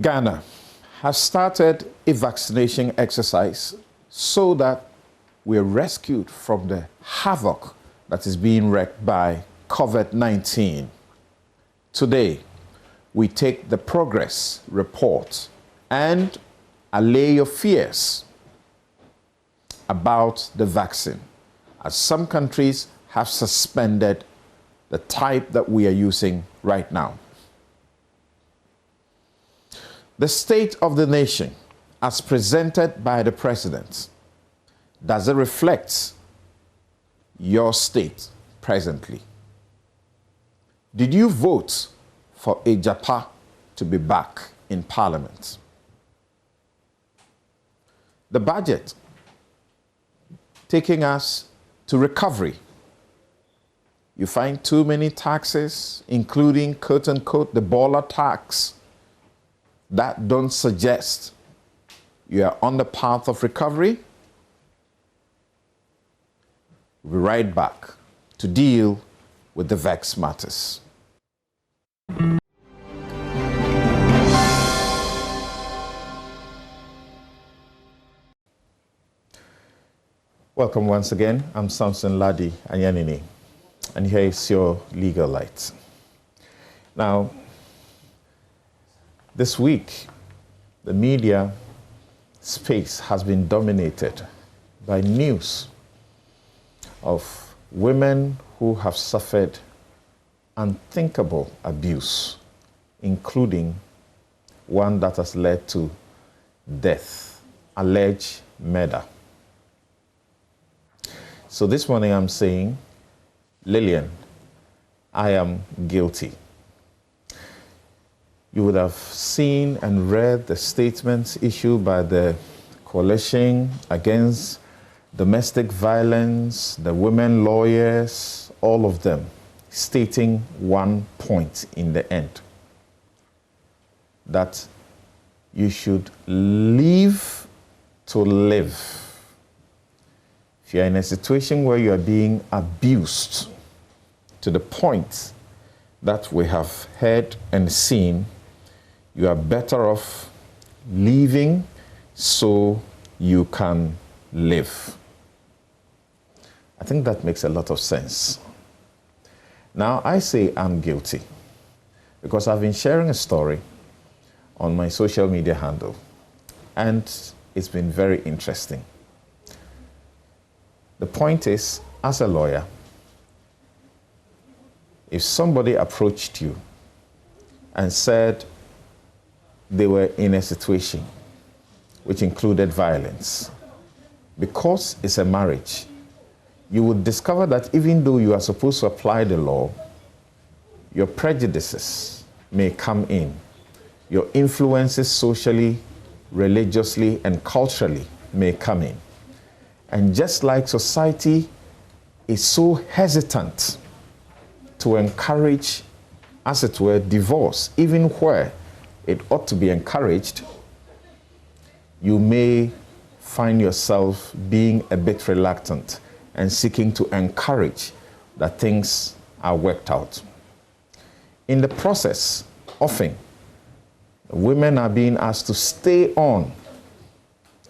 Ghana has started a vaccination exercise so that we're rescued from the havoc that is being wreaked by COVID-19. Today, we take the progress report and allay your fears about the vaccine, as some countries have suspended the type that we are using right now. The state of the nation, as presented by the president, does it reflect your state presently? Did you vote for Agyapa to be back in Parliament? The budget taking us to recovery. You find too many taxes, including, quote unquote, the baller tax, that don't suggest you are on the path of recovery. We'll be right back to deal with the vex matters. Welcome once again. I'm Samson Ladi Anyanini, and here is your legal light. Now, this week, the media space has been dominated by news of women who have suffered unthinkable abuse, including one that has led to death, alleged murder. So this morning I'm saying, Lillian, I am guilty. You would have seen and read the statements issued by the Coalition Against Domestic Violence, the women lawyers, all of them stating one point in the end, that you should live to live. If you're in a situation where you are being abused to the point that we have heard and seen, you are better off leaving so you can live. I think that makes a lot of sense. Now, I say I'm guilty because I've been sharing a story on my social media handle, and it's been very interesting. The point is, as a lawyer, if somebody approached you and said they were in a situation which included violence, because it's a marriage, you would discover that even though you are supposed to apply the law, your prejudices may come in. Your influences socially, religiously, and culturally may come in. And just like society is so hesitant to encourage, as it were, divorce, even where it ought to be encouraged, you may find yourself being a bit reluctant and seeking to encourage that things are worked out. In the process, often, women are being asked to stay on,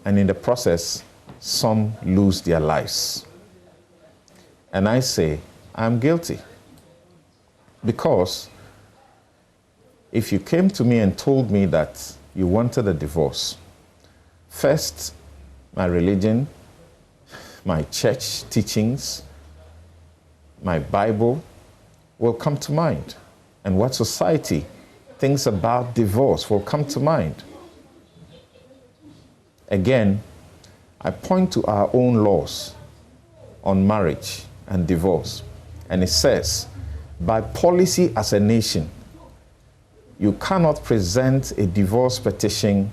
and in the process, some lose their lives. And I say, I'm guilty. Because if you came to me and told me that you wanted a divorce, first, my religion, my church teachings, my Bible will come to mind. And what society thinks about divorce will come to mind. Again, I point to our own laws on marriage and divorce. And it says, by policy as a nation, you cannot present a divorce petition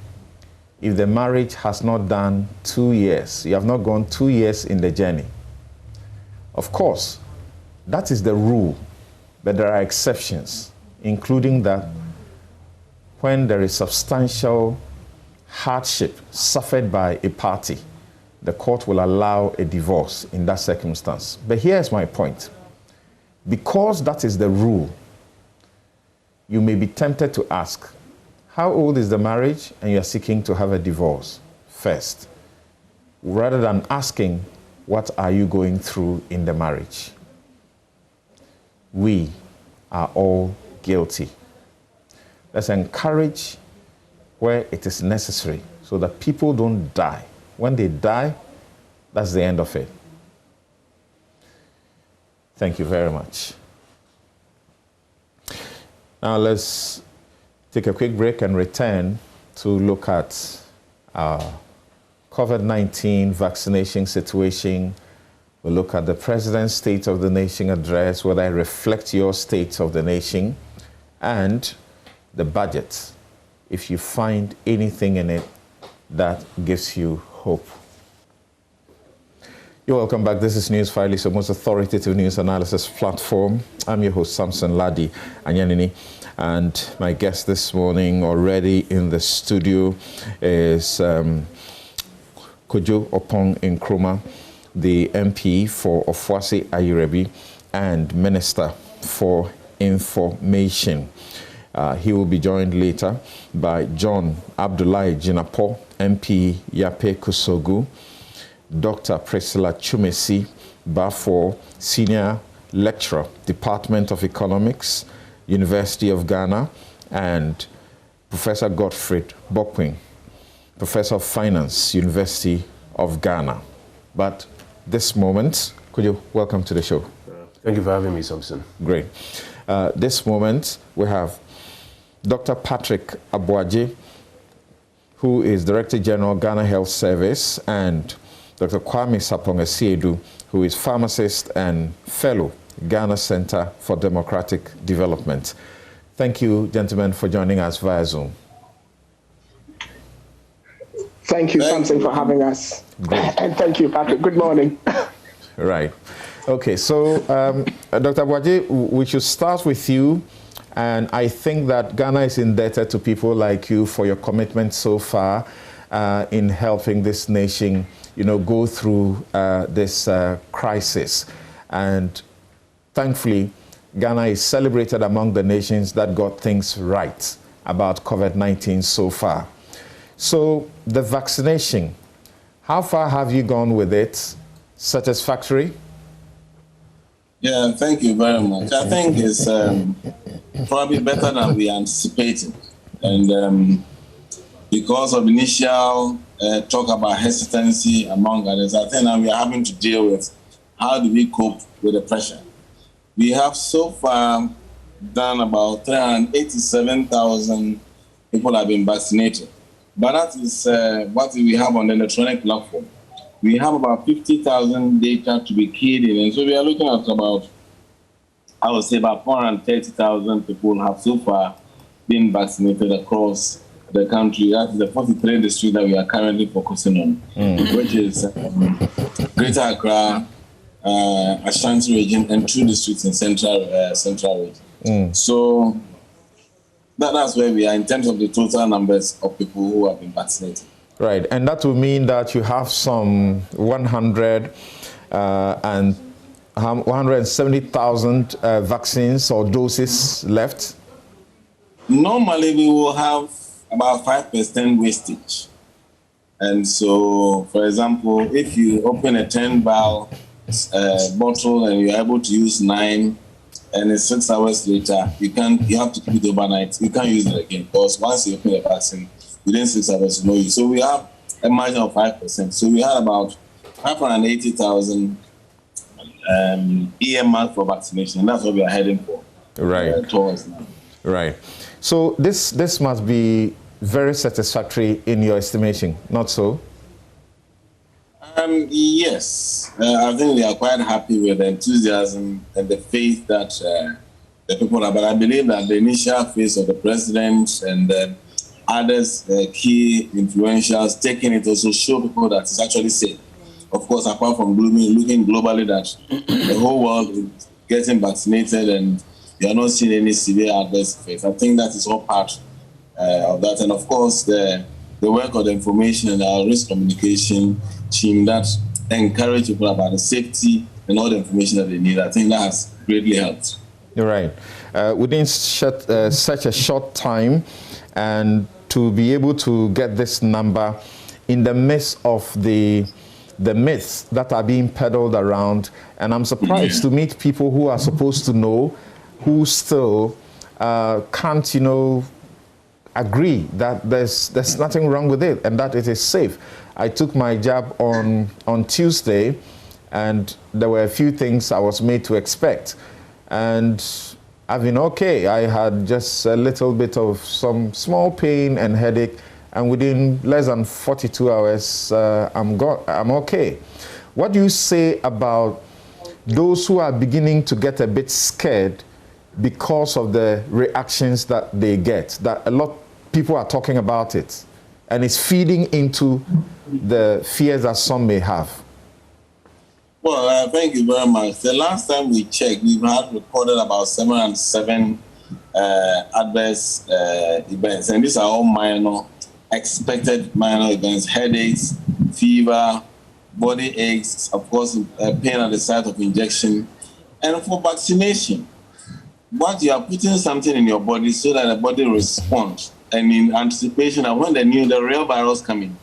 if the marriage has not done 2 years. You have not gone 2 years in the journey. Of course, that is the rule, but there are exceptions, including that when there is substantial hardship suffered by a party, the court will allow a divorce in that circumstance. But here's my point. Because that is the rule, you may be tempted to ask, how old is the marriage and you're seeking to have a divorce first, rather than asking, what are you going through in the marriage? We are all guilty. Let's encourage where it is necessary so that people don't die. When they die, that's the end of it. Thank you very much. Now let's take a quick break and return to look at our COVID-19 vaccination situation. We'll look at the President's State of the Nation address, whether it reflects your state of the nation, and the budget, if you find anything in it that gives you hope. You're welcome back. This is NewsFile, it's the most authoritative news analysis platform. I'm your host, Samson Ladi Anyanini, and my guest this morning already in the studio is Kojo Opong Nkrumah, the MP for Ofuase Ayirebi and Minister for Information. He will be joined later by John Abdullahi Jinapo, MP Yape Kusogu, Dr. Priscilla Chumesi Bafo, Senior Lecturer, Department of Economics, University of Ghana, and Professor Godfred Bokwing, Professor of Finance, University of Ghana. But this moment, could you welcome to the show? Thank you for having me, Samson. Great. This moment, we have Dr. Patrick Abuaje, who is Director General, Ghana Health Service, and Dr. Kwame Sapong Asiedu, who is pharmacist and fellow, Ghana Center for Democratic Development. Thank you, gentlemen, for joining us via Zoom. Thank you, Samson, for having us. And thank you, Patrick. Good morning. Right. Okay, so Dr. Abuaje, we should start with you. And I think that Ghana is indebted to people like you for your commitment so far in helping this nation, go through this crisis. And thankfully, Ghana is celebrated among the nations that got things right about COVID-19 so far. So the vaccination, how far have you gone with it? Satisfactory? Yeah, thank you very much. I think it's probably better than we anticipated. And because of initial talk about hesitancy among others, I think now we are having to deal with how do we cope with the pressure. We have so far done about 387,000 people have been vaccinated. But that is what we have on the electronic platform. We have about 50,000 data to be keyed in. And so we are looking at about, I would say about 430,000 people have so far been vaccinated across the country. That is the 43 districts that we are currently focusing on, which is Greater Accra, Ashanti region, and 2 districts in Central region. So that's where we are in terms of the total numbers of people who have been vaccinated. Right, and that will mean that you have some 170,000 vaccines or doses left? Normally, we will have about 5% wastage. And so, for example, if you open a 10-vial bottle and you're able to use 9, and it's 6 hours later, you have to keep it overnight. You can't use it again, because once you open the vaccine, within 6 hours, you know you. So we have a margin of 5%. So we had about 580,000 earmarked for vaccination, and that's what we are heading for. Right. Towards now. Right. So this must be very satisfactory in your estimation, not so? Yes. I think we are quite happy with the enthusiasm and the faith that the people have. But I believe that the initial phase of the president and others, key influentials, taking it also show people that it's actually safe. Of course, apart from looking globally that the whole world is getting vaccinated and you are not seeing any severe adverse effects. I think that is all part of that. And of course, the work of the information and our risk communication team that encourage people about the safety and all the information that they need. I think that has greatly helped. You're right. Within such a short time, and to be able to get this number in the midst of the myths that are being peddled around. And I'm surprised to meet people who are supposed to know, who still can't, agree that there's nothing wrong with it and that it is safe. I took my jab on Tuesday, and there were a few things I was made to expect. And I've been okay. I had just a little bit of some small pain and headache, and within less than 42 hours, I'm okay. What do you say about those who are beginning to get a bit scared because of the reactions that they get, that a lot of people are talking about it, and it's feeding into the fears that some may have? Well, thank you very much. The last time we checked, we've had recorded about 707 adverse events, and these are all minor, expected minor events: headaches, fever, body aches, of course, pain at the site of injection. And for vaccination, what you are putting something in your body so that the body responds, and in anticipation of when the real virus coming,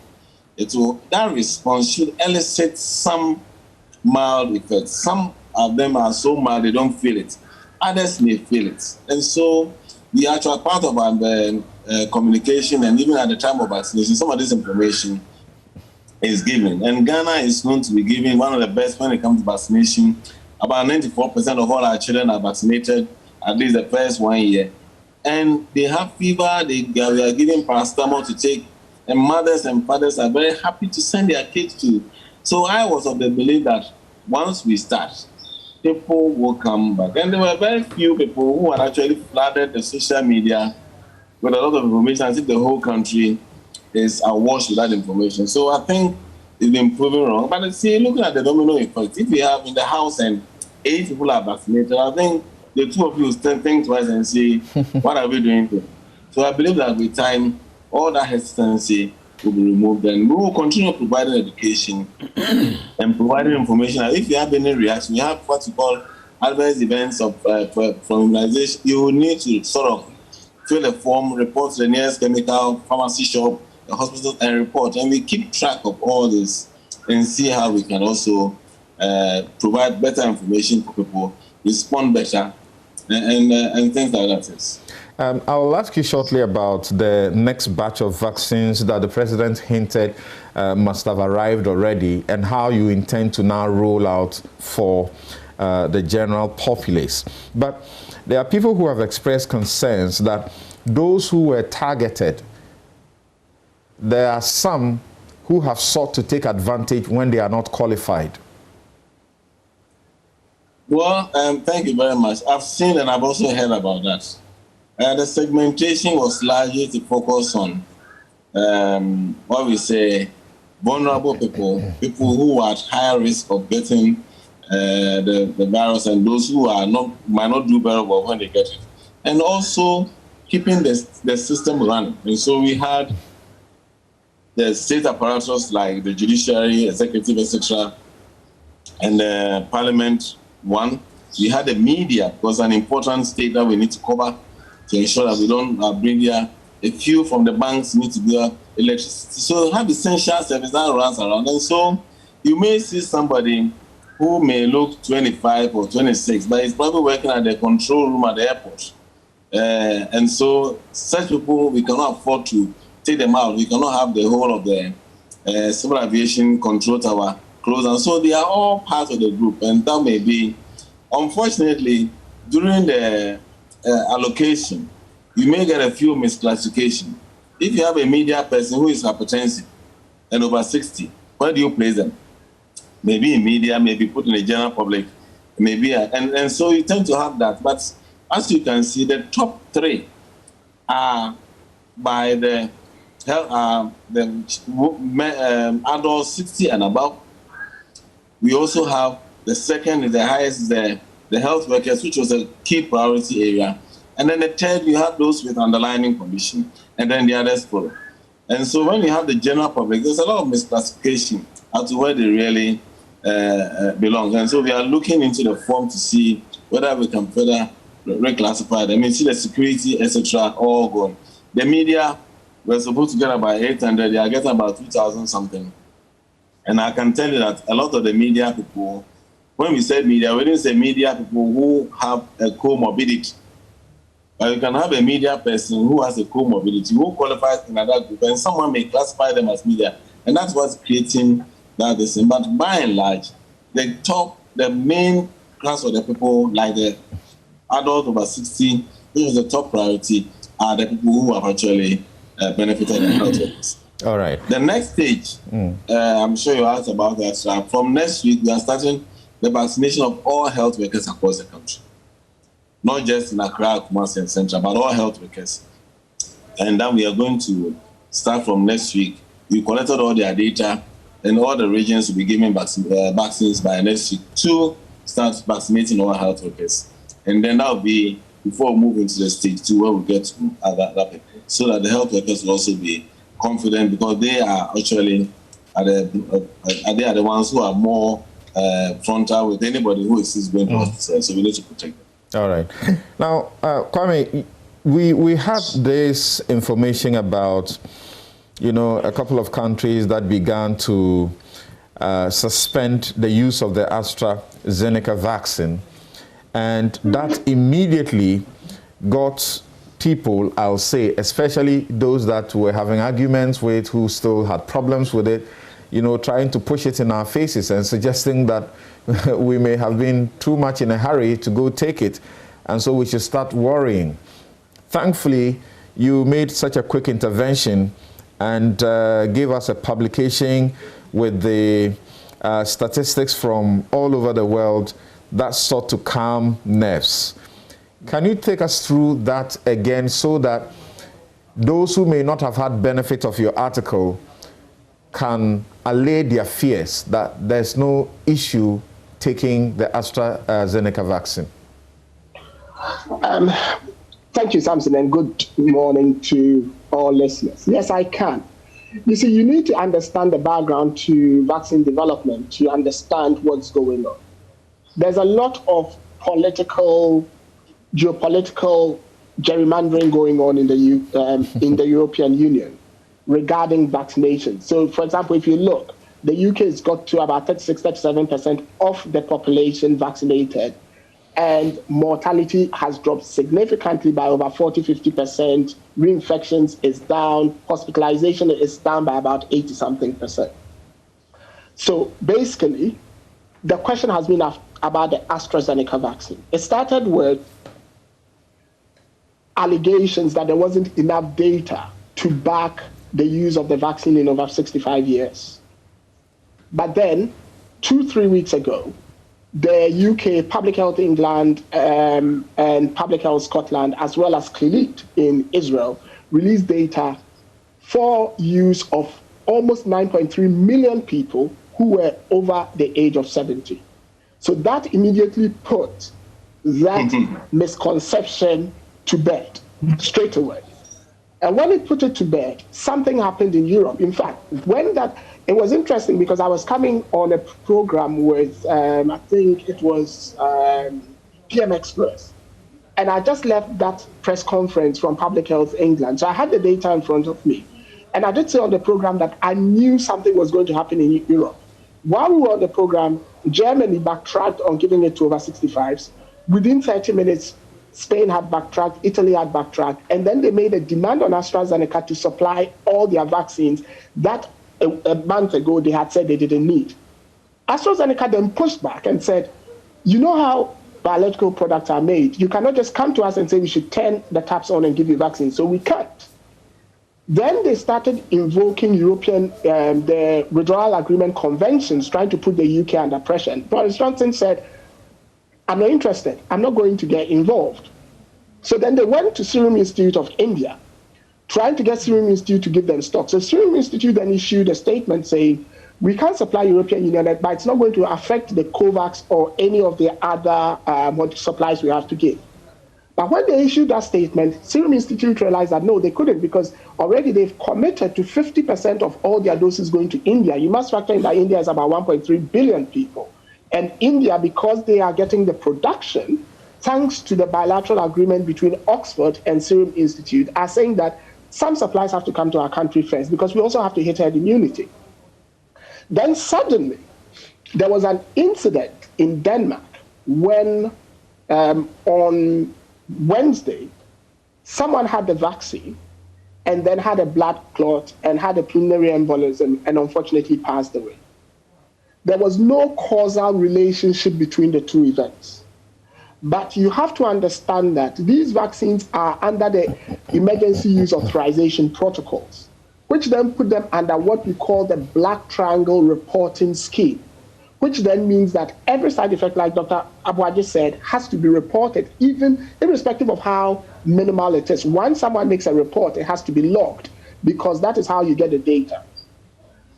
that response should elicit some mild effects. Some of them are so mild they don't feel it. Others may feel it. And so we are actually part of our communication, and even at the time of vaccination, some of this information is given. And Ghana is known to be giving one of the best when it comes to vaccination. About 94% of all our children are vaccinated at least the first 1 year. And they have fever, we are giving paracetamol to take, and mothers and fathers are very happy to send their kids to. So I was of the belief that once we start, people will come back. And there were very few people who had actually flooded the social media with a lot of information, as if the whole country is awash with that information. So I think it's been proven wrong. But see, looking at the domino effect, if we have in the house and 8 people are vaccinated, I think the 2 of you will think twice and say, what are we doing here? So I believe that with time, all that hesitancy will be removed, and we will continue providing education and providing information. If you have any reaction, you have what you call adverse events from immunization, you will need to sort of fill a form, report to the nearest chemical, pharmacy shop, the hospital, and report. And we keep track of all this and see how we can also provide better information for people, respond better, and things like that. Yes. I will ask you shortly about the next batch of vaccines that the president hinted must have arrived already, and how you intend to now roll out for the general populace. But there are people who have expressed concerns that those who were targeted, there are some who have sought to take advantage when they are not qualified. Well, thank you very much. I've seen and I've also heard about that. The segmentation was largely to focus on what we say vulnerable people, people who are at higher risk of getting the virus, and those who might not do very well when they get it, and also keeping the system running. And so we had the state apparatus like the judiciary, executive, etc., and the Parliament. We had the media, because an important state that we need to cover to ensure that we don't bring here. A few from the banks need to be electricity. So have essential service that runs around. And so you may see somebody who may look 25 or 26, but he's probably working at the control room at the airport. And so such people, we cannot afford to take them out. We cannot have the whole of the civil aviation control tower closed. And so they are all part of the group. And that may be, unfortunately, during the allocation, you may get a few misclassification. If you have a media person who is hypertensive and over 60, where do you place them? Maybe in media, maybe put in the general public, maybe, and so you tend to have that. But as you can see, the top 3 are by the adults 60 and above. We also have the second is the highest, the health workers, which was a key priority area. And then the third, you have those with underlying condition, and then the others follow. And so when you have the general public, there's a lot of misclassification as to where they really belong. And so we are looking into the form to see whether we can further reclassify them. You see the security, etc., all gone. the media were supposed to get about 800, they are getting about 2,000 something. And I can tell you that a lot of the media people, when we say media, we didn't say media people who have a comorbidity. But you can have a media person who has a comorbidity, who qualifies in another group, and someone may classify them as media. And that's what's creating that thing. But by and large, the main class of the people, like the adults over 60, which is the top priority, are the people who have actually benefited in health workers. All right. The next stage, I'm sure you asked about that. From next week, we are starting the vaccination of all health workers across the country. Not just in Accra, Kumasi, and Central, but all health workers. And then we are going to start from next week. We collected all their data, and all the regions will be given vaccines by next week to start vaccinating all health workers. And then that will be before we move into the stage 2, where we get to that people, so that the health workers will also be confident, because they are actually they are the ones who are more frontal with anybody who is going to hospital. So we need to protect them. All right. Now, Kwame, we had this information about, a couple of countries that began to suspend the use of the AstraZeneca vaccine, and that immediately got people, I'll say, especially those that were having arguments with, who still had problems with it, trying to push it in our faces and suggesting that we may have been too much in a hurry to go take it, and so we should start worrying. Thankfully, you made such a quick intervention and gave us a publication with the statistics from all over the world that sought to calm nerves. Can you take us through that again, so that those who may not have had benefit of your article can allay their fears that there's no issue taking the AstraZeneca vaccine? Thank you, Samson, and good morning to all listeners. Yes, I can. You see, you need to understand the background to vaccine development to understand what's going on. There's a lot of geopolitical gerrymandering going on in the European Union regarding vaccination. So, for example, if you look, the UK has got to about 36-37% of the population vaccinated, and mortality has dropped significantly by over 40-50%. Reinfections is down, hospitalization is down by about 80-something%. So basically, the question has been about the AstraZeneca vaccine. It started with allegations that there wasn't enough data to back the use of the vaccine in over 65 years. But then, 2-3 weeks ago, the UK, Public Health England, and Public Health Scotland, as well as Clinique in Israel, released data for use of almost 9.3 million people who were over the age of 70. So that immediately put that misconception to bed straight away. And when it put it to bed, something happened in Europe. In fact, it was interesting because I was coming on a program with, I think it was PM Express. And I just left that press conference from Public Health England. So I had the data in front of me. And I did say on the program that I knew something was going to happen in Europe. While we were on the program, Germany backtracked on giving it to over 65s. Within 30 minutes, Spain had backtracked, Italy had backtracked, and then they made a demand on AstraZeneca to supply all their vaccines that a month ago they had said they didn't need. AstraZeneca then pushed back and said, you know how biological products are made. You cannot just come to us and say we should turn the taps on and give you vaccines. So we can't. Then they started invoking the withdrawal agreement conventions, trying to put the UK under pressure. And Boris Johnson said, I'm not interested. I'm not going to get involved. So then they went to Serum Institute of India, trying to get Serum Institute to give them stock. So Serum Institute then issued a statement saying, we can't supply European Union, but it's not going to affect the COVAX or any of the other supplies we have to give. But when they issued that statement, Serum Institute realized that no, they couldn't, because already they've committed to 50% of all their doses going to India. You must factor in that India is about 1.3 billion people. And India, because they are getting the production, thanks to the bilateral agreement between Oxford and Serum Institute, are saying that some supplies have to come to our country first because we also have to hit herd immunity. Then suddenly, there was an incident in Denmark when on Wednesday, someone had the vaccine and then had a blood clot and had a pulmonary embolism and unfortunately passed away. There was no causal relationship between the two events. But you have to understand that these vaccines are under the emergency use authorization protocols, which then put them under what we call the black triangle reporting scheme, which then means that every side effect, like Dr. Abuaji said, has to be reported, even irrespective of how minimal it is. Once someone makes a report, it has to be logged, because that is how you get the data.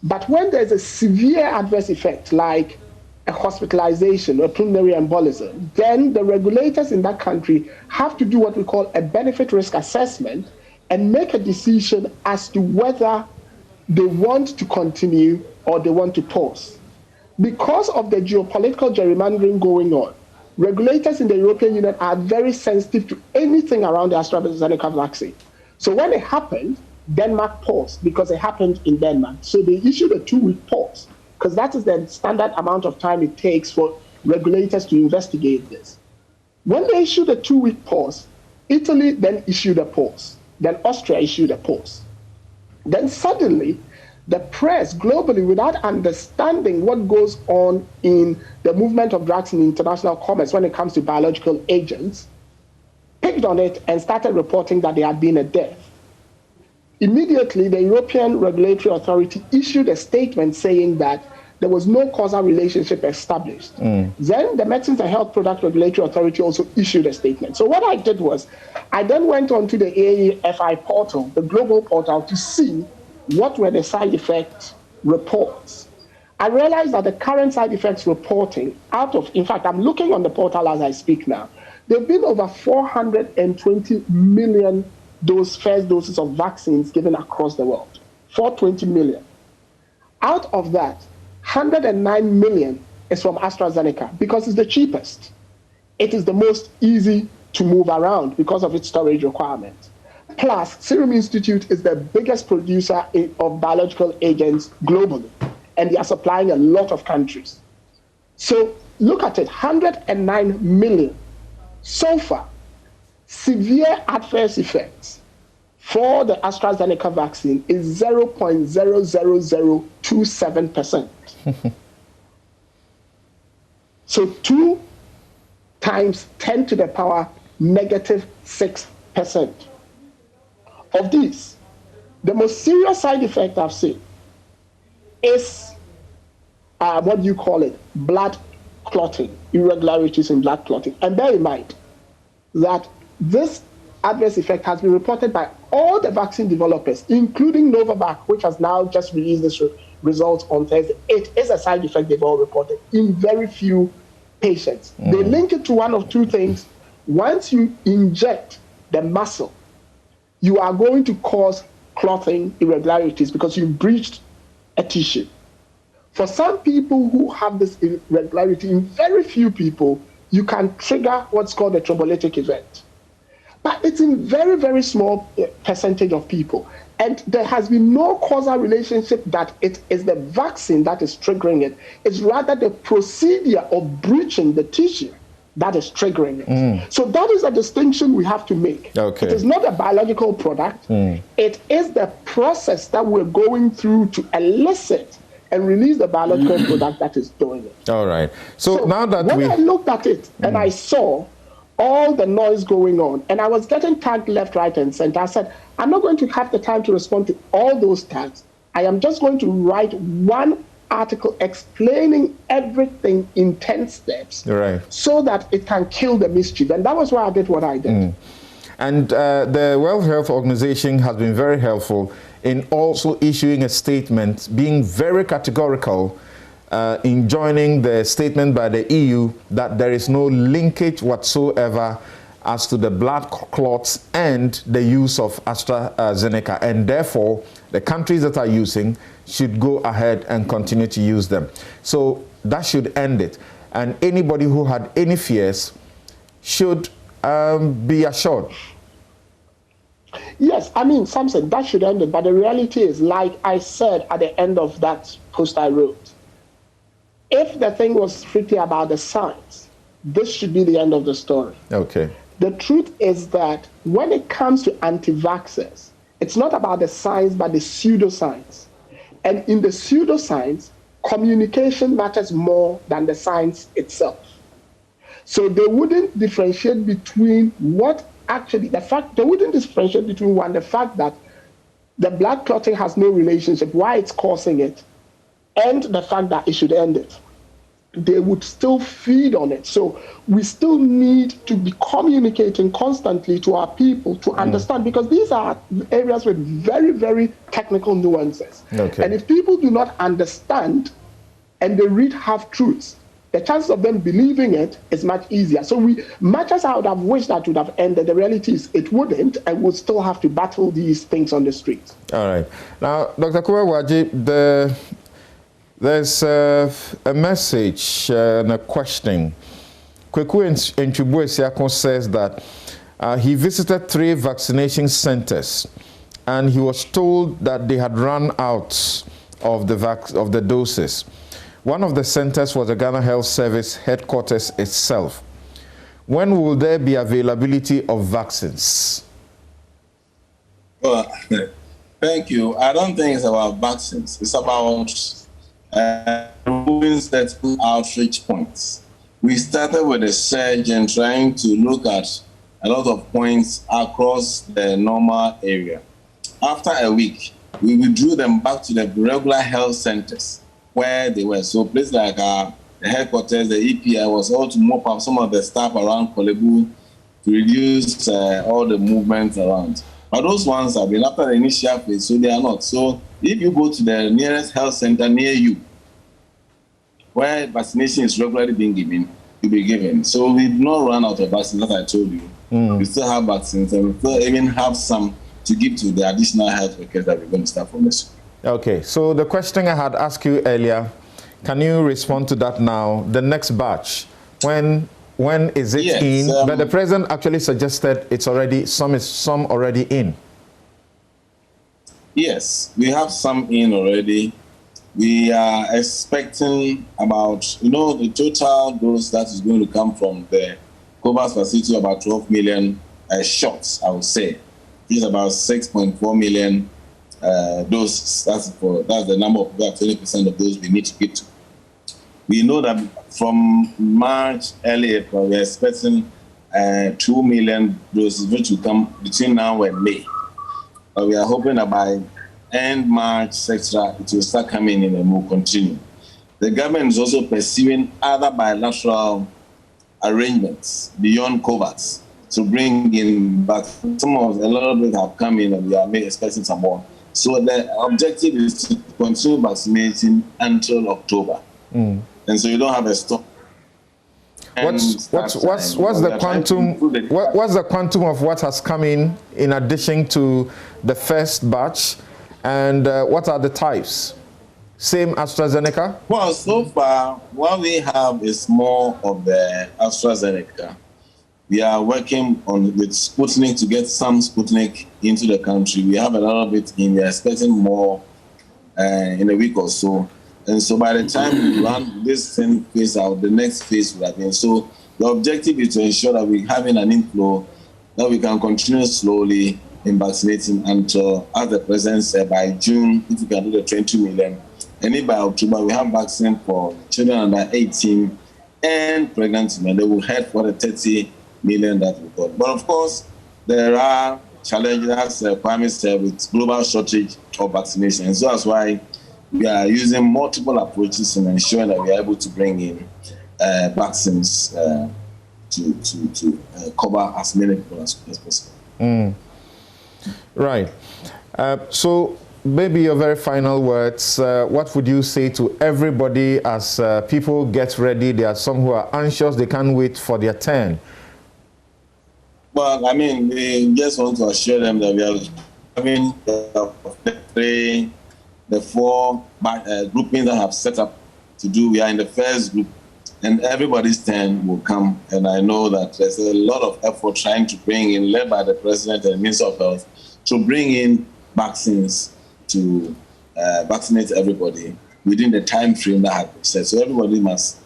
But when there's a severe adverse effect, like a hospitalization or a pulmonary embolism, then the regulators in that country have to do what we call a benefit risk assessment and make a decision as to whether they want to continue or they want to pause. Because of the geopolitical gerrymandering going on, regulators in the European Union are very sensitive to anything around the AstraZeneca vaccine. So when it happened, Denmark paused because it happened in Denmark. So they issued a 2-week pause, because that is the standard amount of time it takes for regulators to investigate this. When they issued a 2-week pause, Italy then issued a pause. Then Austria issued a pause. Then suddenly, the press globally, without understanding what goes on in the movement of drugs in international commerce when it comes to biological agents, picked on it and started reporting that there had been a death. Immediately, the European Regulatory Authority issued a statement saying that there was no causal relationship established. Then the Medicines and Health Product Regulatory Authority also issued a statement. So what I did was, I then went on to the AEFI portal, the global portal, to see what were the side effect reports. I realized that the current side effects reporting in fact, I'm looking on the portal as I speak now, there have been over 420 million first doses of vaccines given across the world. 420 million. Out of that, 109 million is from AstraZeneca because it's the cheapest. It is the most easy to move around because of its storage requirements. Plus, Serum Institute is the biggest producer of biological agents globally, and they are supplying a lot of countries. So look at it, 109 million. So far, severe adverse effects for the AstraZeneca vaccine is 0.00027%. So 2 times 10 to the power -6%. Of these, the most serious side effect I've seen is what you call it, blood clotting, irregularities in blood clotting. And bear in mind that this adverse effect has been reported by all the vaccine developers, including Novavax, which has now just released this results on Thursday. It is a side effect they've all reported in very few patients. They link it to one of two things. Once you inject the muscle, you are going to cause clotting irregularities because you've breached a tissue. For some people who have this irregularity, in very few people, you can trigger what's called a thrombolytic event. But it's in very, very small percentage of people. And there has been no causal relationship that it is the vaccine that is triggering it. It's rather the procedure of breaching the tissue that is triggering it. So that is a distinction we have to make. Okay. It is not a biological product. It is the process that we're going through to elicit and release the biological product that is doing it. All right. So now that when I looked at it and I saw all the noise going on, and I was getting tagged left, right, and center, I said, I'm not going to have the time to respond to all those tags. I am just going to write one article explaining everything in 10 steps, right, so that it can kill the mischief. And that was why I did what I did. And the World Health Organization has been very helpful in also issuing a statement, being very categorical in joining the statement by the EU that there is no linkage whatsoever as to the blood clots and the use of AstraZeneca, and therefore the countries that are using should go ahead and continue to use them. So that should end it. And anybody who had any fears should be assured. Yes, I mean, Samson, that should end it. But the reality is, like I said at the end of that post I wrote, if the thing was strictly about the science, this should be the end of the story. Okay. The truth is that when it comes to anti-vaxxers, it's not about the science, but the pseudoscience. And in the pseudoscience, communication matters more than the science itself. So they wouldn't differentiate between what actually, they wouldn't differentiate between one, the fact that the blood clotting has no relationship, why it's causing it, and the fact that it should end it. They would still feed on it. So we still need to be communicating constantly to our people to understand, because these are areas with very, very technical nuances. Okay. And if people do not understand and they read half-truths, the chance of them believing it is much easier. So much as I would have wished that would have ended, the reality is it wouldn't, and we'll still have to battle these things on the streets. All right. Now, Dr. Kuwawaji, there's a message and a question. Kweku Nchubwe says that he visited 3 vaccination centers and he was told that they had run out of the doses. One of the centers was the Ghana Health Service headquarters itself. When will there be availability of vaccines? Well, thank you. I don't think it's about vaccines. It's about removing certain outreach points. We started with a surge and trying to look at a lot of points across the normal area. After a week, we withdrew them back to the regular health centers where they were. So places like the headquarters, the EPI was all to mop up some of the staff around Kolebu to reduce all the movement around. But those ones have been after the initial phase, so they are not. So if you go to the nearest health center near you, where vaccination is regularly being given, you'll be given. So we did not run out of vaccines, as I told you. We still have vaccines, and we still even have some to give to the additional health workers that we're going to start from this week. Okay, so the question I had asked you earlier, can you respond to that now? The next batch, when is it in? But the president actually suggested it's already, some already in. Yes, we have some in already. We are expecting about, the total dose that is going to come from the COVAX facility, about 12 million shots, I would say. Which is about 6.4 million doses. That's the number of about 20% of those we need to get to. We know that from March, early April, we're expecting 2 million doses, which will come between now and May. But we are hoping that by end March, etc., it will start coming in and will continue. The government is also pursuing other bilateral arrangements beyond COVAX to bring in, but a lot of it have come in and we are expecting some more. So the objective is to continue vaccinating until October. And so you don't have a stop. What's the quantum of what has come in addition to the first batch, and what are the types? Same AstraZeneca? Well, so far what we have is more of the AstraZeneca. We are working with Sputnik to get some Sputnik into the country. We have a lot of it in. We are expecting more in a week or so. And so by the time we run this thing phase out, the next phase will have been. So the objective is to ensure that we're having an inflow that we can continue slowly in vaccinating until, as the president said, by June, if we can do the 22 million. And if by October, we have vaccine for children under 18 and pregnant women, they will head for the 30 million that we got. But of course, there are challenges, as Kwame said, with global shortage of vaccination. And so that's why we are using multiple approaches and ensuring that we are able to bring in vaccines to cover as many people as possible. Right. So maybe your very final words, what would you say to everybody as people get ready? There are some who are anxious, they can't wait for their turn. Well, I mean, we just want to assure them that we are having the 4 groupings that have set up to do. We are in the first group, and everybody's turn will come. And I know that there's a lot of effort trying to bring in, led by the President and Minister of Health, to bring in vaccines to vaccinate everybody within the time frame that had been set. So everybody must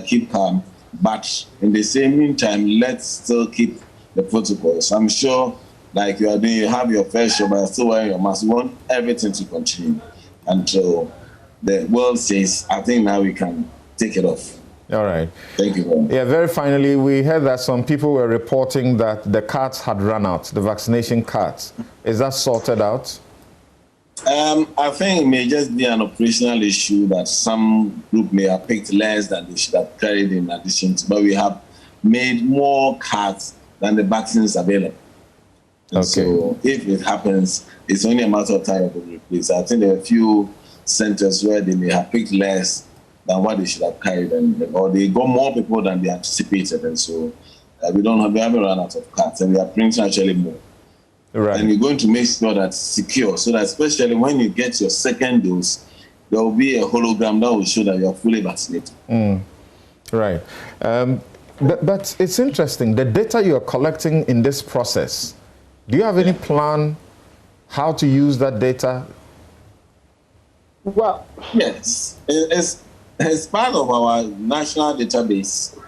keep calm. But in the same meantime, let's still keep the protocols. I'm sure, like you are doing, you have your first shot, but still wearing your mask. We want everything to continue until the world says, I think now we can take it off. All right. Thank you very much. Yeah, very finally, we heard that some people were reporting that the cards had run out, the vaccination cards. Is that sorted out? I think it may just be an operational issue that some group may have picked less than they should have carried in addition to, but we have made more cards than the vaccines available. Okay. So if it happens, it's only a matter of time to replace. I think there are a few centers where they may have picked less than what they should have carried, or they got more people than they anticipated, and so we haven't run out of cards, and we are printing actually more. Right. And we're going to make sure that's secure, so that especially when you get your second dose, there will be a hologram that will show that you're fully vaccinated. Right. But it's interesting, the data you're collecting in this process, do you have any plan how to use that data? Well, yes. As part of our national database,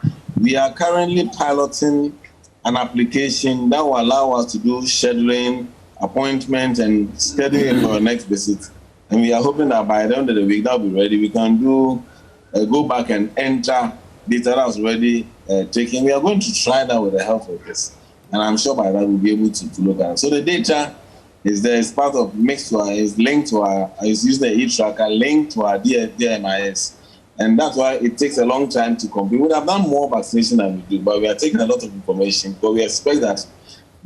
we are currently piloting an application that will allow us to do scheduling, appointment, and scheduling for our next visit. And we are hoping that by the end of the week, that will be ready. We can go back and enter data that's already taken. We are going to try that with the help of this. And I'm sure by that we'll be able to look at it. So the data is there, is part of mixed to our, is linked to our, is using the e-tracker, linked to our DMIS. And that's why it takes a long time to complete. We would have done more vaccination than we do, but we are taking a lot of information. But we expect that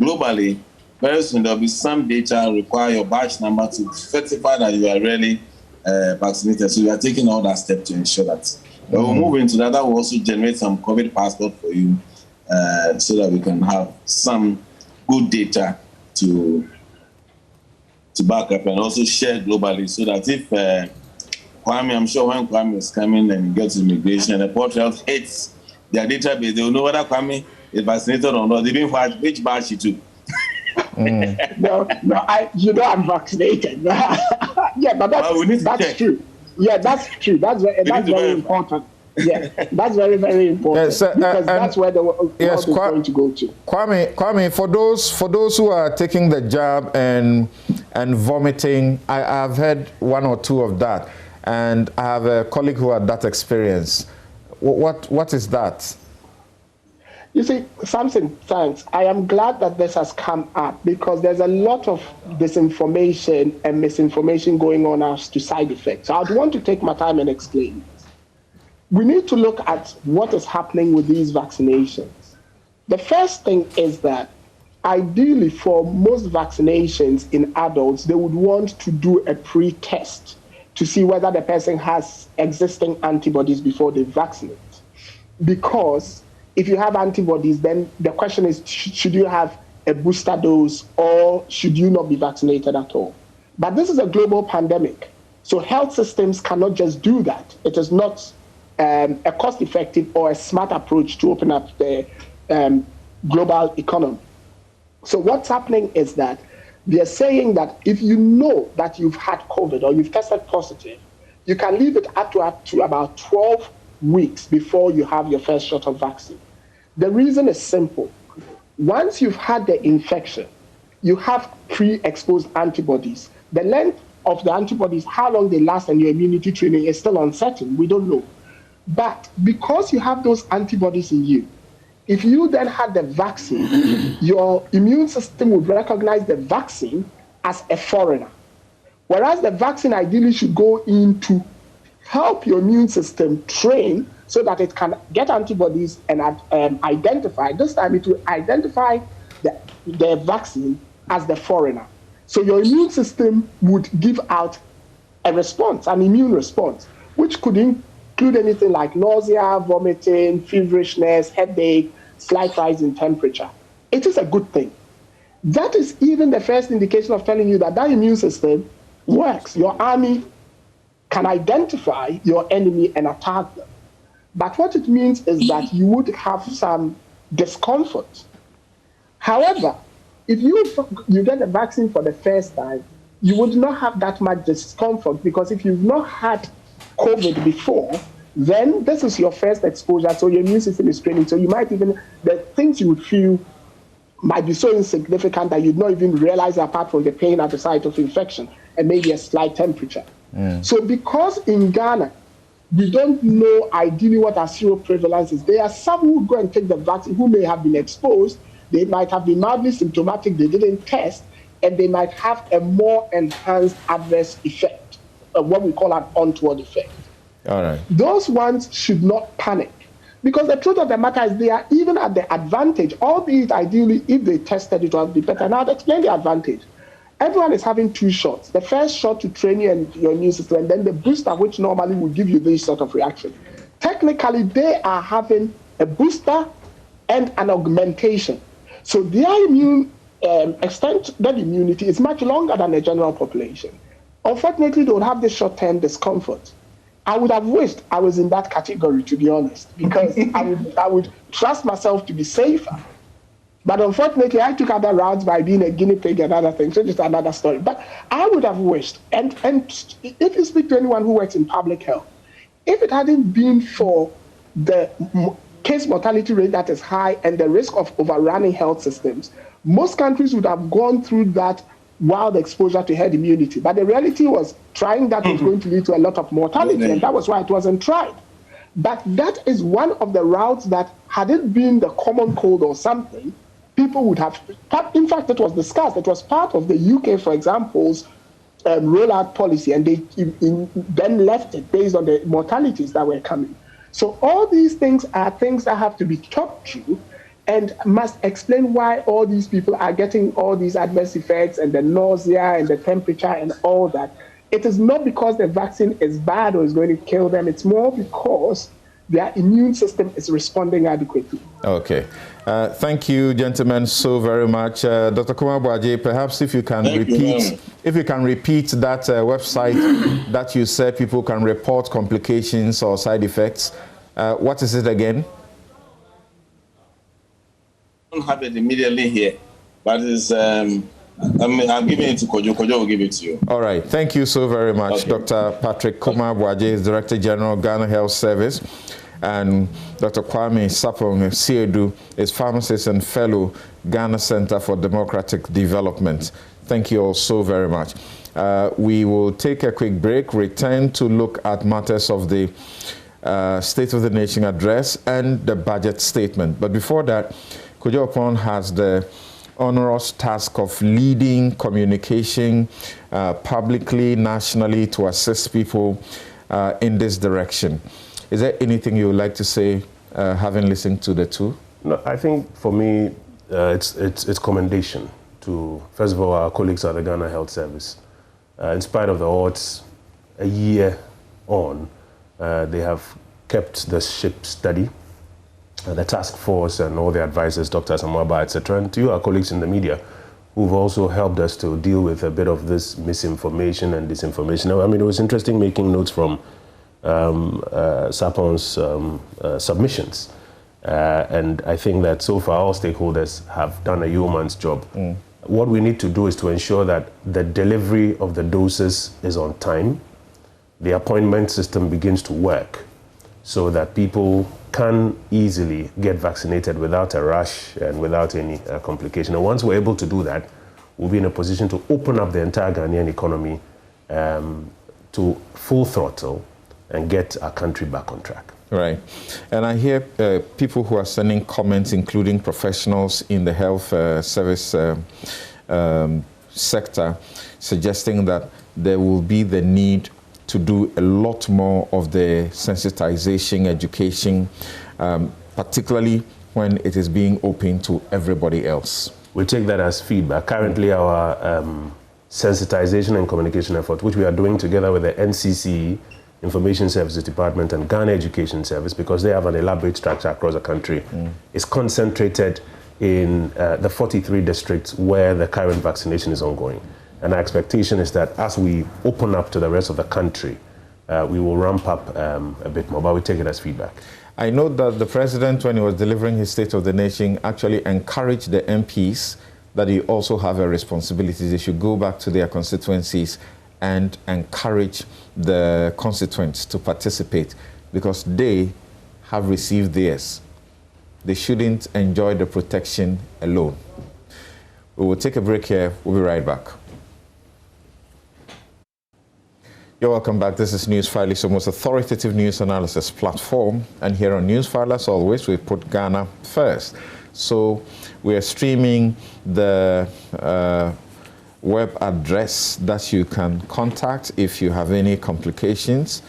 globally, very soon there'll be some data require your batch number to certify that you are really vaccinated. So we are taking all that step to ensure that. But we'll move into that. That will also generate some COVID passport for you so that we can have some good data to back up and also share globally so that if Kwame, I'm sure when Kwame is coming and gets immigration and the Port Health hits their database, they will know whether Kwame is vaccinated or not. They didn't find which batch he took. No, I'm vaccinated. Yeah, but that's true. Yeah, that's true. That's very important. Yeah, that's very, very important because that's where the world is going to go to. Kwame, for those who are taking the jab and vomiting, I've had one or two of that. And I have a colleague who had that experience. What is that? You see, Samson, thanks. I am glad that this has come up because there's a lot of disinformation and misinformation going on as to side effects. So I'd want to take my time and explain this. We need to look at what is happening with these vaccinations. The first thing is that ideally for most vaccinations in adults, they would want to do a pre-test to see whether the person has existing antibodies before they vaccinate. Because if you have antibodies, then the question is, should you have a booster dose or should you not be vaccinated at all? But this is a global pandemic. So health systems cannot just do that. It is not a cost-effective or a smart approach to open up the global economy. So what's happening is that they're saying that if you know that you've had COVID or you've tested positive, you can leave it up to about 12 weeks before you have your first shot of vaccine. The reason is simple. Once you've had the infection, you have pre-exposed antibodies. The length of the antibodies, how long they last, and your immunity training is still uncertain. We don't know. But because you have those antibodies in you, if you then had the vaccine, your immune system would recognize the vaccine as a foreigner. Whereas the vaccine ideally should go in to help your immune system train so that it can get antibodies and identify. This time it will identify the vaccine as the foreigner. So your immune system would give out a response, an immune response, which could include anything like nausea, vomiting, feverishness, headache, slight rise in temperature. It is a good thing. That is even the first indication of telling you that that immune system works. Your army can identify your enemy and attack them. But what it means is that you would have some discomfort. However, if you get the vaccine for the first time, you would not have that much discomfort, because if you've not had COVID before, then this is your first exposure, so your immune system is training. So you might even, the things you would feel might be so insignificant that you'd not even realize, apart from the pain at the site of infection and maybe a slight temperature. So because in Ghana, we don't know ideally what our seroprevalence is, there are some who go and take the vaccine who may have been exposed. They might have been mildly symptomatic, they didn't test, and they might have a more enhanced adverse effect, what we call an untoward effect. All right. Those ones should not panic, because the truth of the matter is they are even at the advantage, albeit ideally if they tested it would be better. Now I'll explain the advantage. Everyone is having 2 shots. The first shot to train you and your immune system, and then the booster, which normally will give you this sort of reaction. Technically, they are having a booster and an augmentation. So their immune extended immunity is much longer than the general population. Unfortunately, they would have this short-term discomfort. I would have wished I was in that category, to be honest, because I would trust myself to be safer. But unfortunately, I took other routes by being a guinea pig and other things, so just another story. But I would have wished, and if you speak to anyone who works in public health, if it hadn't been for the case mortality rate that is high and the risk of overrunning health systems, most countries would have gone through that wild exposure to herd immunity. But the reality was trying that was going to lead to a lot of mortality, and that was why it wasn't tried. But that is one of the routes that, had it been the common cold or something, people would have, in fact, it was discussed. It was part of the UK, for example's rollout policy, and they then left it based on the mortalities that were coming. So all these things are things that have to be talked to and must explain why all these people are getting all these adverse effects and the nausea and the temperature and all that. It is not because the vaccine is bad or is going to kill them. It's more because their immune system is responding adequately. Okay. Thank you, gentlemen, so very much. Dr. Kumar Boaje, perhaps if you can repeat that website that you said people can report complications or side effects. What is it again? I don't have it immediately here, but it's, I'm giving it to Kojo. Kojo will give it to you. All right. Thank you so very much. Okay. Dr. Patrick Kumar Boaje is Director General, Ghana Health Service. And Dr. Kwame Sapong Siedu is Pharmacist and Fellow, Ghana Center for Democratic Development. Thank you all so very much. We will take a quick break, return to look at matters of the State of the Nation address and the budget statement. But before that, Kojo Opon has the onerous task of leading communication publicly, nationally, to assist people in this direction. Is there anything you would like to say, having listened to the two? No, I think for me, it's commendation to, first of all, our colleagues at the Ghana Health Service. In spite of the odds, a year on, they have kept the ship steady. The task force and all the advisors, Dr. Samuaba, etc., and to you, our colleagues in the media, who've also helped us to deal with a bit of this misinformation and disinformation. I mean, it was interesting making notes from Sapong's submissions. And I think that so far all stakeholders have done a yeoman's job. What we need to do is to ensure that the delivery of the doses is on time, the appointment system begins to work so that people can easily get vaccinated without a rush and without any complication. And once we're able to do that, we'll be in a position to open up the entire Ghanaian economy to full throttle and get our country back on track. Right. And I hear people who are sending comments, including professionals in the health service sector, suggesting that there will be the need to do a lot more of the sensitization, education, particularly when it is being open to everybody else. We'll take that as feedback. Currently, our sensitization and communication effort, which we are doing together with the NCC, Information Services Department, and Ghana Education Service, because they have an elaborate structure across the country, is concentrated in the 43 districts where the current vaccination is ongoing. And our expectation is that as we open up to the rest of the country, we will ramp up a bit more, but we take it as feedback. I know that the president, when he was delivering his State of the Nation, actually encouraged the MPs that you also have a responsibility. They should go back to their constituencies and encourage the constituents to participate because they have received theirs. They shouldn't enjoy the protection alone. We will take a break here. We'll be right back. You're welcome back. This is NewsFile, it's the most authoritative news analysis platform. And here on NewsFile, as always, we put Ghana first. So we are streaming the web address that you can contact if you have any complications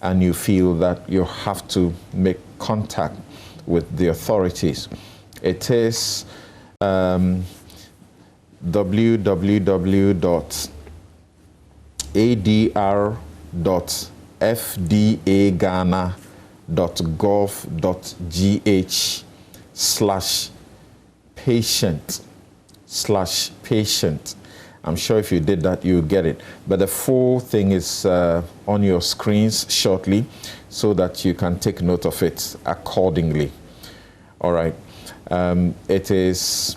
and you feel that you have to make contact with the authorities. It is adr.fdaghana.gov.gh/patient. I'm sure if you did that, you get it. But the full thing is on your screens shortly so that you can take note of it accordingly. All right. It is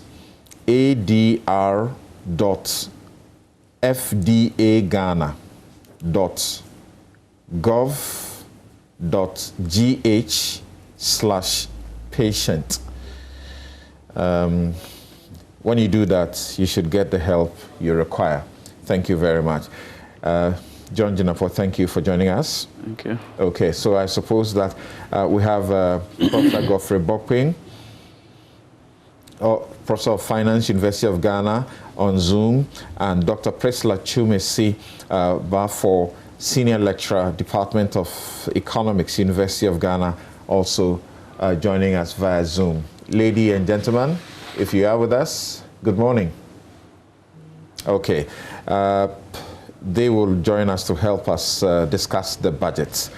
adr.fdaghana.gov.gh/patient. When you do that, you should get the help you require. Thank you very much. John Jinapor, thank you for joining us. Thank you. Okay, so I suppose that we have Professor Godfrey Bokpin, Professor of Finance, University of Ghana, on Zoom, and Dr. Priscilla Chumesi, Bafor, Senior Lecturer, Department of Economics, University of Ghana, also joining us via Zoom. Ladies and gentlemen, if you are with us, good morning. Okay. They will join us to help us discuss the budget.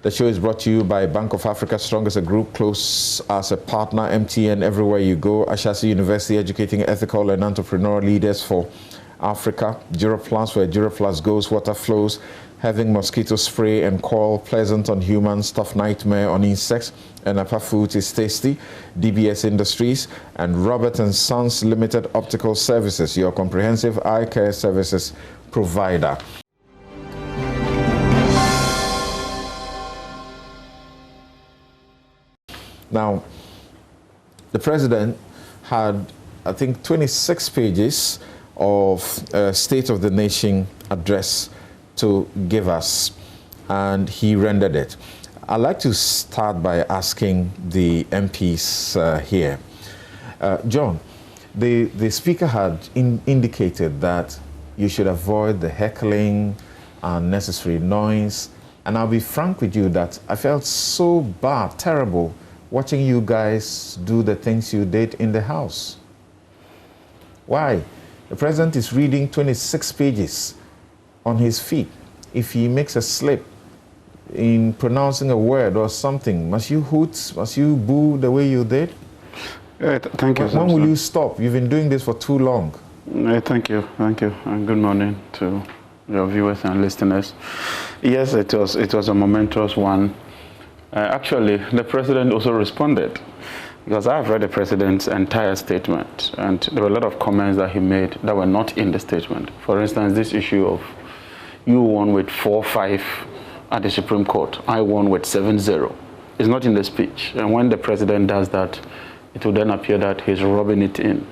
The show is brought to you by Bank of Africa, strong as a group, close as a partner, MTN, everywhere you go. Ashasi University, educating ethical and entrepreneurial leaders for Africa. Duroplus, where Duroplus goes, water flows. Having mosquito spray and coil, pleasant on humans, tough nightmare on insects. And Agyapa Food is tasty. DBS Industries and Robert & Sons Limited Optical Services, your comprehensive eye care services provider. Now, the president had, I think, 26 pages of State of the Nation address to give us, and he rendered it. I'd like to start by asking the MPs here. John, the speaker had indicated that you should avoid the heckling, unnecessary noise, and I'll be frank with you that I felt so bad, terrible, watching you guys do the things you did in the House. Why? The president is reading 26 pages on his feet. If he makes a slip in pronouncing a word or something, must you hoot, must you boo the way you did? Thank you. When will you stop? You've been doing this for too long. Thank you, and good morning to your viewers and listeners. Yes, it was a momentous one. Actually, the president also responded, because I've read the president's entire statement, and there were a lot of comments that he made that were not in the statement. For instance, this issue of you won with 4-5 at the Supreme Court, I won with 7-0. It's not in the speech. And when the president does that, it will then appear that he's rubbing it in.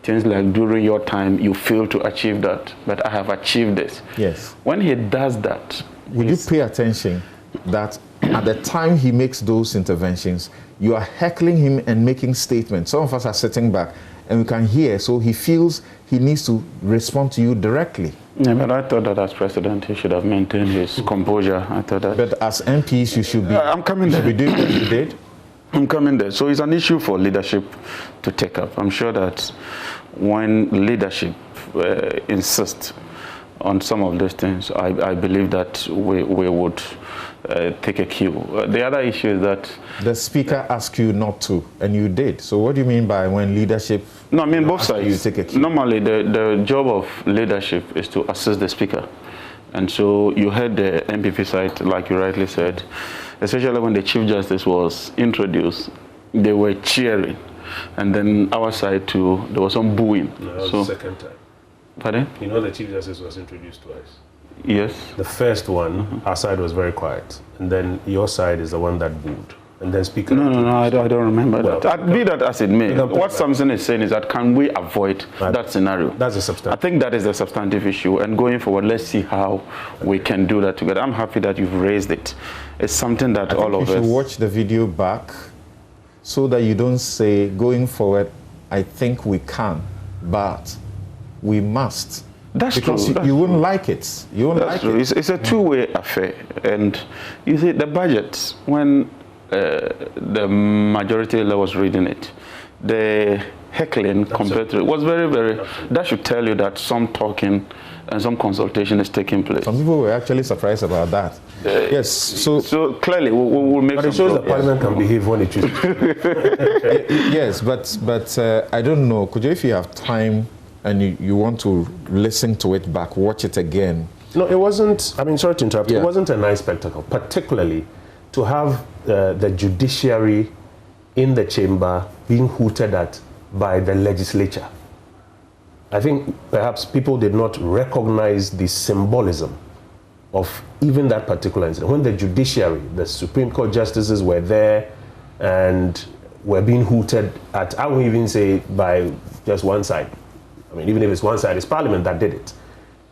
Things like, during your time, you failed to achieve that, but I have achieved this. Yes. When he does that... Will you pay attention that at the time he makes those interventions, you are heckling him and making statements. Some of us are sitting back and we can hear, so he feels he needs to respond to you directly. Yeah, but I thought that as president, he should have maintained his composure. I thought that. But as MPs, you should be. I'm coming there. You should be doing what you did. I'm coming there. So it's an issue for leadership to take up. I'm sure that when leadership insists on some of these things, I believe that we would take a cue. The other issue is that the speaker asked you not to, and you did. So what do you mean by when leadership? No, I mean both sides. You take a cue? Normally, the job of leadership is to assist the speaker, and so you heard the MPP side, like you rightly said, especially when the Chief Justice was introduced, they were cheering. and then our side too, there was some booing. No, that was so, the second time. Pardon? You know the Chief Justice was introduced twice. Yes. The first one, our side was very quiet, and then your side is the one that booed. And then Speaker... No, I don't remember that. Be that as it may, what Samson is saying is that can we avoid that scenario? That's a substantive. I think that is the substantive issue, and going forward, let's see how we can do that together. I'm happy that you've raised it. It's something that all of us... You should watch the video back so that you don't say, going forward, I think we can, but we must. That's because true. You wouldn't like it. You wouldn't like it. It's a two-way affair. And you see, the budget, when the majority leader was reading it, the heckling compared to it was very, very... That should tell you that some talking and some consultation is taking place. Some people were actually surprised about that. Yes, so clearly we'll make. But it shows that Parliament can behave when it chooses. Yes, but I don't know. Could you, if you have time and you want to listen to it back, watch it again? No, it wasn't. I mean, sorry to interrupt. Yeah. It wasn't a nice spectacle, particularly to have the judiciary in the chamber being hooted at by the legislature. I think perhaps people did not recognize the symbolism of even that particular incident. When the judiciary, the Supreme Court justices were there and were being hooted at, I won't even say by just one side. I mean, even if it's one side, it's Parliament that did it.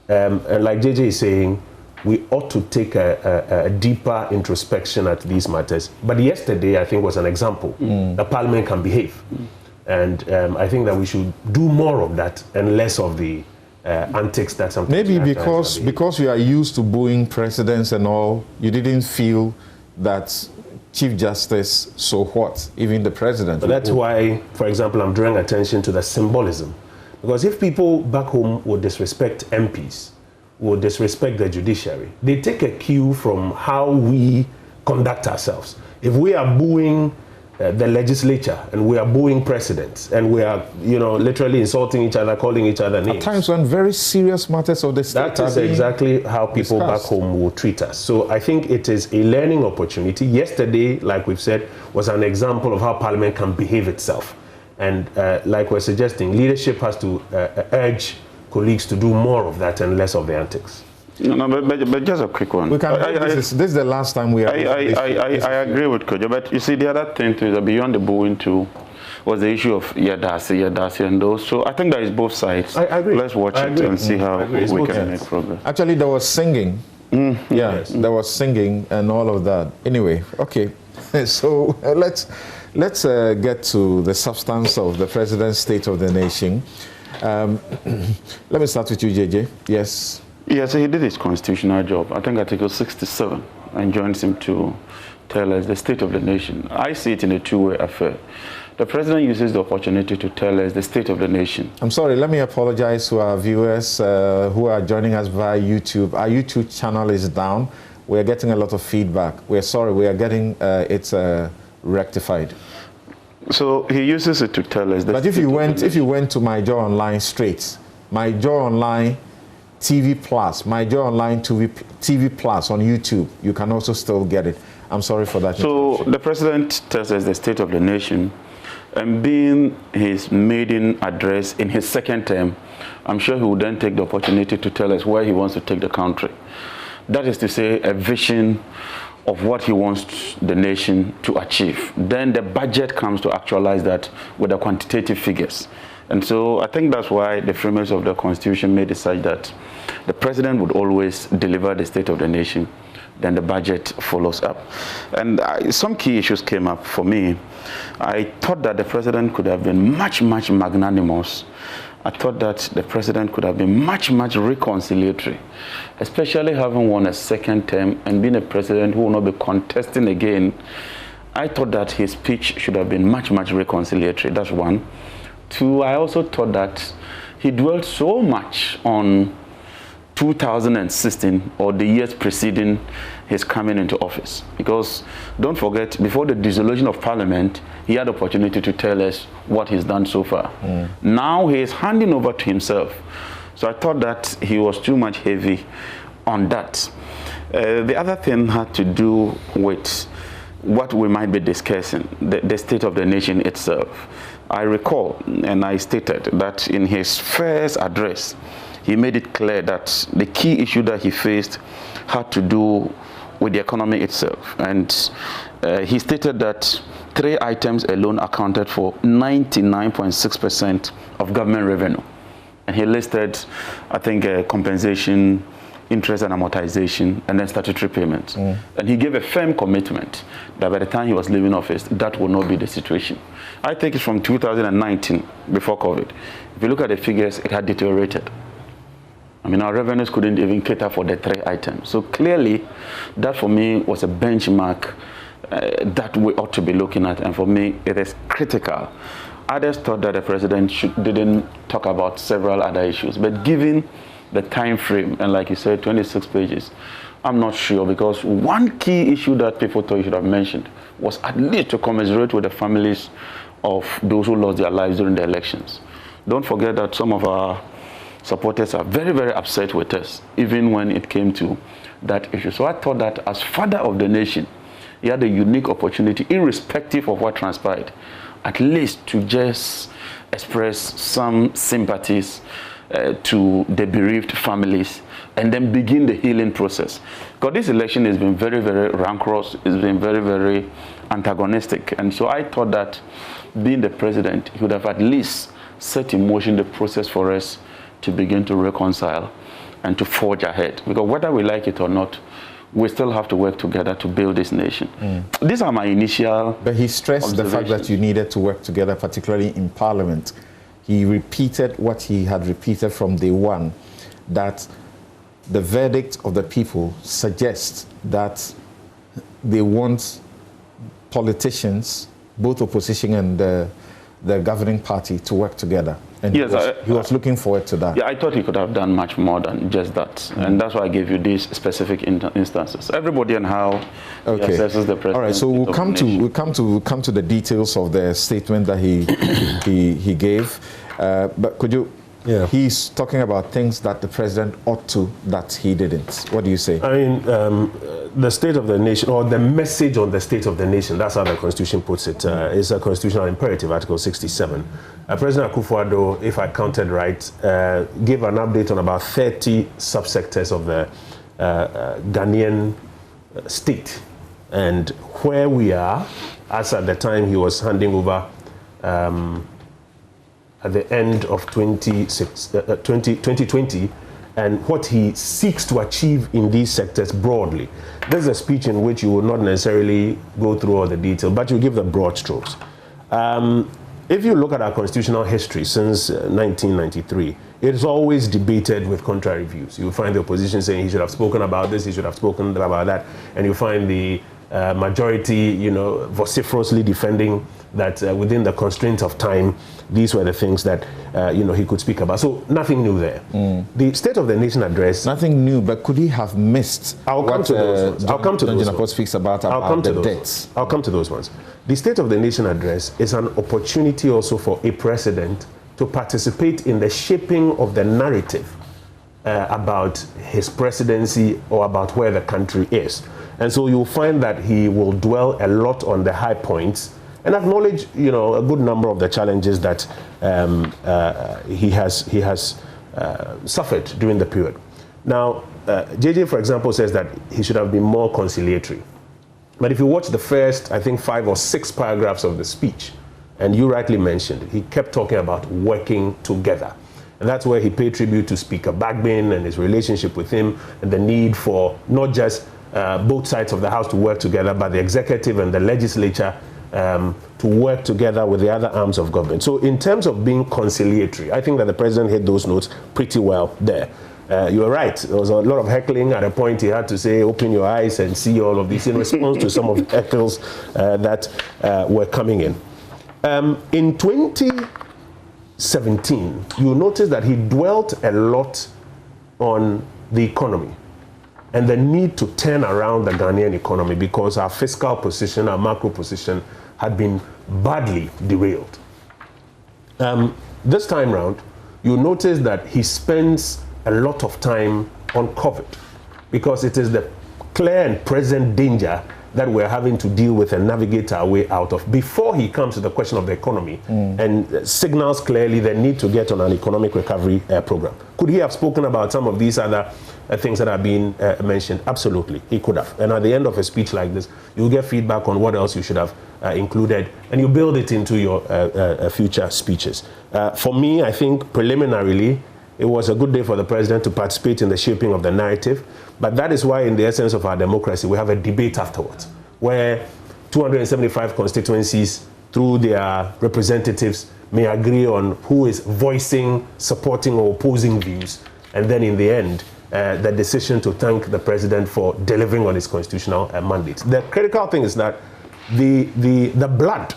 And like JJ is saying, we ought to take a deeper introspection at these matters. But yesterday, I think, was an example that Parliament can behave. And I think that we should do more of that and less of the antics that sometimes... Maybe because you are used to booing presidents and all, you didn't feel that Chief Justice, so what, even the president. But that's why, for example, I'm drawing attention to the symbolism. Because if people back home would disrespect MPs, would disrespect the judiciary, they take a cue from how we conduct ourselves. If we are booing the legislature and we are booing presidents and we are, literally insulting each other, calling each other names. At times when very serious matters of the state that is exactly how people back home will treat us. So I think it is a learning opportunity. Yesterday, like we've said, was an example of how Parliament can behave itself. And like we're suggesting, leadership has to urge colleagues to do more of that and less of the antics. No, but just a quick one. This is the last time we are... I agree with Kojo, but you see, the other thing too is that beyond the booing too was the issue of Yadasi and those. So I think that is both sides. I agree. Let's watch it and see how we can make progress. Actually, there was singing. Yes, there was singing and all of that. Anyway, okay. So let's get to the substance of the President's State of the Nation. Let me start with you, JJ. Yes. Yes, he did his constitutional job. I think Article 67 enjoins him to tell us the state of the nation. I see it in a two-way affair. The president uses the opportunity to tell us the state of the nation. I'm sorry, let me apologize to our viewers who are joining us via YouTube. Our YouTube channel is down. We're getting a lot of feedback. We're sorry, we are getting it rectified. So he uses it to tell us the But if you went to My Joy Online straight, My Joy Online TV Plus, My Joy Online TV Plus on YouTube, you can also still get it. I'm sorry for that. So the president tells us the state of the nation, and being his maiden address in his second term, I'm sure he would then take the opportunity to tell us where he wants to take the country. That is to say, a vision of what he wants the nation to achieve. Then the budget comes to actualize that with the quantitative figures. And so I think that's why the framers of the Constitution made it such that the president would always deliver the state of the nation, then the budget follows up. And some key issues came up for me. I thought that the president could have been much, much magnanimous. I thought that the president could have been much, much reconciliatory, especially having won a second term and being a president who will not be contesting again. I thought that his speech should have been much, much reconciliatory. That's one. Two, I also thought that he dwelt so much on 2016 or the years preceding his coming into office. Because don't forget, before the dissolution of Parliament, he had the opportunity to tell us what he's done so far. Now he is handing over to himself. So I thought that he was too much heavy on that. The other thing had to do with what we might be discussing, the state of the nation itself. I recall, and I stated that in his first address, he made it clear that the key issue that he faced had to do with the economy itself. And he stated that 3 items alone accounted for 99.6% of government revenue. And he listed, I think, compensation, interest and amortization, and then statutory payments. And he gave a firm commitment that by the time he was leaving office, that would not be the situation. I think it's from 2019, before COVID. If you look at the figures, it had deteriorated. I mean, our revenues couldn't even cater for the 3 items. So clearly, that for me was a benchmark that we ought to be looking at. And for me, it is critical. Others thought that the president didn't talk about several other issues. But given the time frame, and like you said, 26 pages, I'm not sure, because one key issue that people thought you should have mentioned was at least to commiserate with the families of those who lost their lives during the elections. Don't forget that some of our supporters are very, very upset with us, even when it came to that issue. So I thought that as father of the nation, he had a unique opportunity, irrespective of what transpired, at least to just express some sympathies to the bereaved families, and then begin the healing process. Because this election has been very, very rancorous, it's been very, very antagonistic. And so I thought that being the president, he would have at least set in motion the process for us to begin to reconcile and to forge ahead. Because whether we like it or not, we still have to work together to build this nation. These are my initial But he stressed the fact that you needed to work together, particularly in Parliament. He repeated what he had repeated from day one, that the verdict of the people suggests that they want politicians, both opposition and the governing party, to work together. And yes, he was looking forward to that. Yeah, I thought he could have done much more than just that. And that's why I gave you these specific instances. Everybody and how he assesses the president. All right, so we'll come to the details of the statement that he gave. But could you? Yeah. He's talking about things that the president ought to, that he didn't. What do you say? I mean, the state of the nation, or the message on the state of the nation, that's how the Constitution puts it, is a constitutional imperative, Article 67. President Akufo-Addo, if I counted right, gave an update on about 30 subsectors of the Ghanaian state, and where we are, as at the time he was handing over at the end of 2020, and what he seeks to achieve in these sectors broadly. There's a speech in which you will not necessarily go through all the detail, but you give the broad strokes. If you look at our constitutional history since 1993, it is always debated with contrary views. You find the opposition saying he should have spoken about this, he should have spoken about that, and you find the majority, vociferously defending that within the constraints of time, these were the things that he could speak about. So nothing new there. The State of the Nation address. Nothing new, but could he have missed? I'll come to those ones. I'll come to those ones. Speaks about the debts. I'll come to those ones. The State of the Nation address is an opportunity also for a president to participate in the shaping of the narrative about his presidency or about where the country is. And so you'll find that he will dwell a lot on the high points and acknowledge, a good number of the challenges that he has suffered during the period. Now, JJ, for example, says that he should have been more conciliatory. But if you watch the first, I think, 5 or 6 paragraphs of the speech, and you rightly mentioned, he kept talking about working together. And that's where he paid tribute to Speaker Bagbin and his relationship with him, and the need for not just both sides of the House to work together, but the executive and the legislature to work together with the other arms of government. So in terms of being conciliatory, I think that the president hit those notes pretty well there. You're right, there was a lot of heckling. At a point he had to say, open your eyes and see all of this, in response to some of the heckles that were coming in. In 2017, you notice that he dwelt a lot on the economy and the need to turn around the Ghanaian economy, because our fiscal position, our macro position, had been badly derailed. This time round, you notice that he spends a lot of time on COVID, because it is the clear and present danger that we're having to deal with and navigate our way out of before he comes to the question of the economy and signals clearly the need to get on an economic recovery program. Could he have spoken about some of these other things that are being mentioned? Absolutely, he could have. And at the end of a speech like this, you'll get feedback on what else you should have included, and you build it into your future speeches. For me, I think preliminarily, it was a good day for the president to participate in the shaping of the narrative. But that is why, in the essence of our democracy, we have a debate afterwards, where 275 constituencies, through their representatives, may agree on who is voicing, supporting, or opposing views. And then in the end, the decision to thank the president for delivering on his constitutional mandate. The critical thing is that the blood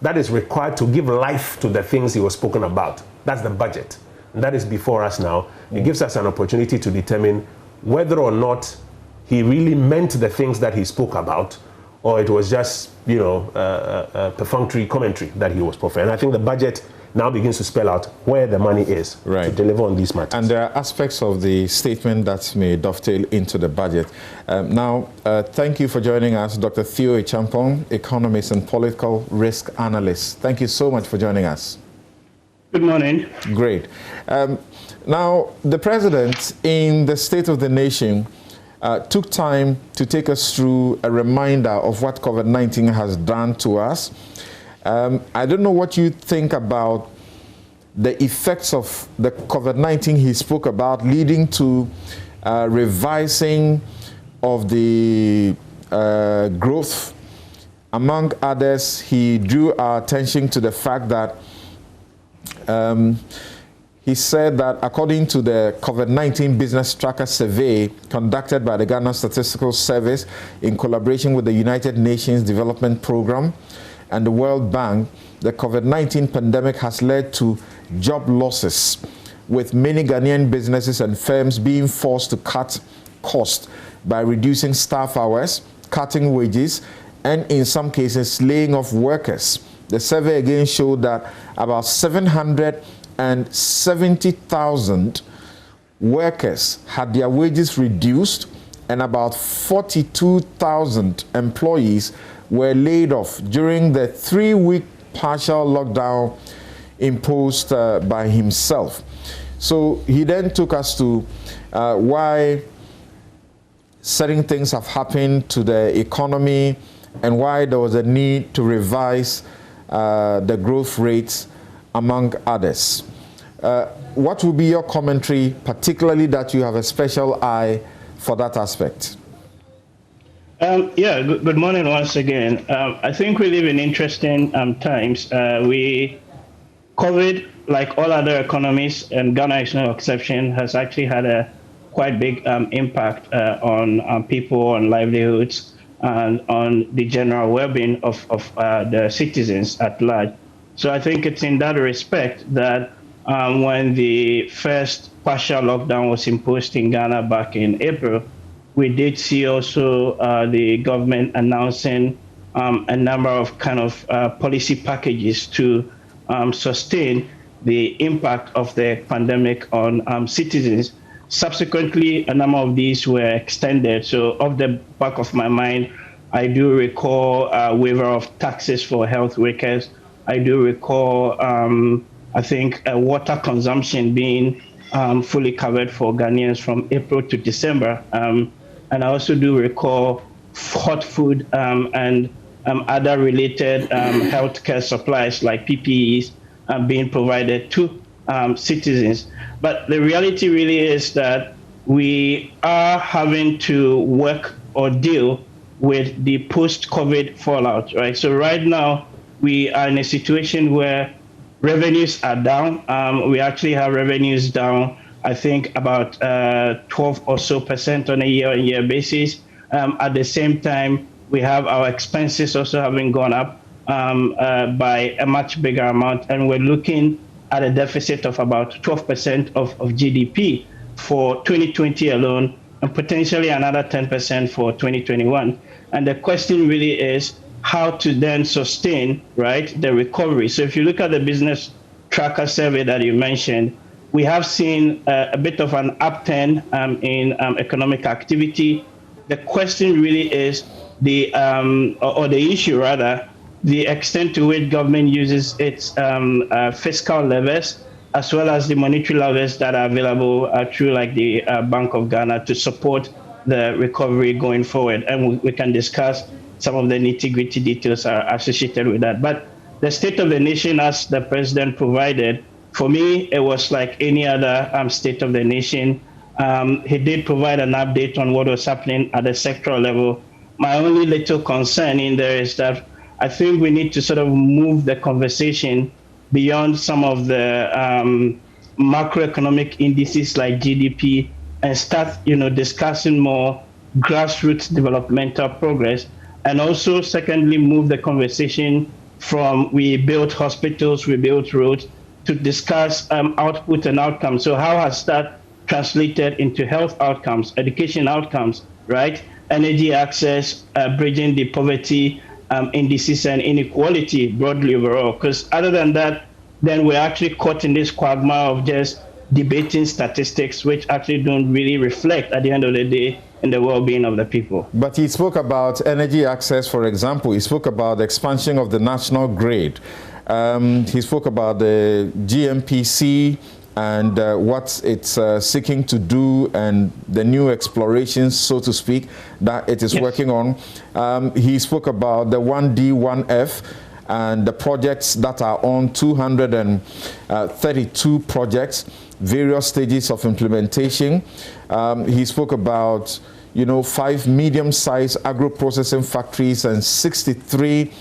that is required to give life to the things he was spoken about, that's the budget. And that is before us now. It gives us an opportunity to determine whether or not he really meant the things that he spoke about, or it was just, perfunctory commentary that he was preferring. And I think the budget now begins to spell out where the money is to deliver on these matters. And there are aspects of the statement that may dovetail into the budget. Thank you for joining us, Dr. Theo Achampong, economist and political risk analyst. Thank you so much for joining us. Good morning. Great. Now, the president, in the State of the Nation, took time to take us through a reminder of what COVID-19 has done to us. I don't know what you think about the effects of the COVID-19 he spoke about, leading to revising of the growth. Among others, he drew our attention to the fact that he said that according to the COVID-19 Business Tracker Survey conducted by the Ghana Statistical Service in collaboration with the United Nations Development Programme and the World Bank, the COVID-19 pandemic has led to job losses, with many Ghanaian businesses and firms being forced to cut costs by reducing staff hours, cutting wages, and in some cases laying off workers. The survey again showed that about 770,000 workers had their wages reduced, and about 42,000 employees were laid off during the 3-week partial lockdown imposed by himself. So he then took us to why certain things have happened to the economy and why there was a need to revise the growth rates, among others. What will be your commentary, particularly that you have a special eye for that aspect? Good morning once again. I think we live in interesting times. COVID, like all other economies, and Ghana is no exception, has actually had a quite big impact on people, on livelihoods, and on the general well-being of the citizens at large. So I think it's in that respect that when the first partial lockdown was imposed in Ghana back in April, we did see also the government announcing a number of policy packages to sustain the impact of the pandemic on citizens. Subsequently, a number of these were extended. So off the back of my mind, I do recall a waiver of taxes for health workers. I do recall, I think, water consumption being fully covered for Ghanaians from April to December. And I also do recall hot food and other related healthcare supplies like PPEs being provided to citizens. But the reality really is that we are having to work or deal with the post-COVID fallout, right? So right now, we are in a situation where revenues are down. We actually have revenues down, I think, about 12% or so on a year-on-year basis. At the same time, we have our expenses also having gone up by a much bigger amount, and we're looking at a deficit of about 12% of GDP for 2020 alone, and potentially another 10% for 2021. And the question really is how to then sustain, right, the recovery. So if you look at the business tracker survey that you mentioned, we have seen a bit of an upturn in economic activity. The question really is, the or the issue rather, the extent to which government uses its fiscal levers as well as the monetary levers that are available through like the Bank of Ghana to support the recovery going forward. And we can discuss some of the nitty-gritty details are associated with that. But the State of the Nation, as the president provided, for me, it was like any other State of the Nation. He did provide an update on what was happening at the sectoral level. My only little concern in there is that I think we need to sort of move the conversation beyond some of the macroeconomic indices like GDP and start, discussing more grassroots developmental progress. And also, secondly, move the conversation from we built hospitals, we built roads, to discuss output and outcomes. So how has that translated into health outcomes, education outcomes, right? Energy access, bridging the poverty indices and inequality broadly overall. Because other than that, then we're actually caught in this quagmire of just debating statistics, which actually don't really reflect at the end of the day in the well-being of the people. But he spoke about energy access, for example. He spoke about the expansion of the national grid. He spoke about the GMPC and what it's seeking to do and the new explorations, so to speak, that it is working on. He spoke about the 1D, 1F and the projects that are on 232 projects, various stages of implementation. He spoke about 5 medium-sized agro-processing factories and 63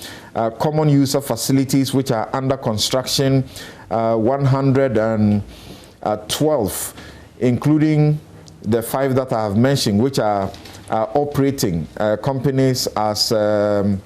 common user facilities which are under construction, 112, including the 5 that I have mentioned, which are operating companies as 1D,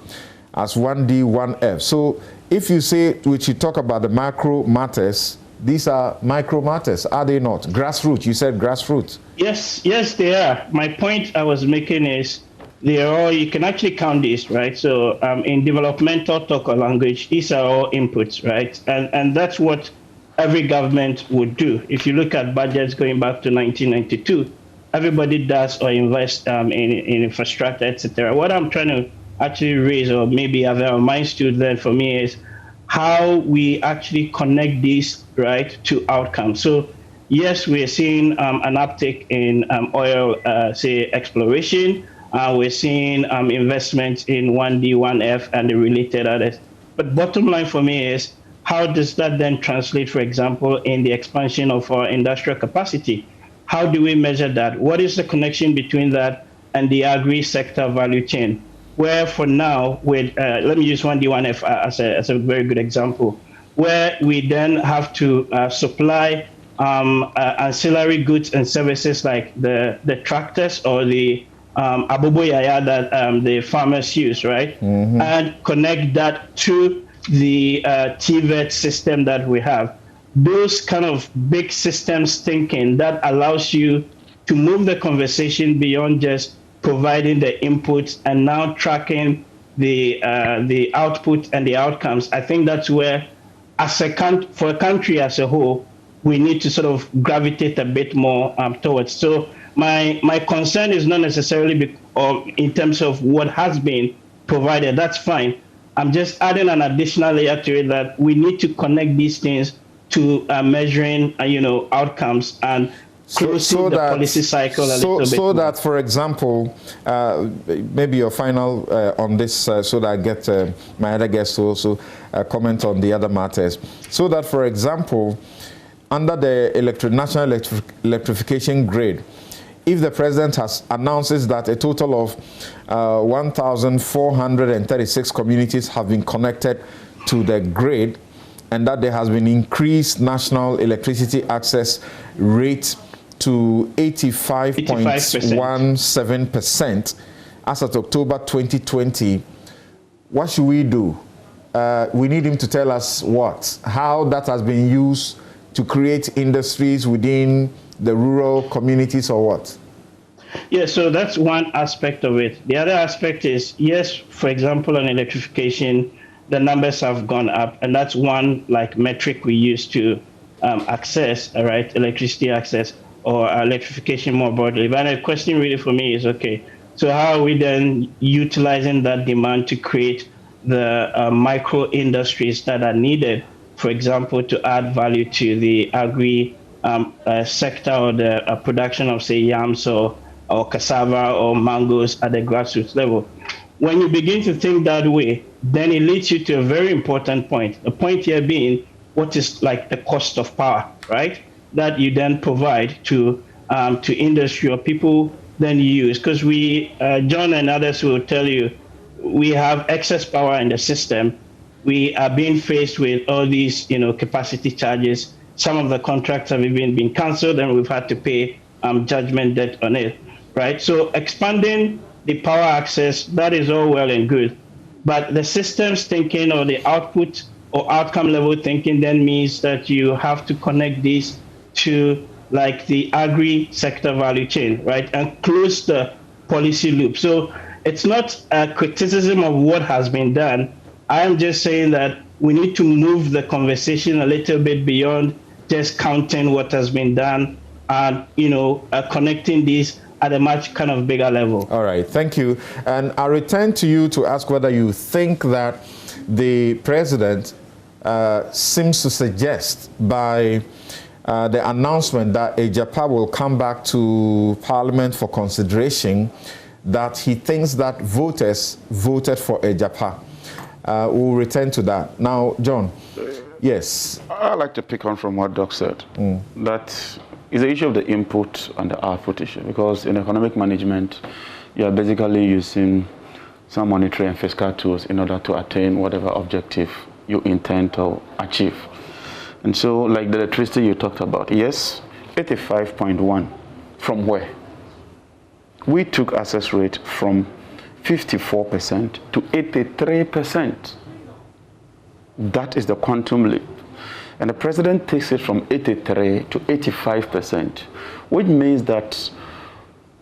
1F. So if you say we should talk about the macro matters, these are micro matters, are they not? Grassroots, you said grassroots. Yes, they are. My point I was making is they are all, you can actually count these, right? So in developmental talk or language, these are all inputs, right? And that's what every government would do. If you look at budgets going back to 1992, everybody does or invests in infrastructure, etc. What I'm trying to actually raise, or maybe have a mind to then for me, is how we actually connect these, right, to outcomes. So yes, we are seeing an uptick in oil, say, exploration. We're seeing investments in 1D, 1F, and the related others. But bottom line for me is, how does that then translate, for example, in the expansion of our industrial capacity? How do we measure that? What is the connection between that and the agri-sector value chain? Where for now, with let me use 1D, 1F as a very good example, where we then have to supply ancillary goods and services like the tractors or the abobo yaya that the farmers use, right? Mm-hmm. And connect that to the TVET system that we have. Those kind of big systems thinking that allows you to move the conversation beyond just providing the inputs and now tracking the output and the outcomes. I think that's where, for a country as a whole, we need to sort of gravitate a bit more towards. So my concern is not necessarily in terms of what has been provided. That's fine. I'm just adding an additional layer to it that we need to connect these things to measuring, outcomes and closing the policy cycle a little bit. So that, for example, maybe your final on this, so that I get my other guests to also comment on the other matters. So that, for example, under the national electrification grid, if the president announces that a total of 1,436 communities have been connected to the grid, and that there has been increased national electricity access rate to 85.17% as of October 2020, what should we do? We need him to tell us how that has been used to create industries within the rural communities or what? Yeah, so that's one aspect of it. The other aspect is, yes, for example, on electrification, the numbers have gone up, and that's one metric we use to access, electricity access or electrification more broadly. But the question really for me is, okay, So how are we then utilizing that demand to create the micro industries that are needed, for example, to add value to the agri sector or the production of, say, yams or cassava or mangoes at the grassroots level? When you begin to think that way, then it leads you to a very important point. The point here being, what is like the cost of power, right? That you then provide to industry or people then use. Because we, John and others will tell you, we have excess power in the system. We are being faced with all these, capacity charges. Some of the contracts have even been canceled, and we've had to pay judgment debt on it, right? So expanding the power access, that is all well and good. But the systems thinking or the output or outcome level thinking then means that you have to connect these to like the agri sector value chain, right? And close the policy loop. So it's not a criticism of what has been done. I am just saying that we need to move the conversation a little bit beyond just counting what has been done and, connecting these at a much kind of bigger level. All right, thank you. And I return to you to ask whether you think that the president seems to suggest by the announcement that Agyapa will come back to Parliament for consideration that he thinks that voters voted for Agyapa. We'll return to that. Now, John, yes. I'd like to pick on from what Doc said. That is the issue of the input and the output issue, because in economic management, you are basically using some monetary and fiscal tools in order to attain whatever objective you intend to achieve. And so, like the electricity you talked about, yes, 85.1, from where? We took access rate from 54% to 83%. That is the quantum leap. And the president takes it from 83 to 85%, which means that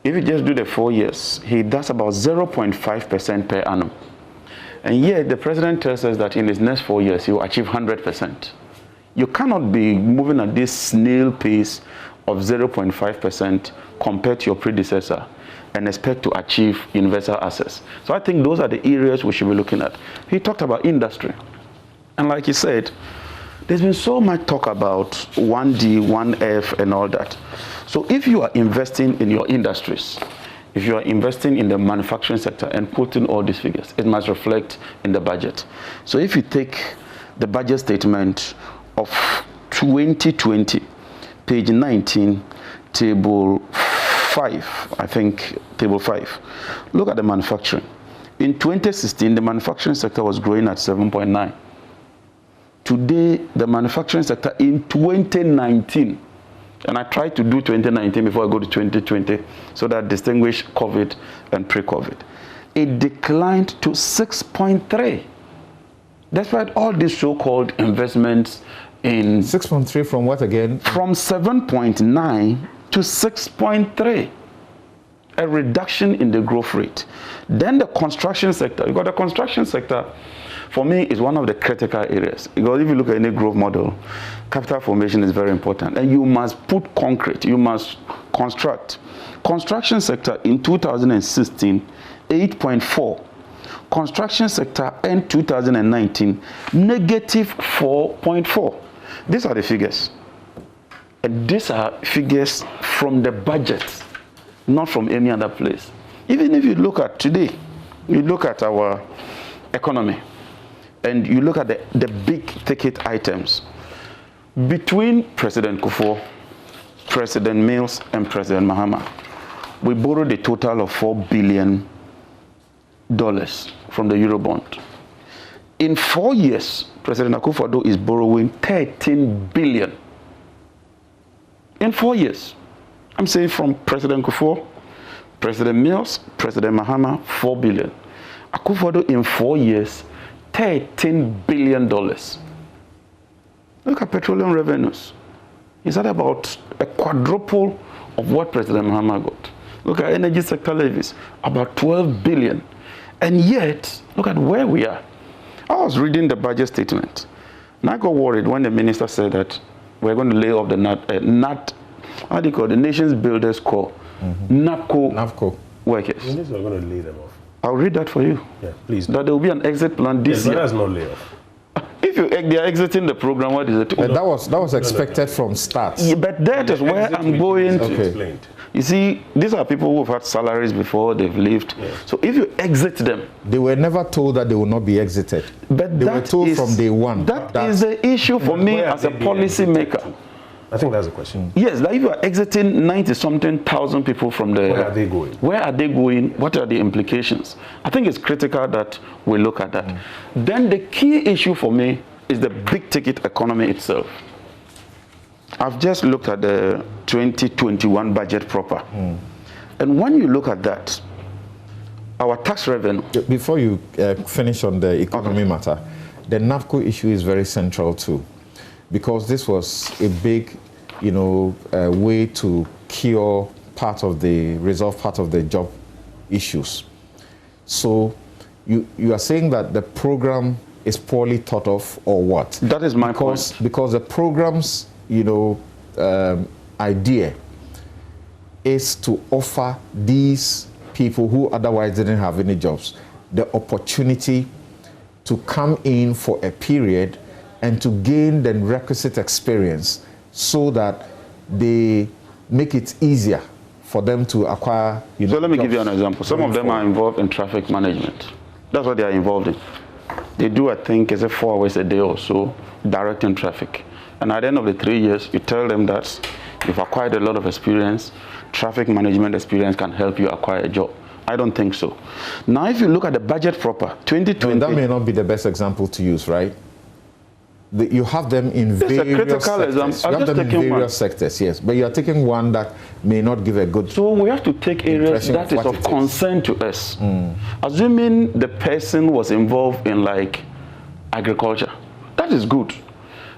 if you just do the 4 years, he does about 0.5% per annum. And yet the president tells us that in his next 4 years, he will achieve 100%. You cannot be moving at this snail pace of 0.5% compared to your predecessor and expect to achieve universal access. So I think those are the areas we should be looking at. He talked about industry. And like he said, there's been so much talk about 1D, 1F and all that. So if you are investing in your industries, if you are investing in the manufacturing sector and putting all these figures, it must reflect in the budget. So if you take the budget statement of 2020, page 19, table 5, I think table 5, look at the manufacturing. In 2016, the manufacturing sector was growing at 7.9. Today, the manufacturing sector in 2019, and I tried to do 2019 before I go to 2020, so that I distinguish COVID and pre-COVID. It declined to 6.3. Despite all these so-called investments in... 6.3 from what again? From 7.9 to 6.3. A reduction in the growth rate. Then the construction sector, because the construction sector, for me, is one of the critical areas. Because if you look at any growth model, capital formation is very important. And you must put concrete, you must construct. Construction sector in 2016, 8.4. Construction sector in 2019, negative 4.4. These are the figures. And these are figures from the budget, not from any other place. Even if you look at today, you look at our economy, and you look at the big ticket items. Between President Kufuor, President Mills, and President Mahama, we borrowed a total of $4 billion from the Eurobond. In 4 years, President Akufo-Addo is borrowing $13 billion. In 4 years. I'm saying from President Kufuor, President Mills, President Mahama, $4 billion. Akufo-Addo in 4 years, $13 billion. Look at petroleum revenues. Is that about a quadruple of what President Mahama got? Look at energy sector levies, about 12 billion. And yet, look at where we are. I was reading the budget statement, and I got worried when the minister said that we're going to lay off the the Nations Builders Corps, Napco workers. We're going to lay them off. I'll read that for you. Yeah, please. That there will be an exit plan this year. That's not layoff. If they are exiting the program, what is it? That was expected from start. Yeah, but that is where I'm going to. Explained. You see, these are people who've had salaries before, they've lived. Yeah. So if you exit them... They were never told that they will not be exited. But they were told from day one. That is the issue for me as a policy maker. I think that's the question. Yes, like if you are exiting 90-something thousand people from the... Where are they going? Where are they going? What are the implications? I think it's critical that we look at that. Then the key issue for me is the big-ticket economy itself. I've just looked at the 2021 budget proper. And when you look at that, our tax revenue... Before you finish on the economy matter, the Napco issue is very central too, because this was a big, way to resolve part of the job issues. So you are saying that the program is poorly thought of, or what? That is my point. Because the program's idea is to offer these people who otherwise didn't have any jobs the opportunity to come in for a period and to gain the requisite experience so that they make it easier for them to acquire. So let me give you an example. Some of them are involved in traffic management. That's what they are involved in. They do, I think, 4 hours a day or so, directing traffic. And at the end of the 3 years, you tell them that you've acquired a lot of experience, traffic management experience can help you acquire a job. I don't think so. Now, if you look at the budget proper, 2020... that may not be the best example to use, right? You have them in various sectors. You have them in various sectors, yes. But you are taking one that may not give a good... So we have to take areas that is of concern to us. Assuming the person was involved in, like, agriculture, that is good.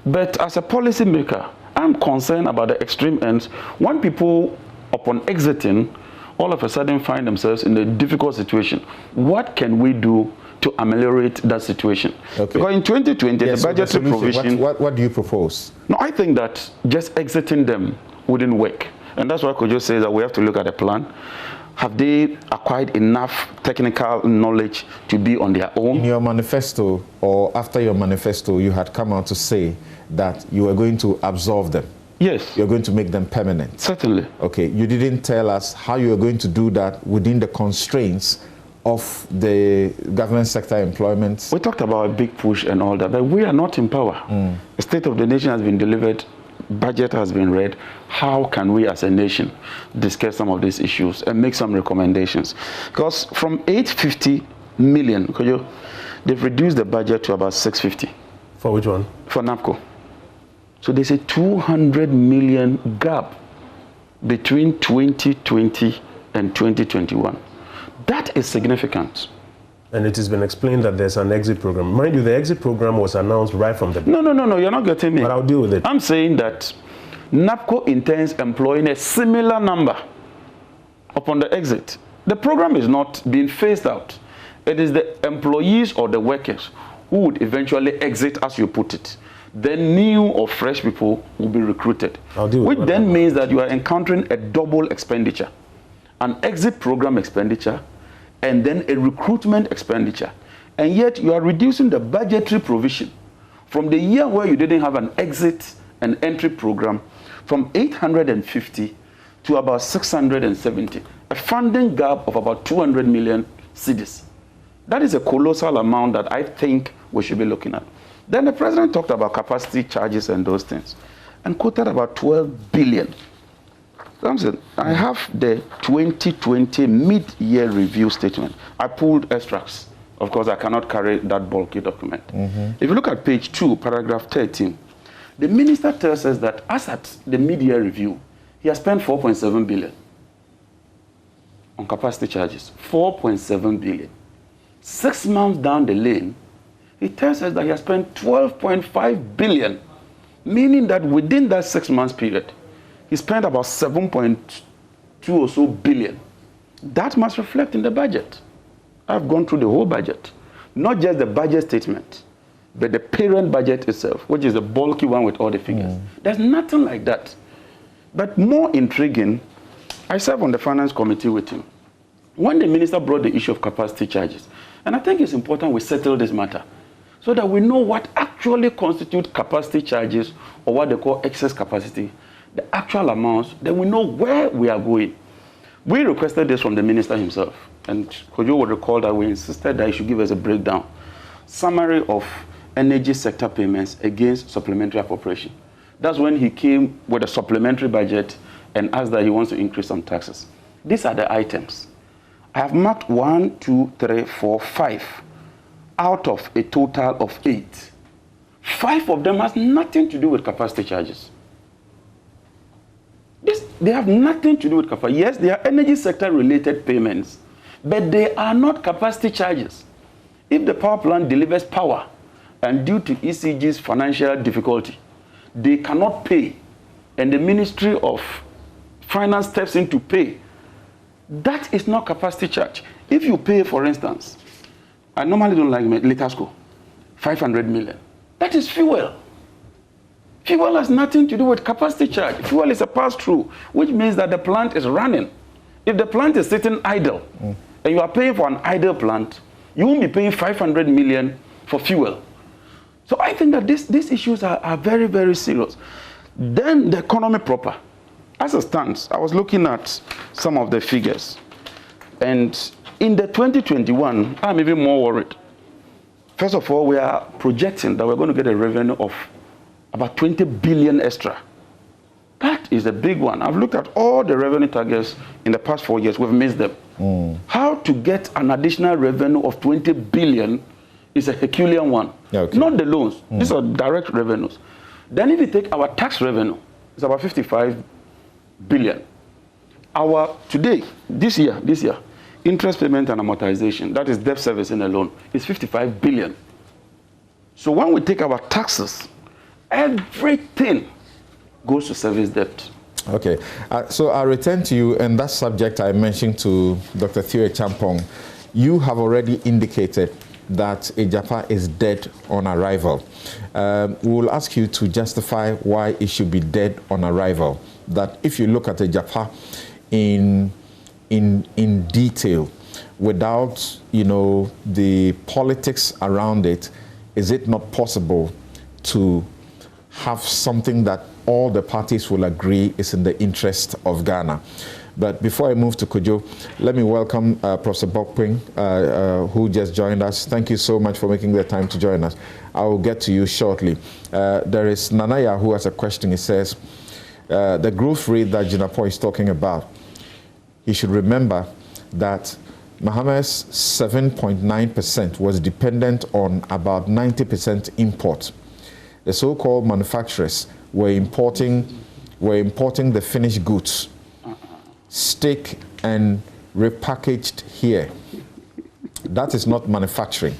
But as a policy maker, I'm concerned about the extreme ends. When people, upon exiting, all of a sudden find themselves in a difficult situation, what can we do to ameliorate that situation? Okay. Because in 2020, the budgetary provision... What do you propose? No, I think that just exiting them wouldn't work. And that's why Kojo says that we have to look at the plan. Have they acquired enough technical knowledge to be on their own? In your manifesto, or after your manifesto, you had come out to say that you were going to absolve them. Yes. You're going to make them permanent. Certainly. Okay, you didn't tell us how you are going to do that within the constraints of the government sector employment. We talked about a big push and all that, but we are not in power. The State of the Nation has been delivered, budget has been read. How can we as a nation discuss some of these issues and make some recommendations? Because from 850 million, they've reduced the budget to about 650. For which one? For Napco. So there's a 200 million gap between 2020 and 2021. That is significant. And it has been explained that there's an exit program. Mind you, the exit program was announced right from the beginning. No, you're not getting me. But I'll deal with it. I'm saying that Napco intends employing a similar number upon the exit. The program is not being phased out. It is the employees or the workers who would eventually exit, as you put it. Then new or fresh people will be recruited. Which then means that you are encountering a double expenditure. An exit program expenditure and then a recruitment expenditure. And yet you are reducing the budgetary provision from the year where you didn't have an exit and entry program from 850 to about 670. A funding gap of about 200 million cedis. That is a colossal amount that I think we should be looking at. Then the president talked about capacity charges and those things and quoted about 12 billion. I have the 2020 mid-year review statement. I pulled extracts. Of course, I cannot carry that bulky document. If you look at page 2, paragraph 13, the minister tells us that as at the mid-year review, he has spent 4.7 billion on capacity charges. 4.7 billion. 6 months down the lane, he tells us that he has spent 12.5 billion, meaning that within that 6 months period, he spent about 7.2 or so billion. That must reflect in the budget. I've gone through the whole budget. Not just the budget statement, but the parent budget itself, which is the bulky one with all the figures. There's nothing like that. But more intriguing, I serve on the finance committee with him. when the minister brought the issue of capacity charges, and I think it's important we settle this matter so that we know what actually constitutes capacity charges or what they call excess capacity, the actual amounts, then we know where we are going. We requested this from the minister himself, and Kojo would recall that we insisted that he should give us a breakdown, summary of energy sector payments against supplementary appropriation. That's when he came with a supplementary budget and asked that he wants to increase some taxes. These are the items. I have marked 1, 2, 3, 4, 5 out of a total of 8. 5 of them has nothing to do with capacity charges. They have nothing to do with capacity. Yes, they are energy sector related payments, but they are not capacity charges. If the power plant delivers power and due to ECG's financial difficulty, they cannot pay, and the Ministry of Finance steps in to pay, that is not capacity charge. If you pay, for instance, I normally don't like Litasco, 500 million. That is fuel. Fuel has nothing to do with capacity charge. Fuel is a pass-through, which means that the plant is running. If the plant is sitting idle, and you are paying for an idle plant, you won't be paying 500 million for fuel. So I think that these issues are very, very serious. Then the economy proper. As it stands, I was looking at some of the figures. And in the 2021, I'm even more worried. First of all, we are projecting that we're going to get a revenue of about 20 billion extra. That is a big one. I've looked at all the revenue targets in the past 4 years. We've missed them. How to get an additional revenue of 20 billion is a Herculean one. Okay. Not the loans. These are direct revenues. Then if you take our tax revenue, it's about 55 billion. This year, interest payment and amortization, that is debt servicing alone, is 55 billion. So when we take our taxes, everything goes to service debt. Okay, so I'll return to you, and that subject I mentioned to Dr. Theo Champong. You have already indicated that Agyapa is dead on arrival. We will ask you to justify why it should be dead on arrival. That if you look at Agyapa in detail, without the politics around it, is it not possible to have something that all the parties will agree is in the interest of Ghana? But before I move to Kojo, let me welcome Professor Bokping, who just joined us. Thank you so much for making the time to join us. I will get to you shortly. There is Nanaya who has a question. He says, the growth rate that Jinapo is talking about, he should remember that Mohammed's 7.9% was dependent on about 90% import. The so-called manufacturers were importing the finished goods, stick and repackaged here. That is not manufacturing.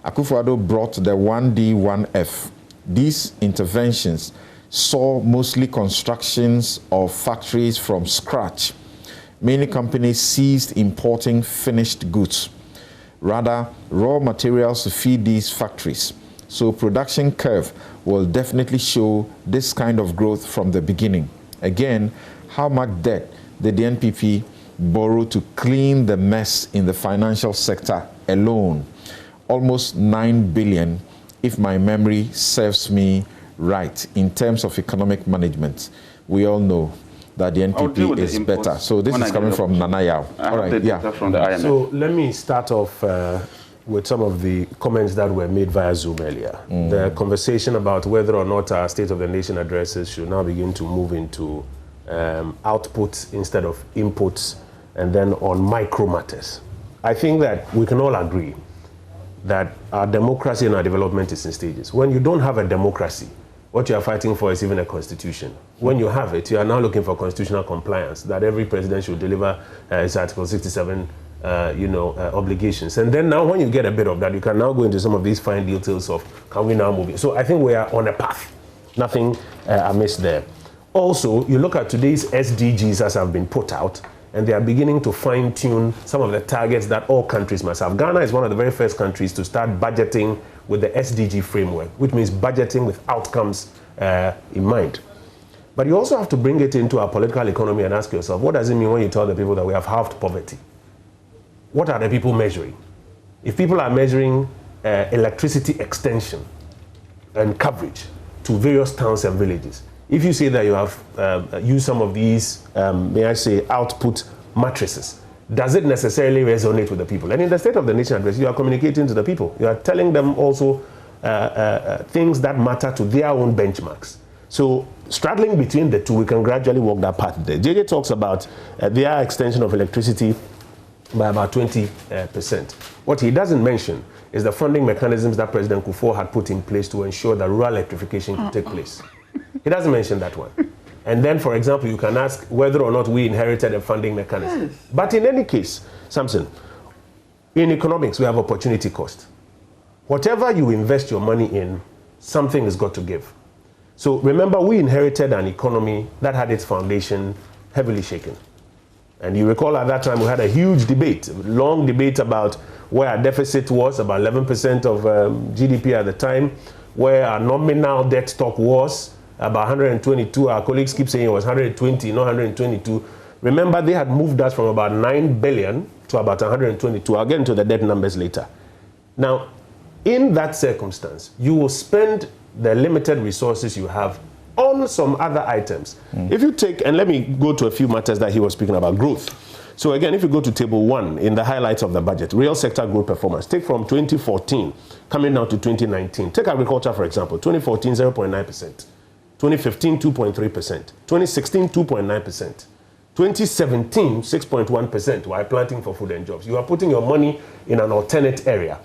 Akufo-Addo brought the 1D, 1F. These interventions saw mostly constructions of factories from scratch. Many companies ceased importing finished goods, rather raw materials to feed these factories. So production curve will definitely show this kind of growth from the beginning. Again, how much debt did the NPP borrow to clean the mess in the financial sector alone? Almost 9 billion, if my memory serves me right, in terms of economic management. We all know that the NPP is better. So this is coming from Nanayao. All right, yeah. From the IMF. So let me start off with some of the comments that were made via Zoom earlier. The conversation about whether or not our State of the Nation addresses should now begin to move into outputs instead of inputs, and then on micro matters. I think that we can all agree that our democracy and our development is in stages. When you don't have a democracy, what you are fighting for is even a constitution. When you have it, you are now looking for constitutional compliance, that every president should deliver its Article 67 obligations. And then now when you get a bit of that, you can now go into some of these fine details of can we now move it. So I think we are on a path. Nothing amiss there. Also, you look at today's SDGs as have been put out, and they are beginning to fine-tune some of the targets that all countries must have. Ghana is one of the very first countries to start budgeting with the SDG framework, which means budgeting with outcomes in mind. But you also have to bring it into our political economy and ask yourself, what does it mean when you tell the people that we have halved poverty? what are the people measuring? If people are measuring electricity extension and coverage to various towns and villages, if you say that you have used some of these, may I say, output matrices, does it necessarily resonate with the people? And in the State of the Nation address, you are communicating to the people. You are telling them also things that matter to their own benchmarks. So straddling between the two, we can gradually walk that path there. JJ talks about their extension of electricity by about 20%. What he doesn't mention is the funding mechanisms that President Kufuor had put in place to ensure that rural electrification could take place. He doesn't mention that one. And then, for example, you can ask whether or not we inherited a funding mechanism. Yes. But in any case, Samson, in economics, we have opportunity cost. Whatever you invest your money in, something has got to give. So remember, we inherited an economy that had its foundation heavily shaken. And you recall at that time we had a huge debate, long debate about where our deficit was, about 11% of GDP at the time, where our nominal debt stock was, about 122. Our colleagues keep saying it was 120, not 122. Remember, they had moved us from about 9 billion to about 122. I'll get into the debt numbers later. Now, in that circumstance, you will spend the limited resources you have on some other items. If you take, and let me go to a few matters that he was speaking about, growth. So again, if you go to table 1 in the highlights of the budget, real sector growth performance, take from 2014 coming down to 2019. Take agriculture, for example, 2014, 0.9%. 2015, 2.3%. 2016, 2.9%. 2017, 6.1%, while planting for food and jobs. You are putting your money in an alternate area.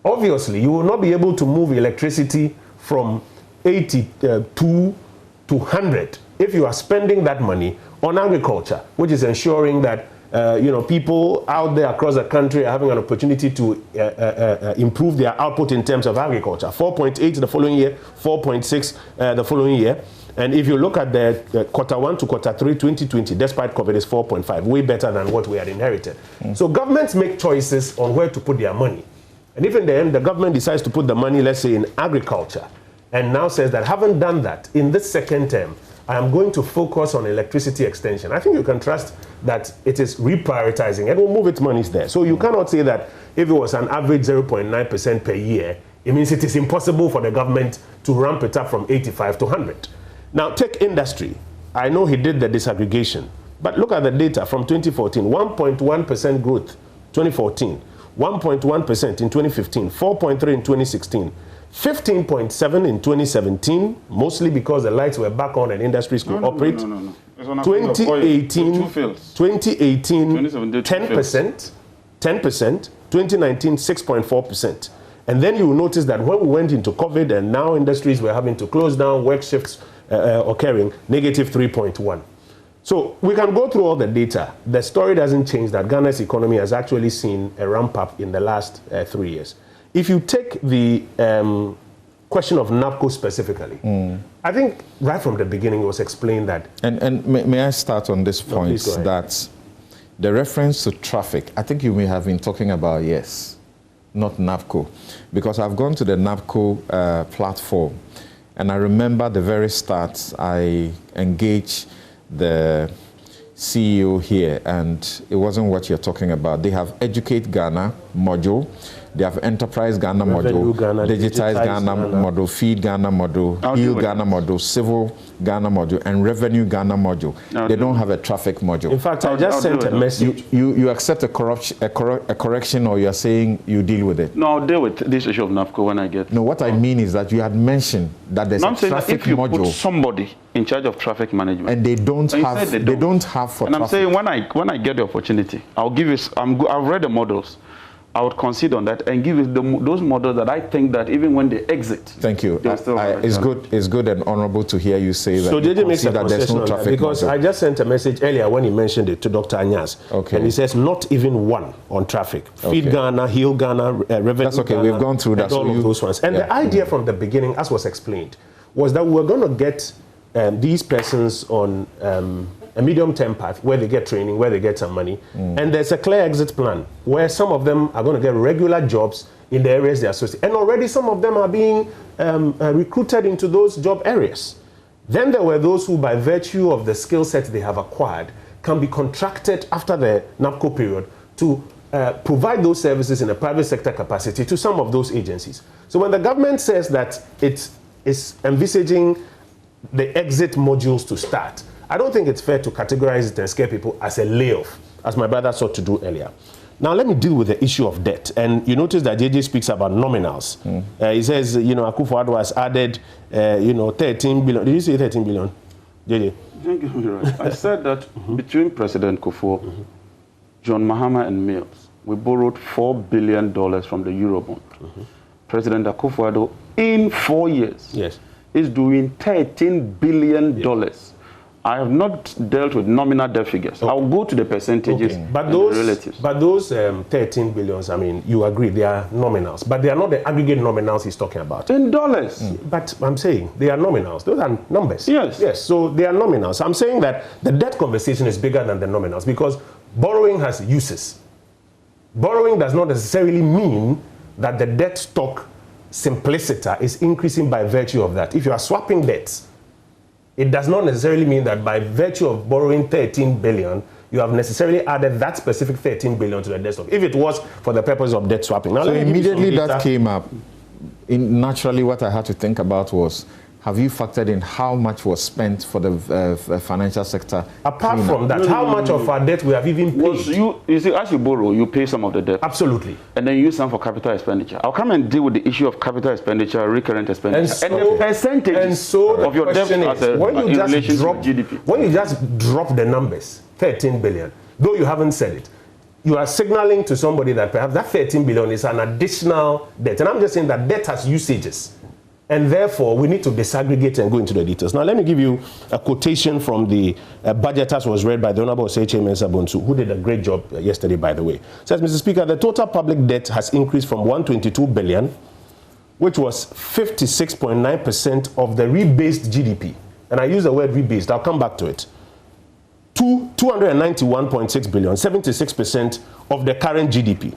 Obviously, you will not be able to move electricity from 82 to 100 if you are spending that money on agriculture, which is ensuring that people out there across the country are having an opportunity to improve their output in terms of agriculture. 4.8 the following year, 4.6 the following year. And if you look at the quarter 1 to quarter 3, 2020, despite COVID, is 4.5, way better than what we had inherited. So governments make choices on where to put their money. And if in the end the government decides to put the money, let's say, in agriculture, and now says that, haven't done that in this second term, I am going to focus on electricity extension, I think you can trust that it is reprioritizing and will move its monies there. So you cannot say that if it was an average 0.9% per year, it means it is impossible for the government to ramp it up from 85 to 100. Now take industry. I know he did the disaggregation, but look at the data from 2014, 1.1% growth, 2014, 1.1% in 2015, 4.3 in 2016, 15.7 in 2017, mostly because the lights were back on and industries could operate. No. 2018, 10%, 2019, 6.4%. And then you will notice that when we went into COVID and now industries were having to close down, work shifts occurring, negative 3.1. So we can go through all the data. The story doesn't change that Ghana's economy has actually seen a ramp up in the last 3 years. If you take the question of Napco specifically, I think right from the beginning it was explained that... And may I start on this point, that the reference to traffic, I think you may have been talking about, yes, not Napco, because I've gone to the Napco platform, and I remember the very start I engaged the CEO here, and it wasn't what you're talking about. They have Educate Ghana module, they have Enterprise Ghana module, Digitize Ghana module, Feed Ghana module, Heal Ghana module, Civil Ghana module, and Revenue Ghana module. They don't have a traffic module. In fact, I just sent a message. You accept a correction, or you're saying you deal with it? No, I'll deal with this issue of Napco when I get... No, what I mean is that you had mentioned that there's a traffic module. If you put somebody in charge of traffic management, and they don't have for traffic. And I'm saying when I get the opportunity, I'll give you... I've read the models. I would concede on that and give you those models that I think that even when they exit... Thank you. It's good and honorable to hear you say that. So JJ makes a concession on that, because I just sent a message earlier when he mentioned it to Dr. Anyas. Okay. And he says not even one on traffic. Feed Ghana, Heal Ghana, Revenue That's okay. Ghana, We've gone through that. All of those ones. And the idea from the beginning, as was explained, was that we were going to get these persons on a medium-term path where they get training, where they get some money. And there's a clear exit plan where some of them are going to get regular jobs in the areas they are associated. And already some of them are being recruited into those job areas. Then there were those who, by virtue of the skill set they have acquired, can be contracted after the Napco period to provide those services in a private sector capacity to some of those agencies. So when the government says that it is envisaging the exit modules to start, I don't think it's fair to categorize it and scare people as a layoff, as my brother sought to do earlier. Now let me deal with the issue of debt. And you notice that JJ speaks about nominals. He says, Akufo-Addo has added, 13 billion. Did you say 13 billion, JJ? Thank you, right. I said that between President Kufuor, John Mahama and Mills, we borrowed $4 billion from the Eurobond. President Akufo-Addo, in 4 years, is doing $13 billion. I have not dealt with nominal debt figures. I'll go to the percentages and the relatives. But those 13 billions, I mean, you agree, they are nominals. But they are not the aggregate nominals he's talking about. In dollars. But I'm saying they are nominals. Those are numbers. Yes. Yes, so they are nominals. I'm saying that the debt conversation is bigger than the nominals because borrowing has uses. Borrowing does not necessarily mean that the debt stock simpliciter is increasing by virtue of that. If you are swapping debts, it does not necessarily mean that by virtue of borrowing 13 billion, you have necessarily added that specific 13 billion to the debt stock, if it was for the purpose of debt swapping. Now, so immediately that came up, naturally what I had to think about was, have you factored in how much was spent for the financial sector? Apart from that, how much of our debt we have even paid? You see, as you borrow, you pay some of the debt. Absolutely. And then you use some for capital expenditure. I'll come and deal with the issue of capital expenditure, recurrent expenditure, and the percentage of your debt in relation to GDP. When you just drop the numbers, 13 billion, though you haven't said it, you are signaling to somebody that perhaps that 13 billion is an additional debt. And I'm just saying that debt has usages. And therefore, we need to disaggregate and go into the details. Now, let me give you a quotation from the budget as was read by the Honorable Osei Mensah Bonsu, who did a great job yesterday, by the way. It says, Mr. Speaker, the total public debt has increased from 122 billion, which was 56.9% of the rebased GDP. And I use the word rebased. I'll come back to it. To 291.6 billion, 76% of the current GDP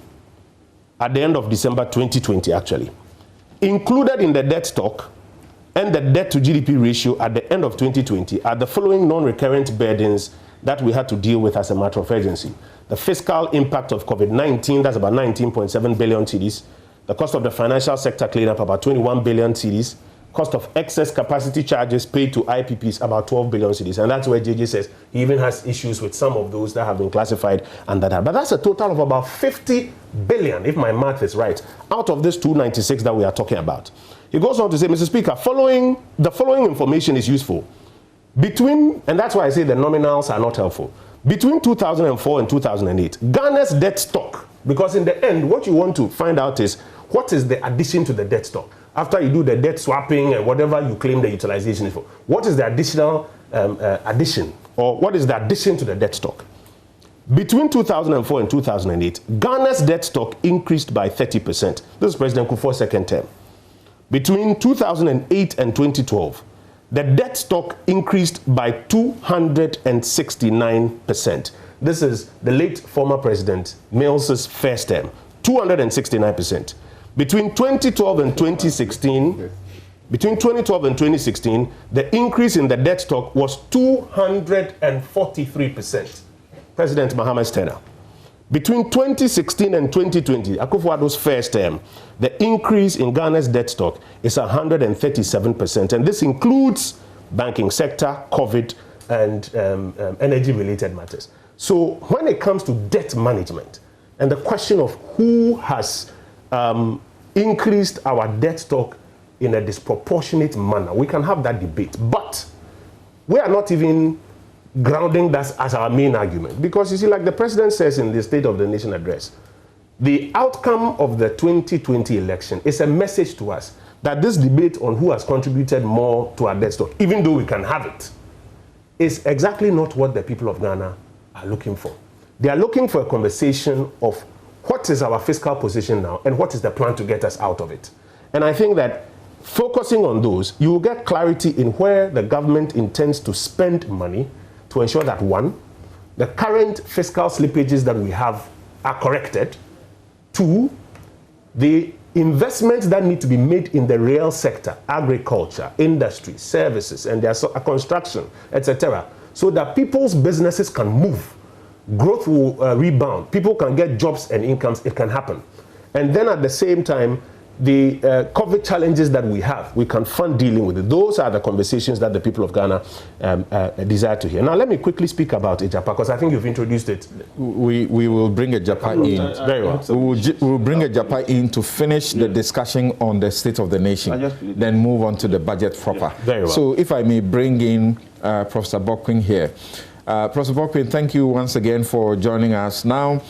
at the end of December 2020, actually. Included in the debt stock and the debt to GDP ratio at the end of 2020 are the following non-recurrent burdens that we had to deal with as a matter of urgency. The fiscal impact of COVID-19, that's about 19.7 billion cedis. The cost of the financial sector cleanup, about 21 billion cedis. Cost of excess capacity charges paid to IPPs, about 12 billion cedis. And that's where JJ says he even has issues with some of those that have been classified and that have. But that's a total of about 50 billion, if my math is right, out of this 296 that we are talking about. He goes on to say, Mr. Speaker, the following information is useful. And that's why I say the nominals are not helpful. Between 2004 and 2008, Ghana's debt stock, because in the end, what you want to find out is what is the addition to the debt stock? After you do the debt swapping and whatever you claim the utilization is for, what is the additional addition, or what is the addition to the debt stock? Between 2004 and 2008, Ghana's debt stock increased by 30%. This is President Kufuor's second term. Between 2008 and 2012, the debt stock increased by 269%. This is the late former President Mills' first term, 269%. Between 2012 and 2016, the increase in the debt stock was 243%. President Mahama's tenure. Between 2016 and 2020, Akufo-Addo's first term, the increase in Ghana's debt stock is 137%. And this includes banking sector, COVID, and energy-related matters. So when it comes to debt management and the question of who has increased our debt stock in a disproportionate manner, we can have that debate. But we are not even grounding that as our main argument. Because you see, like the president says in the State of the Nation address, the outcome of the 2020 election is a message to us that this debate on who has contributed more to our debt stock, even though we can have it, is exactly not what the people of Ghana are looking for. They are looking for a conversation of what is our fiscal position now and what is the plan to get us out of it. And I think that focusing on those, you will get clarity in where the government intends to spend money to ensure that, one, the current fiscal slippages that we have are corrected. Two, the investments that need to be made in the real sector, agriculture, industry, services, and their construction, etc., so that people's businesses can move growth will rebound. People can get jobs and incomes. It can happen. And then at the same time, the COVID challenges that we have, we can fund dealing with it. Those are the conversations that the people of Ghana desire to hear. Now, let me quickly speak about Agyapa, because I think you've introduced it. We will bring Agyapa in. Very well. We will bring Agyapa in to finish the discussion on the state of the nation, then move on to the budget proper. Very well. So if I may bring in Professor Bokwin here. Professor Bokwin, thank you once again for joining us. Now,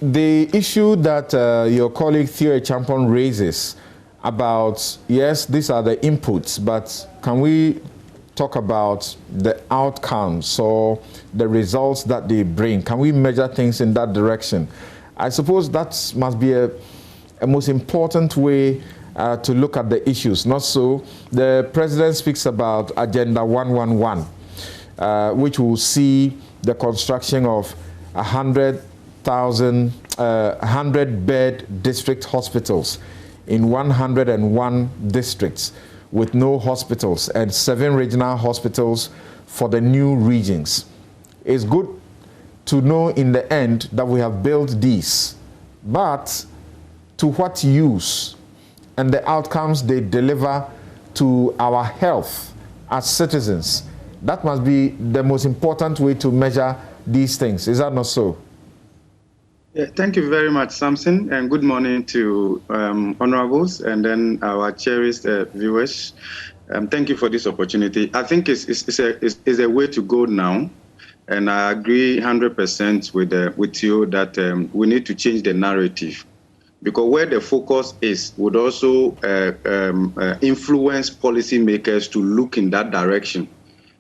the issue that your colleague Theo Champon raises about, yes, these are the inputs, but can we talk about the outcomes or the results that they bring? Can we measure things in that direction? I suppose that must be a most important way to look at the issues. Not so. The president speaks about Agenda 111, which will see the construction of 100-bed district hospitals in 101 districts with no hospitals and 7 regional hospitals for the new regions. It's good to know in the end that we have built these, but to what use and the outcomes they deliver to our health as citizens? That must be the most important way to measure these things. Is that not so? Yeah, thank you very much, Samson, and good morning to honorables and then our cherished viewers. Thank you for this opportunity. I think it's a way to go now, and I agree 100% with you that we need to change the narrative, because where the focus is would also influence policymakers to look in that direction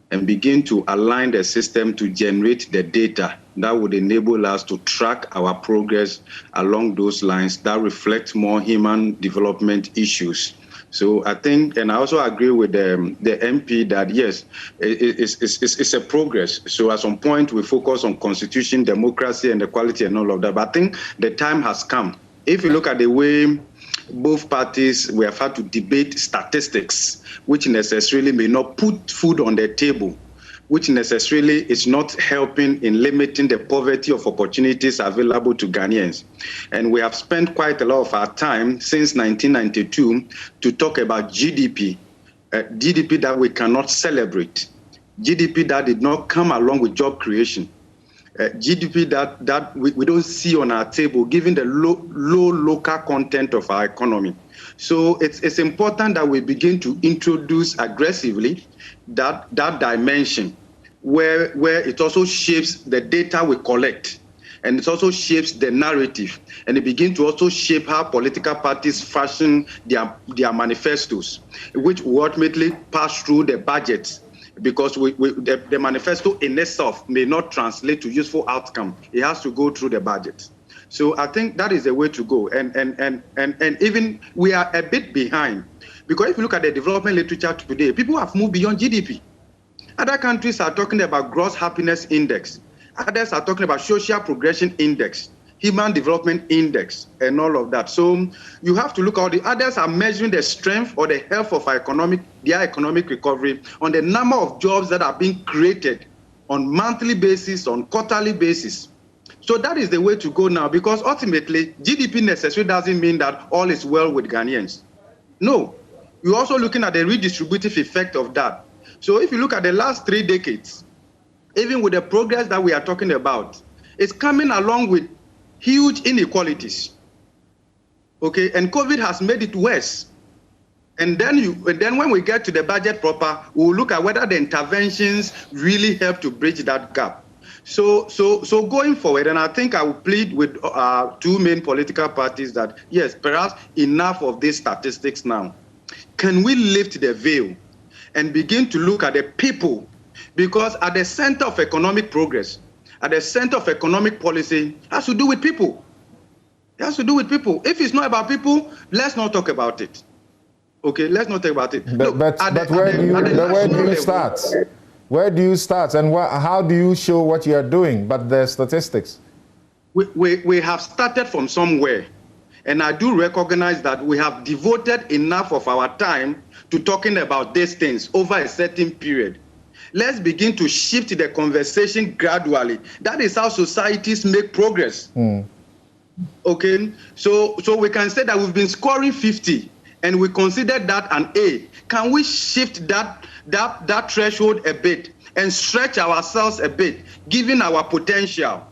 and begin to align the system to generate the data that would enable us to track our progress along those lines that reflect more human development issues. So I think, and I also agree with the MP that yes, it's a progress. So at some point we focus on constitution, democracy, and equality and all of that. But I think the time has come. If you look at the way both parties, we have had to debate statistics, which necessarily may not put food on the table, which necessarily is not helping in limiting the poverty of opportunities available to Ghanaians. And we have spent quite a lot of our time since 1992 to talk about GDP, GDP that we cannot celebrate, GDP that did not come along with job creation, GDP that we don't see on our table, given the low local content of our economy. So it's important that we begin to introduce aggressively that dimension where it also shapes the data we collect, and it also shapes the narrative, and it begins to also shape how political parties fashion their manifestos, which will ultimately pass through the budgets. Because the manifesto in itself may not translate to useful outcome. It has to go through the budget. So I think that is the way to go. And even we are a bit behind. Because if you look at the development literature today, people have moved beyond GDP. Other countries are talking about gross happiness index. Others are talking about social progression index, human development index, and all of that. So you have to look at the others are measuring the strength or the health of their economic recovery on the number of jobs that are being created on monthly basis, on quarterly basis. So that is the way to go now, because ultimately GDP necessarily doesn't mean that all is well with Ghanaians. No, you're also looking at the redistributive effect of that. So if you look at the last 3 decades, even with the progress that we are talking about, it's coming along with huge inequalities, okay, and COVID has made it worse. And then when we get to the budget proper, we'll look at whether the interventions really help to bridge that gap. So going forward, and I think I will plead with 2 main political parties that yes, perhaps enough of these statistics now. Can we lift the veil and begin to look at the people? Because at the center of economic progress, at the center of economic policy, has to do with people. It has to do with people. If it's not about people, let's not talk about it. Okay, let's not talk about it. But where do you start? Where do you start, and how do you show what you are doing? But the statistics. We have started from somewhere, and I do recognize that we have devoted enough of our time to talking about these things over a certain period. Let's begin to shift the conversation gradually. That is how societies make progress. Okay, so we can say that we've been scoring 50 and we consider that an A. Can we shift that threshold a bit and stretch ourselves a bit, given our potential?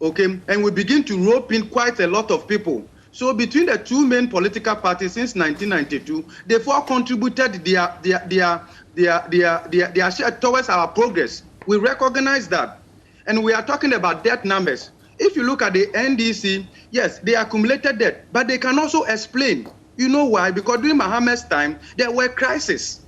Okay, and we begin to rope in quite a lot of people. So between the two main political parties since 1992, they've all contributed their share towards our progress. We recognize that. And we are talking about debt numbers. If you look at the NDC, yes, they accumulated debt, but they can also explain. You know why? Because during Mohammed's time, there were crises.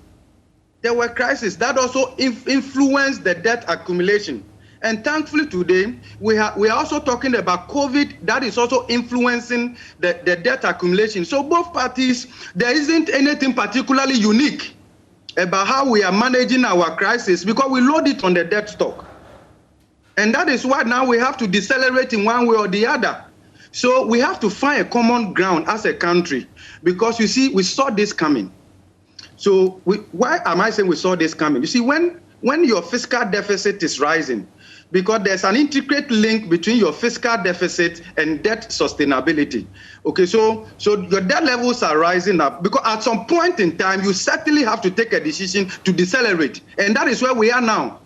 There were crises that also influenced the debt accumulation. And thankfully today, we are also talking about COVID that is also influencing the debt accumulation. So both parties, there isn't anything particularly unique about how we are managing our crisis because we load it on the debt stock. And that is why now we have to decelerate in one way or the other. So we have to find a common ground as a country because you see, we saw this coming. So why am I saying we saw this coming? You see, when your fiscal deficit is rising, because there's an intricate link between your fiscal deficit and debt sustainability. Okay, so your debt levels are rising up because at some point in time, you certainly have to take a decision to decelerate. And that is where we are now.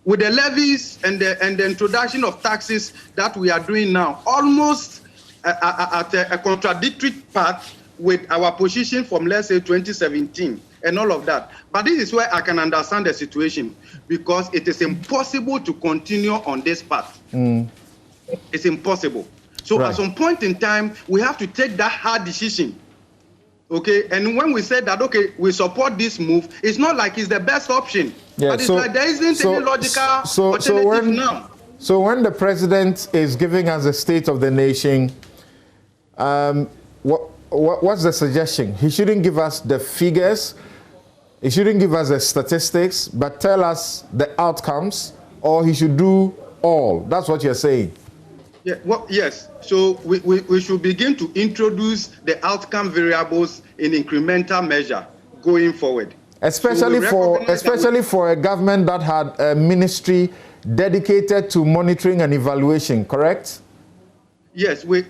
With the levies and the introduction of taxes that we are doing now, almost at a contradictory path with our position from, let's say, 2017 and all of that. But this is where I can understand the situation because it is impossible to continue on this path. It's impossible. So at some point in time, we have to take that hard decision. Okay, and when we say that, okay, we support this move, it's not like it's the best option. Yeah, but it's like there isn't any logical alternative now. So when the president is giving us a state of the nation, what's the suggestion? He shouldn't give us the figures, he shouldn't give us the statistics, but tell us the outcomes, or he should do all. That's what you're saying. Yeah, well, yes. So we should begin to introduce the outcome variables in incremental measure going forward. Especially for a government that had a ministry dedicated to monitoring and evaluation, correct? Yes, we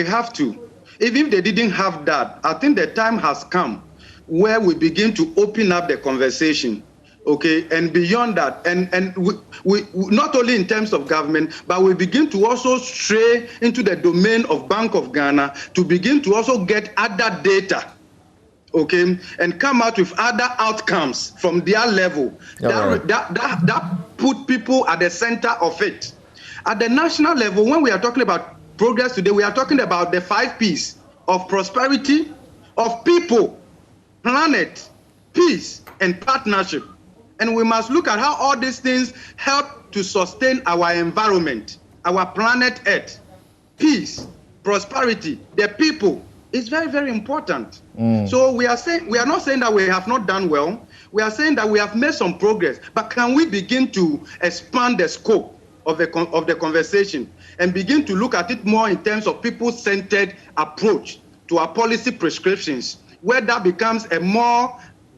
have to. Even if they didn't have that, I think the time has come where we begin to open up the conversation. Okay, and beyond that, and we not only in terms of government, but we begin to also stray into the domain of Bank of Ghana to begin to also get other data, okay, and come out with other outcomes from their level that put people at the center of it. At the national level, when we are talking about progress today, we are talking about the 5 P's of prosperity, of people, planet, peace, and partnership. And we must look at how all these things help to sustain our environment, our planet Earth. Peace, prosperity, the people is very, very important. So we are not saying that we have not done well. We are saying that we have made some progress. But can we begin to expand the scope of the conversation and begin to look at it more in terms of people-centered approach to our policy prescriptions, where that becomes a more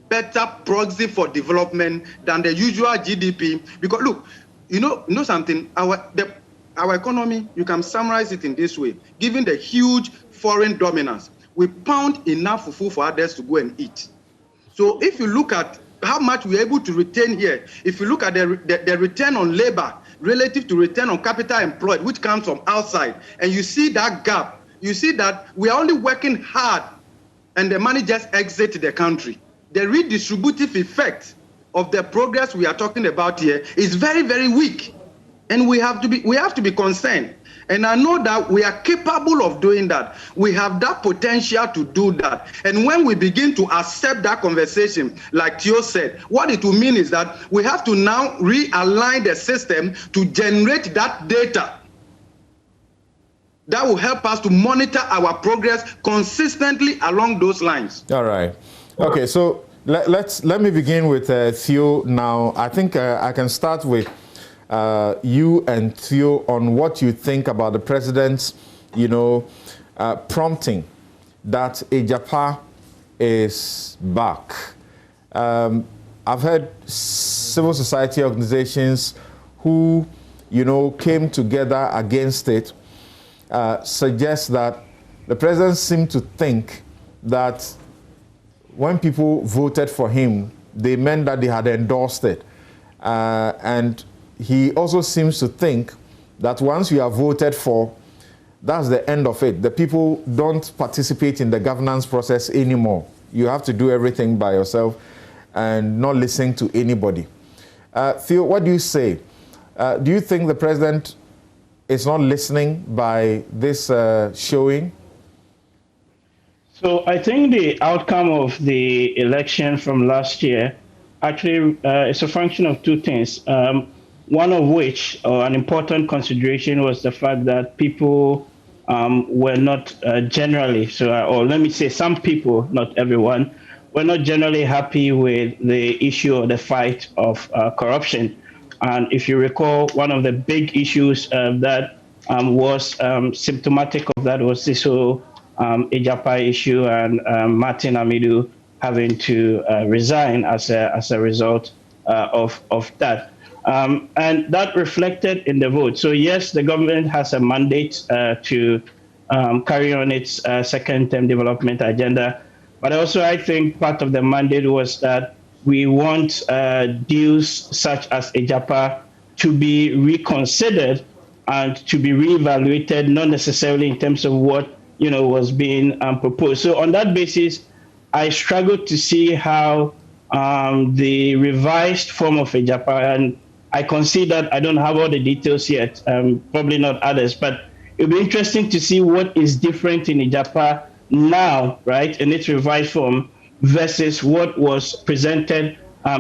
better proxy for development than the usual GDP? Because look, you know something, our economy, you can summarize it in this way. Given the huge foreign dominance, we pound enough fufu for others to go and eat. So if you look at how much we're able to retain here, if you look at the return on labor relative to return on capital employed, which comes from outside, and you see that gap, you see that we are only working hard and the money just exits the country. The redistributive effect of the progress we are talking about here is very, very weak. And we have to be concerned. And I know that we are capable of doing that. We have that potential to do that. And when we begin to accept that conversation, like Theo said, what it will mean is that we have to now realign the system to generate that data that will help us to monitor our progress consistently along those lines. All right. Okay, so let me begin with Theo now. I think I can start with you and Theo on what you think about the president's, prompting that Agyapa is back. I've heard civil society organizations who, came together against it, suggest that the president seemed to think that when people voted for him, they meant that they had endorsed it. And he also seems to think that once you are voted for, that's the end of it. The people don't participate in the governance process anymore. You have to do everything by yourself and not listen to anybody. Theo, what do you say? Do you think the president is not listening by this showing? So I think the outcome of the election from last year actually is a function of two things. One of which, an important consideration, was the fact that people were not generally, or let me say some people, not everyone, were not generally happy with the issue of the fight of corruption. And if you recall, one of the big issues that was symptomatic of that was this whole Agyapa issue and Martin Amidu having to resign as a result of that. And that reflected in the vote. So yes, the government has a mandate to carry on its second-term development agenda. But also I think part of the mandate was that we want deals such as Agyapa to be reconsidered and to be reevaluated, not necessarily in terms of what was being proposed. So on that basis, I struggled to see how the revised form of Agyapa, and I concede that I don't have all the details yet, probably not others, but it'll be interesting to see what is different in Agyapa now, right, in its revised form versus what was presented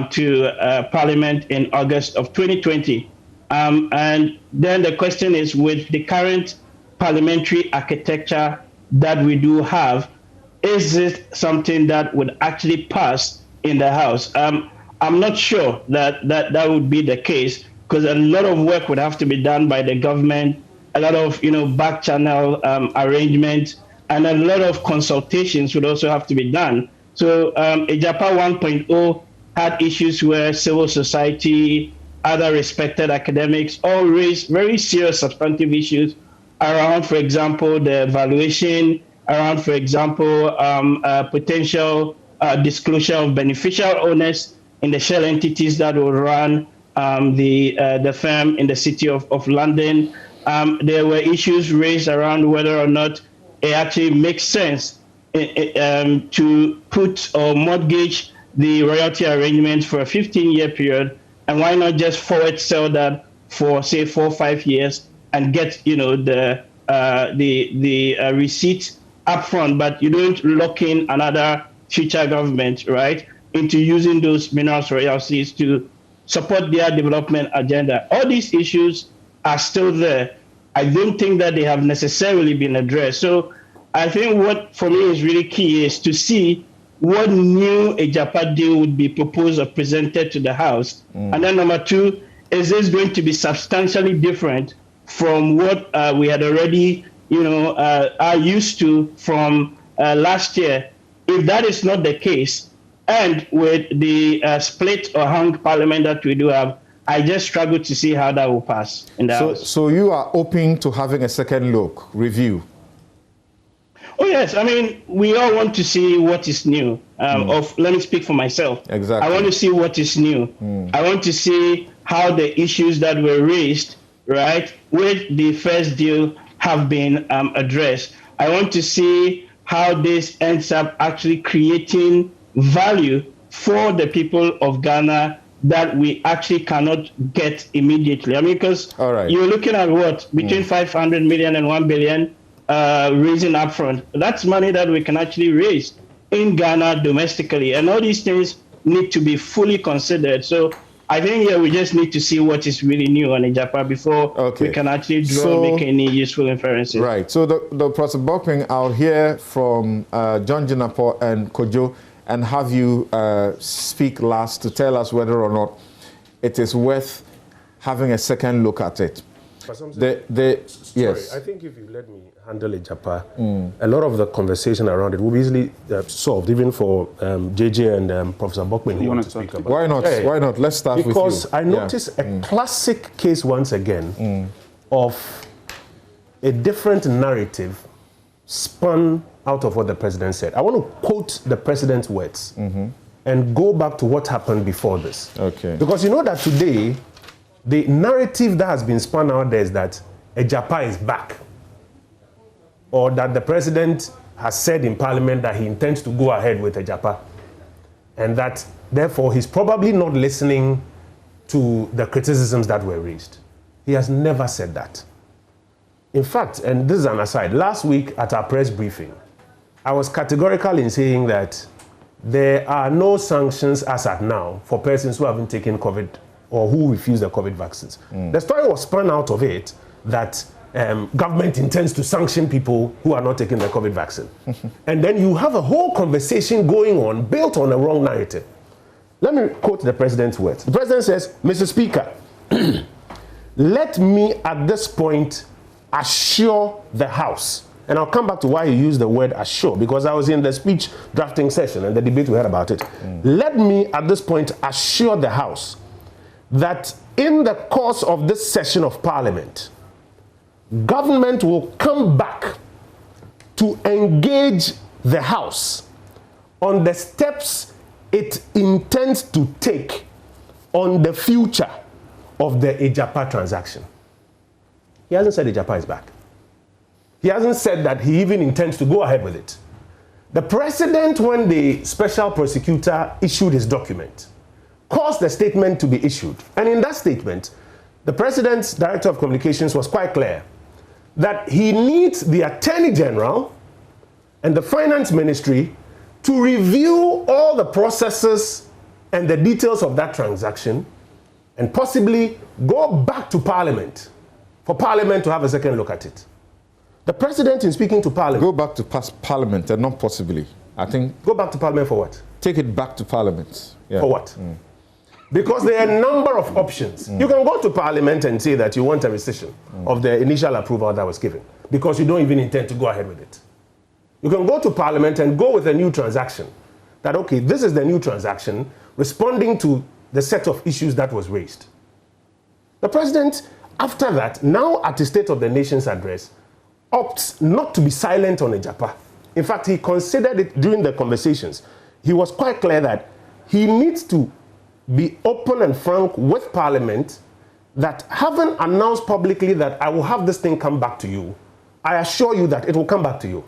to Parliament in August of 2020. And then the question is, with the current parliamentary architecture that we do have, is it something that would actually pass in the House? I'm not sure that would be the case, because a lot of work would have to be done by the government, a lot of back channel arrangements, and a lot of consultations would also have to be done. So Agyapa 1.0 had issues where civil society, other respected academics all raised very serious substantive issues around, for example, the valuation, around, for example, potential disclosure of beneficial owners in the shell entities that will run the firm in the city of London. There were issues raised around whether or not it actually makes sense to put or mortgage the royalty arrangements for a 15-year period, and why not just forward sell that for, say, 4 or 5 years and get the receipt upfront, but you don't lock in another future government, right, into using those minerals royalties to support their development agenda. All these issues are still there. I don't think that they have necessarily been addressed. So I think what for me is really key is to see what new Agyapa deal would be proposed or presented to the House. And then number two, is this going to be substantially different from what we had already, are used to from last year? If that is not the case, and with the split or hung parliament that we do have, I just struggle to see how that will pass in the House. So you are open to having a second look, review? Oh, yes. I mean, we all want to see what is new. Let me speak for myself. Exactly. I want to see what is new. I want to see how the issues that were raised, right, with the first deal have been addressed. I want to see how this ends up actually creating value for the people of Ghana that we actually cannot get immediately. I mean, because you're looking at what, between 500 million and 1 billion raising upfront. That's money that we can actually raise in Ghana domestically. And all these things need to be fully considered. So I think we just need to see what is really new on Agyapa before we can actually make any useful inferences. Right. So, Professor Bokping, I'll hear from John Jinapo and Kojo and have you speak last to tell us whether or not it is worth having a second look at it. Yes. I think if you let me handle Agyapa, a lot of the conversation around it will be easily solved, even for JJ and Professor Bokman who want to speak about. Why not? Yeah. Why not? Let's start with you. Because I notice a classic case once again of a different narrative spun out of what the president said. I want to quote the president's words and go back to what happened before this. Okay. Because you know that today, the narrative that has been spun out there is that Agyapa is back. Or that the president has said in Parliament that he intends to go ahead with Agyapa. And that, therefore, he's probably not listening to the criticisms that were raised. He has never said that. In fact, and this is an aside, last week at our press briefing, I was categorical in saying that there are no sanctions as at now for persons who haven't taken COVID or who refuse the COVID vaccines. The story was spun out of it that government intends to sanction people who are not taking the COVID vaccine. And then you have a whole conversation going on built on a wrong narrative. Let me quote the president's words. The president says, Mr. Speaker, let me at this point assure the House. And I'll come back to why he used the word assure, because I was in the speech drafting session and the debate we had about it. Let me at this point assure the House that in the course of this session of Parliament, government will come back to engage the House on the steps it intends to take on the future of the Agyapa transaction. He hasn't said Agyapa is back. He hasn't said that he even intends to go ahead with it. The president, when the special prosecutor issued his document, caused the statement to be issued. And in that statement, the president's director of communications was quite clear that he needs the Attorney General and the Finance Ministry to review all the processes and the details of that transaction and possibly go back to Parliament for Parliament to have a second look at it. The president, in speaking to Parliament... Go back to Parliament and not possibly. I think... Go back to Parliament for what? Take it back to Parliament. Yeah. For what? Because there are a number of options. You can go to Parliament and say that you want a rescission of the initial approval that was given because you don't even intend to go ahead with it. You can go to Parliament and go with a new transaction. That, okay, this is the new transaction responding to the set of issues that was raised. The president, after that, now at the State of the Nation's address, opts not to be silent on Agyapa. In fact, he considered it during the conversations. He was quite clear that he needs to be open and frank with Parliament that having announced publicly that I will have this thing come back to you, I assure you that it will come back to you.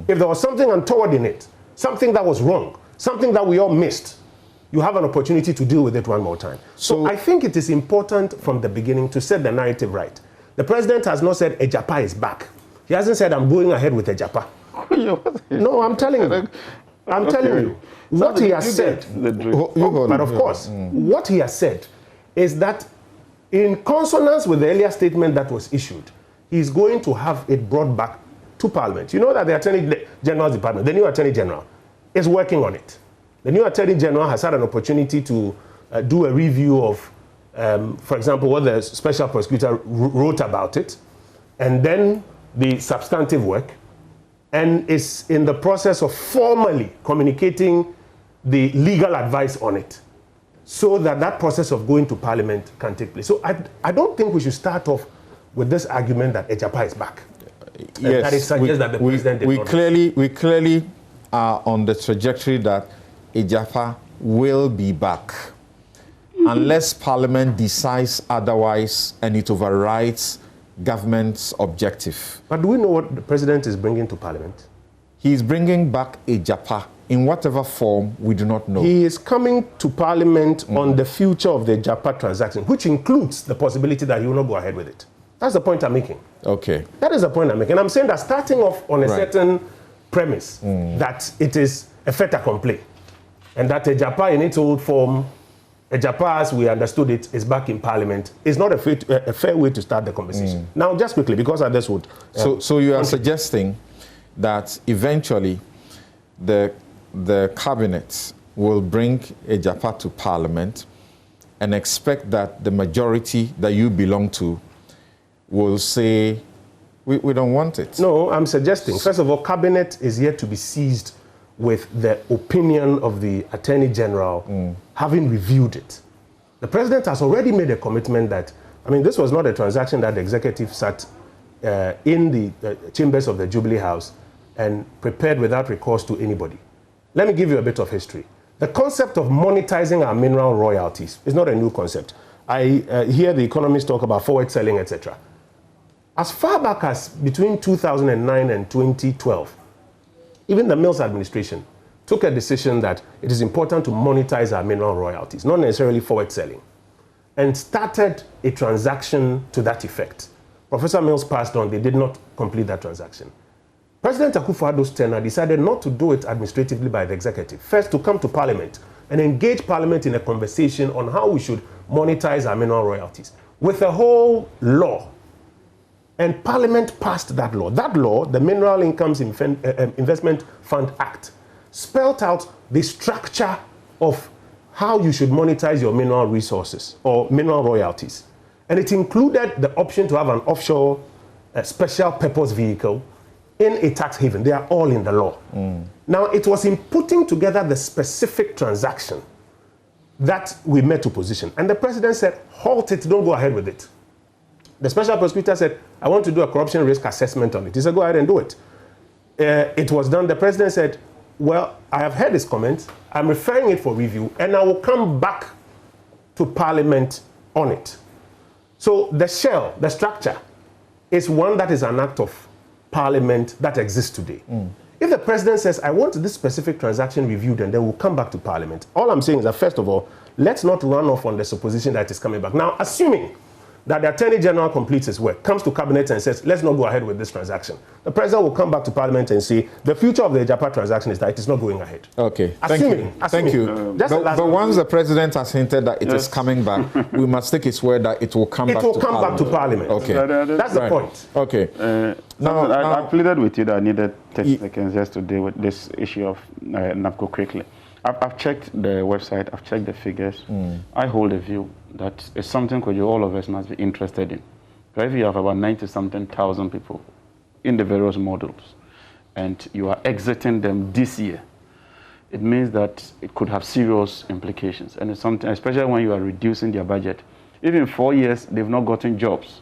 If there was something untoward in it, something that was wrong, something that we all missed, you have an opportunity to deal with it one more time. So I think it is important from the beginning to set the narrative right. The president has not said Agyapa is back. He hasn't said I'm going ahead with Agyapa. No, I'm telling you. I'm telling you. What he has said, but of course, what he has said is that in consonance with the earlier statement that was issued, he's going to have it brought back to Parliament. You know that the Attorney General's Department, the new Attorney General, is working on it. The new Attorney General has had an opportunity to do a review of, for example, what the Special Prosecutor wrote about it, and then the substantive work, and is in the process of formally communicating the legal advice on it so that that process of going to Parliament can take place. So I don't think we should start off with this argument that Agyapa is back. Yes, that it suggests that the president did not. We clearly are on the trajectory that Agyapa will be back unless Parliament decides otherwise and it overrides government's objective. But do we know what the president is bringing to Parliament? He is bringing back Agyapa in whatever form we do not know. He is coming to Parliament on the future of the Agyapa transaction, which includes the possibility that he will not go ahead with it. That's the point I'm making. Okay. That is the point I'm making. I'm saying that starting off on a certain premise that it is a fait accompli and that Agyapa in its old form, Agyapa as we understood it, is back in Parliament, is not a fair way to start the conversation. Now, just quickly, because others would... So you are suggesting that eventually the cabinet will bring Agyapa to Parliament and expect that the majority that you belong to will say, we don't want it. No, I'm suggesting, first of all, Cabinet is yet to be seized with the opinion of the Attorney General, having reviewed it. The President has already made a commitment that, I mean, this was not a transaction that the executive sat in the chambers of the Jubilee House and prepared without recourse to anybody. Let me give you a bit of history. The concept of monetizing our mineral royalties is not a new concept. I hear the economists talk about forward selling, etc. As far back as between 2009 and 2012, even the Mills administration took a decision that it is important to monetize our mineral royalties, not necessarily forward selling, and started a transaction to that effect. Professor Mills passed on, they did not complete that transaction. President Akufo-Addo's tenure decided not to do it administratively by the executive. First, to come to Parliament and engage Parliament in a conversation on how we should monetize our mineral royalties with a whole law. And Parliament passed that law. That law, the Mineral Incomes Investment Fund Act, spelled out the structure of how you should monetize your mineral resources or mineral royalties. And it included the option to have an offshore special purpose vehicle in a tax haven. They are all in the law. Now, it was in putting together the specific transaction that we met to position. And the President said, halt it, don't go ahead with it. The special prosecutor said, I want to do a corruption risk assessment on it. He said, go ahead and do it. It was done. The President said, well, I have heard his comments. I'm referring it for review, and I will come back to Parliament on it. So the shell, the structure, is one that is an act of Parliament that exists today. If the President says, I want this specific transaction reviewed, and then we'll come back to Parliament, all I'm saying is that, first of all, let's not run off on the supposition that it's coming back. Now, assuming that the Attorney General completes his work, comes to Cabinet and says, let's not go ahead with this transaction, the President will come back to Parliament and say, the future of the Agyapa transaction is that it is not going ahead. Okay, thank you. But once the President has hinted that it is coming back, we must take his word that it will come back to Parliament. It will come back to Parliament. Okay. That's the point. Okay. I pleaded with you that I needed 30 seconds just to deal with this issue of Napco quickly. I've checked the website, I've checked the figures. I hold a view that it's something which all of us must be interested in. But if you have about 90-something thousand people in the various models, and you are exiting them this year, it means that it could have serious implications. And it's something, especially when you are reducing their budget. Even 4 years, they've not gotten jobs.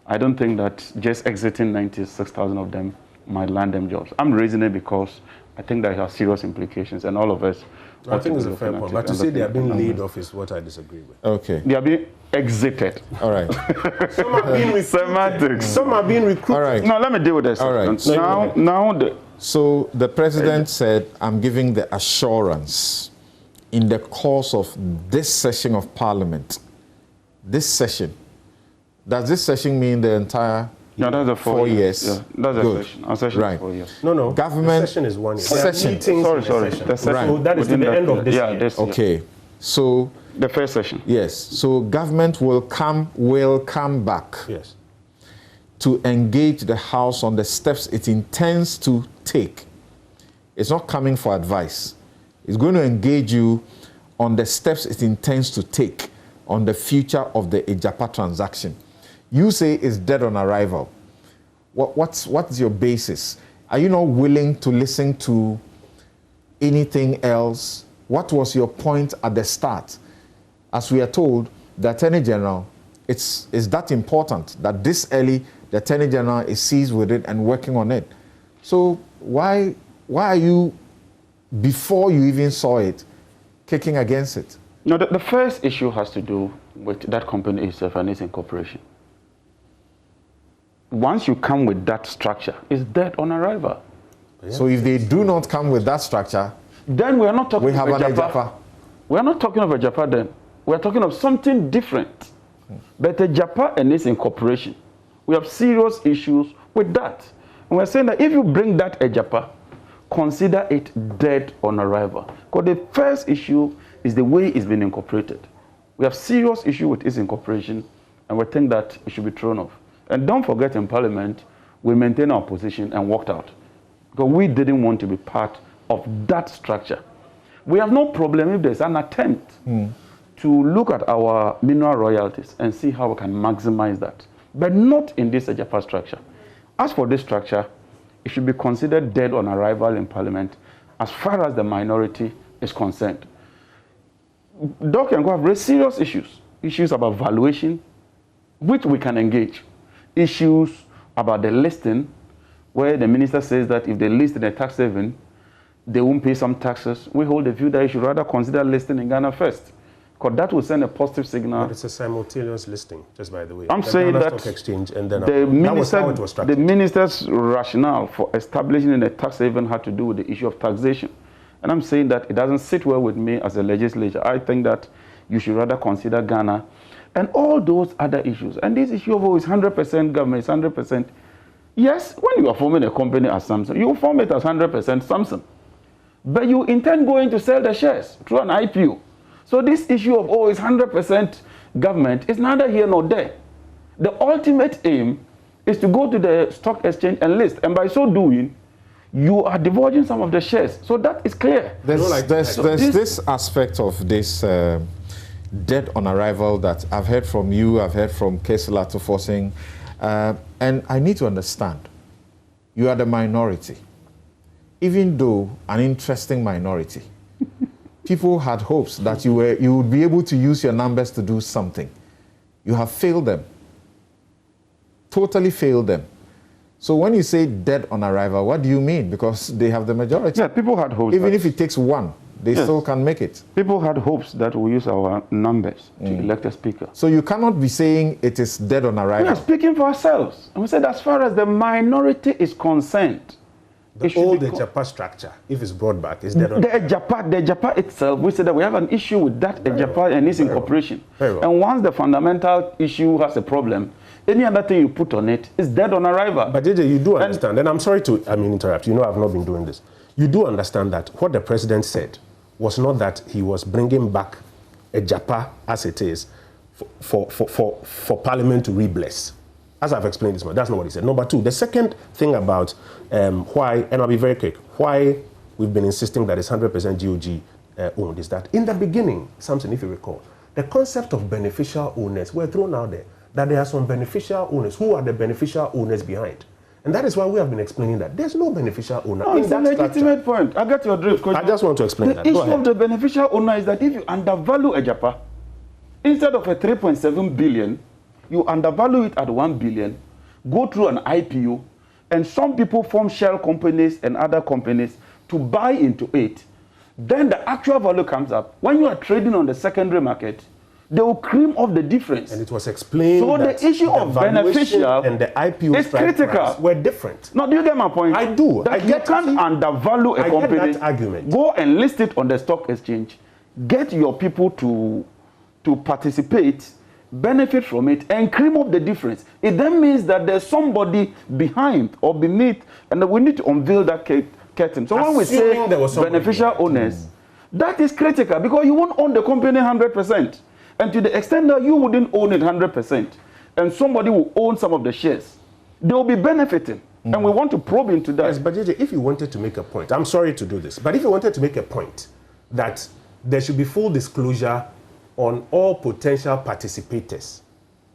I don't think that just exiting 96,000 of them might land them jobs. I'm raising it because I think that it has serious implications, and all of us. I think it's a fair point. But to say they are being laid off is what I disagree with. Okay. They are being exited. All right. Some are being recruited. Some are being recruited. All right. No, let me deal with this. All right. So the President said, I'm giving the assurance in the course of this session of Parliament. This session. Does this session mean the entire? No, that's a 4 years. Yeah, that's a session. A session right. is 4 years. No. Government the session is 1 year. Session. Sorry. The session. Right. So that is to the end of this year. This okay. Year. So the first session. Yes. So government will come back. Yes. To engage the House on the steps it intends to take. It's not coming for advice. It's going to engage you on the steps it intends to take on the future of the Agyapa transaction. You say it's dead on arrival. What's your basis? Are you not willing to listen to anything else? What was your point at the start? As we are told, the Attorney General, it's that important that this early, the Attorney General is seized with it and working on it. So why are you, before you even saw it, kicking against it? No, the first issue has to do with that company itself and its incorporation. Once you come with that structure, it's dead on arrival. So if they do not come with that structure, then we are not talking of Agyapa. We are not talking of Agyapa then. We are talking of something different. But Agyapa and its incorporation, we have serious issues with that. And we're saying that if you bring that Agyapa, consider it dead on arrival. Because the first issue is the way it's been incorporated. We have serious issue with its incorporation, and we think that it should be thrown off. And don't forget, in Parliament, we maintained our position and walked out. Because we didn't want to be part of that structure. We have no problem if there's an attempt to look at our mineral royalties and see how we can maximize that. but not in this Agyapa structure. As for this structure, it should be considered dead on arrival in Parliament as far as the minority is concerned. Doc and Go have raised serious issues about valuation, which we can engage, issues about the listing, where the minister says that if they list in a tax haven, they won't pay some taxes. We hold the view that you should rather consider listing in Ghana first, because that will send a positive signal. But it's a simultaneous listing, just by the way. I'm saying Ghana that Stock Exchange, and then the minister's rationale for establishing a tax haven had to do with the issue of taxation. And I'm saying that it doesn't sit well with me as a legislator. I think that you should rather consider Ghana and all those other issues. And this issue of is 100% government, is 100%. Yes, when you are forming a company as Samsung, you form it as 100% Samsung. But you intend going to sell the shares through an IPO. So this issue of, it's 100% government is neither here nor there. The ultimate aim is to go to the stock exchange and list. And by so doing, you are divulging some of the shares. So that is clear. There's this aspect of this dead on arrival that I've heard from you, I've heard from Kesela Toforcing, and I need to understand. You are the minority. Even though an interesting minority, people had hopes that you would be able to use your numbers to do something. You have failed them. Totally failed them. So when you say dead on arrival, what do you mean? Because they have the majority. Yeah, people had hopes. Even if it takes one, they still can make it. People had hopes that we'll use our numbers to elect a speaker. So you cannot be saying it is dead on arrival. We are speaking for ourselves. And we said as far as the minority is concerned, the old Agyapa structure, if it's brought back, is dead on arrival. The Agyapa itself, we said that we have an issue with that Agyapa and its incorporation. And once the fundamental issue has a problem, any other thing you put on it is dead on arrival. But JJ, you do understand, and I'm sorry to interrupt. You know I've not been doing this. You do understand that what the president said was not that he was bringing back Agyapa as it is for Parliament to re-bless. As I've explained this, that's not what he said. Number two, the second thing about why, and I'll be very quick, why we've been insisting that it's 100% GOG owned is that in the beginning, Samson, if you recall, the concept of beneficial owners were thrown out there, that there are some beneficial owners. Who are the beneficial owners behind? And that is why we have been explaining that there's no beneficial owner. No, it's a legitimate point. I got your drift. I just want to explain that. The issue of the beneficial owner is that if you undervalue Agyapa, instead of a 3.7 billion, you undervalue it at 1 billion, go through an IPO, and some people form shell companies and other companies to buy into it. Then the actual value comes up. When you are trading on the secondary market, they will cream off the difference. And it was explained so that the issue of beneficial and the IPO is critical. Were different. Now, do you get my point? I do. That you can't undervalue a company. I get that argument. Go and list it on the stock exchange. Get your people to participate, benefit from it, and cream up the difference. It then means that there's somebody behind or beneath, and we need to unveil that curtain. So when we say beneficial owners, that is critical because you won't own the company 100%. And to the extent that you wouldn't own it 100%, and somebody will own some of the shares, they will be benefiting. And we want to probe into that. Yes, but JJ, if you wanted to make a point, I'm sorry to do this, but if you wanted to make a point that there should be full disclosure on all potential participators,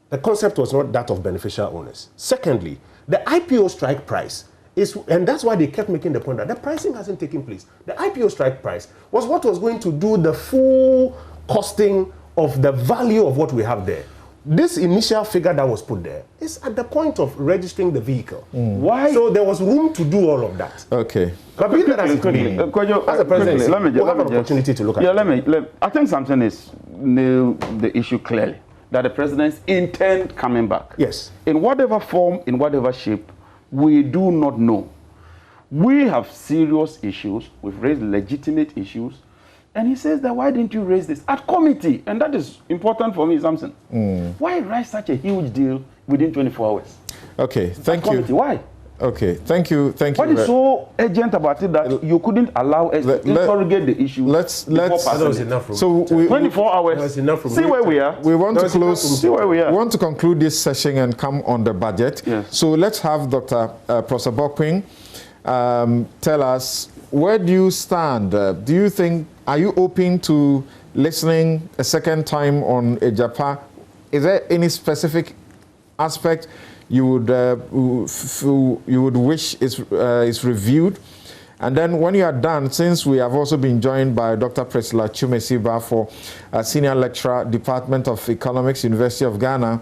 the concept was not that of beneficial owners. Secondly, the IPO strike price is, and that's why they kept making the point that the pricing hasn't taken place. The IPO strike price was what was going to do the full costing of the value of what we have there. This initial figure that was put there is at the point of registering the vehicle. Why? So there was room to do all of that. Okay. But as a president, let me have an opportunity to look at it. I think something is the issue clearly, that the president's intent coming back. Yes. In whatever form, in whatever shape, we do not know. We have serious issues. We've raised legitimate issues. And he says that, why didn't you raise this at committee? And that is important for me, Samson. Why raise such a huge deal within 24 hours? Okay, thank you. Why? Okay, thank you. What is so urgent about it that you couldn't allow us to interrogate the issue? Let's. There was enough room. So 24 hours. There was enough room. See where we are. We want to close. See where we are. We want to conclude this session and come on the budget. Yes. So let's have Dr. Professor Bokwin tell us, where do you stand? Do you think, are you open to listening a second time on Agyapa? Is there any specific aspect you would wish is reviewed? And then when you are done, since we have also been joined by Dr. Priscilla Chumesiba for Senior Lecturer, Department of Economics, University of Ghana,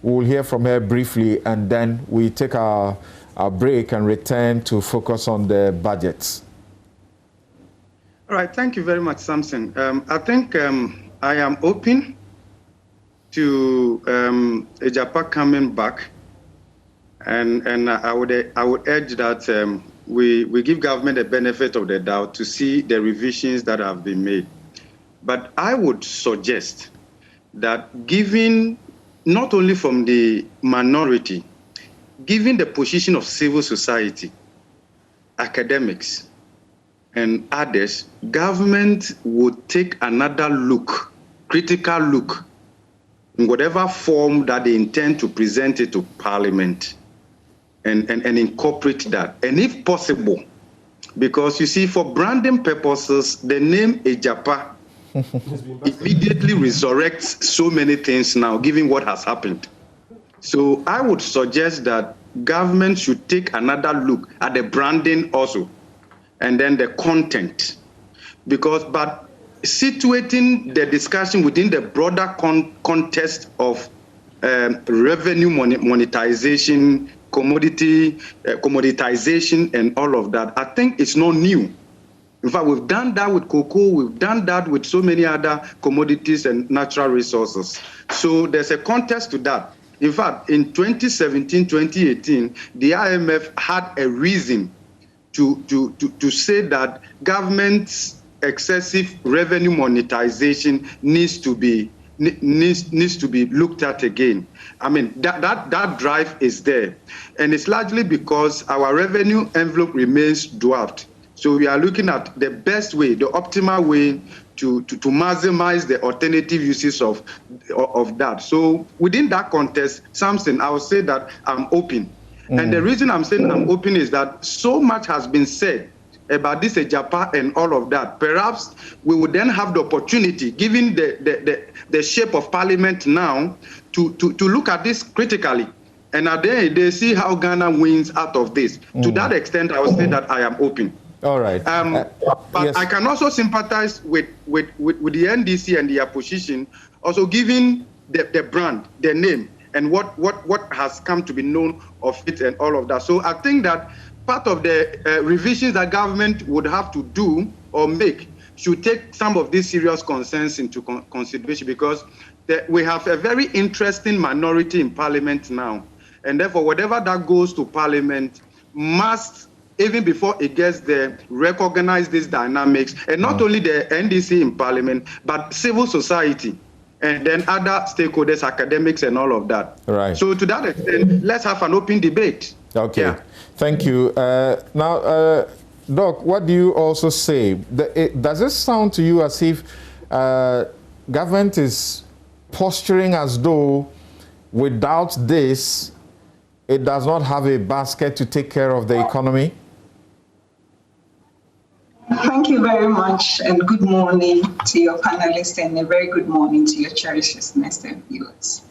we'll hear from her briefly, and then we take our break and return to focus on the budgets. All right, thank you very much, Samson. I think I am open to Agyapa coming back, and I would urge that we give government the benefit of the doubt to see the revisions that have been made. But I would suggest that given, not only from the minority, given the position of civil society, academics, and others, government would take another look, critical look, in whatever form that they intend to present it to Parliament, and incorporate that. And if possible, because you see, for branding purposes, the name Agyapa immediately resurrects so many things now, given what has happened. So I would suggest that government should take another look at the branding also, and then the content. But situating the discussion within the broader context of revenue monetization, commoditization, and all of that, I think it's not new. In fact, we've done that with cocoa, we've done that with so many other commodities and natural resources. So there's a context to that. In fact, in 2017, 2018, the IMF had a reason to say that government's excessive revenue monetization needs to be looked at again. I mean, that drive is there. And it's largely because our revenue envelope remains dwarfed. So we are looking at the best way, the optimal way to maximize the alternative uses of that. So within that context, Samson, I would say that I'm open. And the reason I'm saying I'm open is that so much has been said about this Agyapa and all of that. Perhaps we would then have the opportunity, given the shape of Parliament now, to look at this critically. And at the end, they see how Ghana wins out of this. To that extent, I would say that I am open. All right. But yes. I can also sympathize with the NDC and their position, also giving the brand, the name, and what has come to be known of it and all of that. So I think that part of the revisions that government would have to do or make should take some of these serious concerns into consideration, because we have a very interesting minority in Parliament now. And therefore, whatever that goes to Parliament must, even before it gets there, recognize these dynamics, and not only the NDC in Parliament, but civil society, and then other stakeholders, academics, and all of that. Right. So to that extent, let's have an open debate. Okay. Yeah. Thank you. Now, Doc, what do you also say? Does it sound to you as if government is posturing as though without this, it does not have a basket to take care of the economy? Thank you very much, and good morning to your panelists, and a very good morning to your cherished listeners and viewers.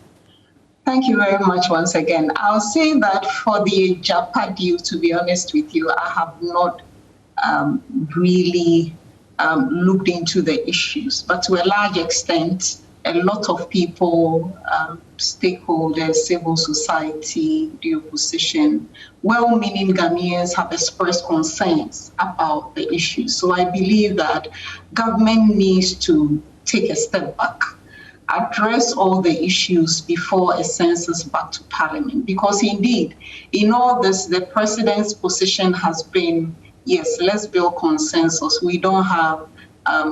Thank you very much once again. I'll say that for the Agyapa deal, to be honest with you, I have not really looked into the issues, but to a large extent, a lot of people, stakeholders, civil society, the opposition, well-meaning Ghanaians have expressed concerns about the issues. So I believe that government needs to take a step back, address all the issues before it sends us back to Parliament. Because indeed, in all this, the President's position has been, yes, let's build consensus. We don't have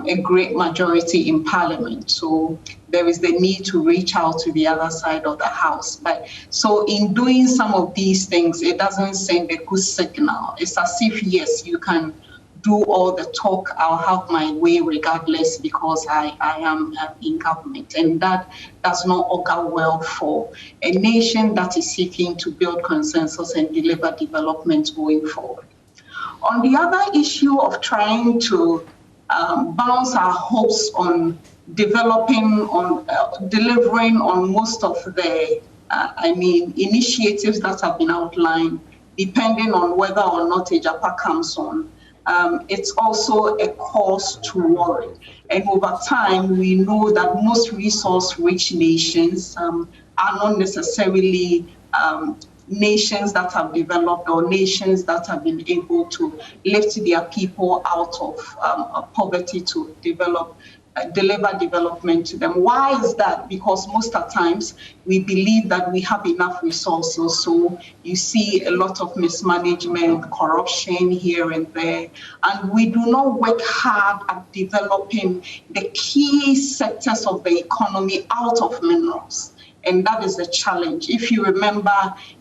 a great majority in Parliament, so there is the need to reach out to the other side of the House. But so in doing some of these things, it doesn't send a good signal. It's as if, yes, you can do all the talk, I'll have my way regardless because I am in government. And that does not augur well for a nation that is seeking to build consensus and deliver development going forward. On the other issue of trying to bounce our hopes on delivering on most of the initiatives that have been outlined, depending on whether or not Agyapa comes on, it's also a cause to worry. And over time, we know that most resource-rich nations are not necessarily nations that have developed or nations that have been able to lift their people out of poverty to deliver development to them. Why is that? Because most of the times we believe that we have enough resources. So you see a lot of mismanagement, corruption here and there. And we do not work hard at developing the key sectors of the economy out of minerals. And that is the challenge. If you remember,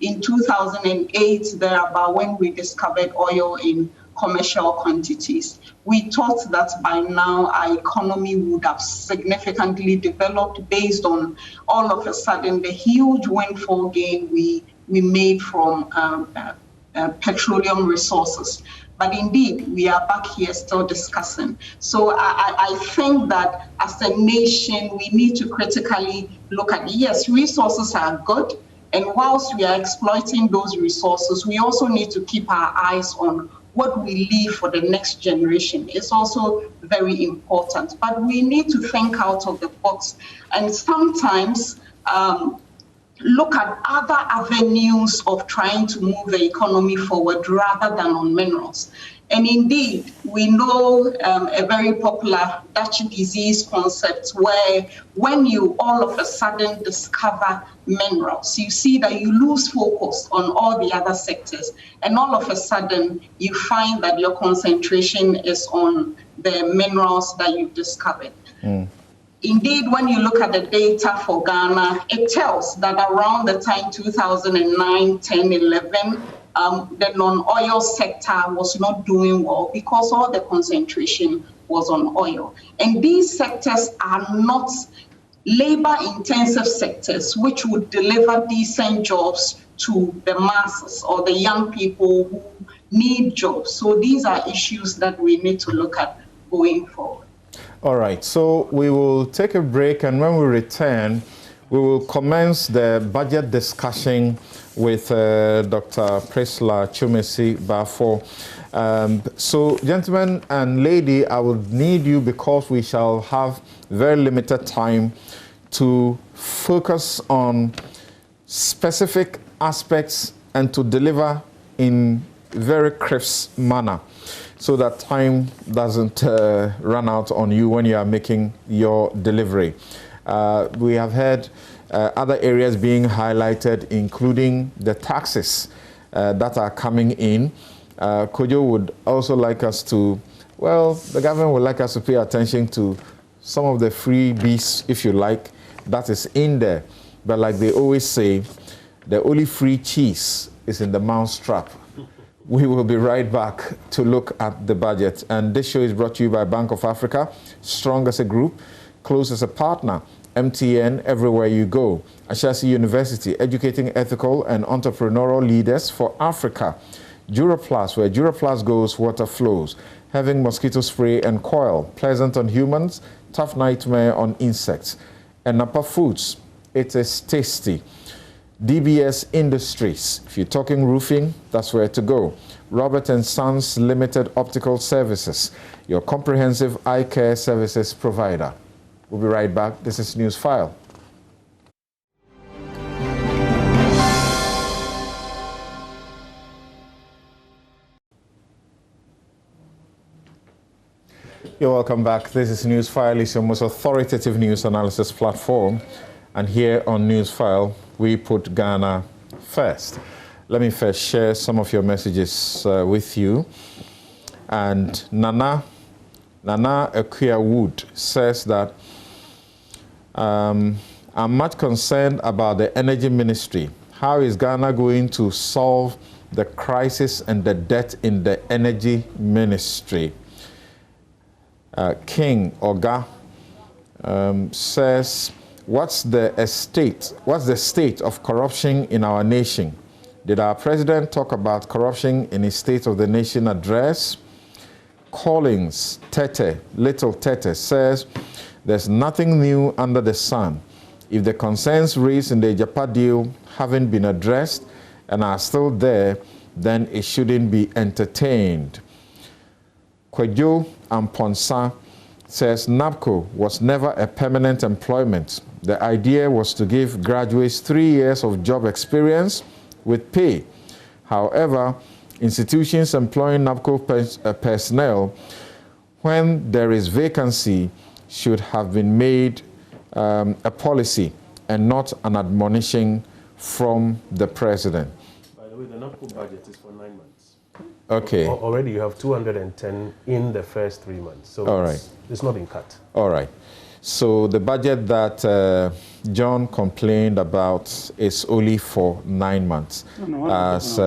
in 2008, thereabout, when we discovered oil in commercial quantities, we thought that by now our economy would have significantly developed based on all of a sudden the huge windfall gain we made from petroleum resources. But indeed, we are back here still discussing. So I think that as a nation, we need to critically look at, yes, resources are good. And whilst we are exploiting those resources, we also need to keep our eyes on what we leave for the next generation. It's also very important. But we need to think out of the box and sometimes look at other avenues of trying to move the economy forward rather than on minerals. And indeed, we know a very popular Dutch disease concept where when you all of a sudden discover minerals, you see that you lose focus on all the other sectors. And all of a sudden, you find that your concentration is on the minerals that you've discovered. Indeed, when you look at the data for Ghana, it tells that around the time 2009, 10, 11, the non-oil sector was not doing well because all the concentration was on oil. And these sectors are not labor-intensive sectors which would deliver decent jobs to the masses or the young people who need jobs. So these are issues that we need to look at going forward. All right, so we will take a break, and when we return, we will commence the budget discussion with Dr. Priscilla Chumesi Bafo. So, gentlemen and lady, I will need you, because we shall have very limited time, to focus on specific aspects and to deliver in very crisp manner, so that time doesn't run out on you when you are making your delivery. We have had other areas being highlighted, including the taxes that are coming in. Kojo would also like us to, well, the government would like us to pay attention to some of the freebies, if you like, that is in there. But like they always say, the only free cheese is in the mousetrap. We will be right back to look at the budget. And this show is brought to you by Bank of Africa, strong as a group, close as a partner. MTN, everywhere you go. Ashesi University, educating ethical and entrepreneurial leaders for Africa. Duraplast, where Duraplast goes, water flows. Having mosquito spray and coil, pleasant on humans, tough nightmare on insects. And Napa Foods, it is tasty. DBS Industries, if you're talking roofing, that's where to go. Robert & Sons Limited Optical Services, your comprehensive eye care services provider. We'll be right back. This is NewsFile. You're welcome back. This is NewsFile. It's your most authoritative news analysis platform. And here on NewsFile, we put Ghana first. Let me first share some of your messages with you. And Nana Akuya Wood says that I'm much concerned about the energy ministry. How is Ghana going to solve the crisis and the debt in the energy ministry? King Oga says, what's the state of corruption in our nation? Did our president talk about corruption in his State of the Nation address? Collins Tete, Little Tete, says, there's nothing new under the sun. If the concerns raised in the Agyapa deal haven't been addressed and are still there, then it shouldn't be entertained. Kwadwo Amponsa says Napco was never a permanent employment. The idea was to give graduates 3 years of job experience with pay. However, institutions employing Napco personnel, when there is vacancy, should have been made a policy and not an admonition from the president. By the way, the Napco budget is for 9 months. Okay. Already you have 210 in the first 3 months. So all right. It's not been cut. All right. So the budget that John complained about is only for 9 months, as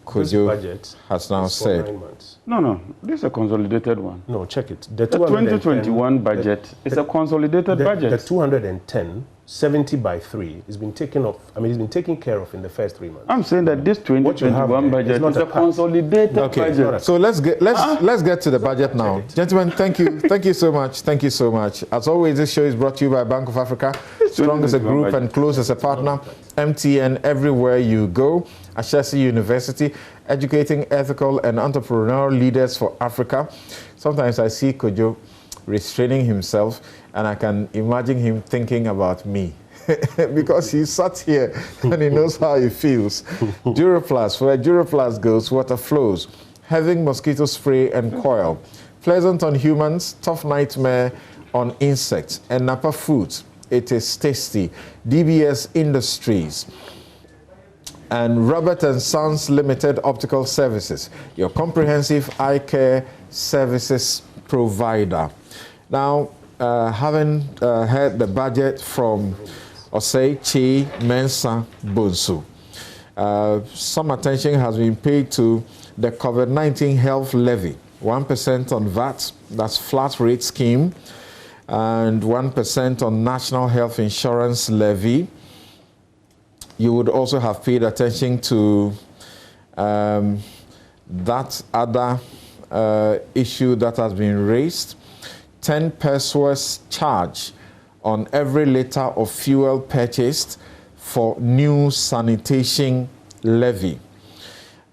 Kwadwo has now said. 9 months. No, this is a consolidated one. No, check it. The 2021 budget is a consolidated budget. The 210, 70 by 3 has been taken off. I mean, it's been taken care of in the first 3 months. I'm saying that this 2021 budget is a consolidated budget. So let's get to the budget now, gentlemen. Thank you so much. Thank you so much. As always, this show is brought to you by Bank of Africa, strong as a group and close as a partner. MTN everywhere you go. Ashesi University, educating ethical and entrepreneurial leaders for Africa. Sometimes I see Kwadwo restraining himself, and I can imagine him thinking about me because he sat here and he knows how he feels. Duroplast, where Duroplast goes, water flows. Having mosquito spray and coil. Pleasant on humans, tough nightmare on insects. And Napa Foods, it is tasty. DBS Industries. And Robert & Sons Limited Optical Services, your comprehensive eye care services provider. Now, having heard the budget from Osei Chi Mensa Bonsu, some attention has been paid to the COVID-19 health levy, 1% on VAT, that's flat rate scheme, and 1% on national health insurance levy. You would also have paid attention to that other issue that has been raised, 10 pesos charge on every liter of fuel purchased for new sanitation levy.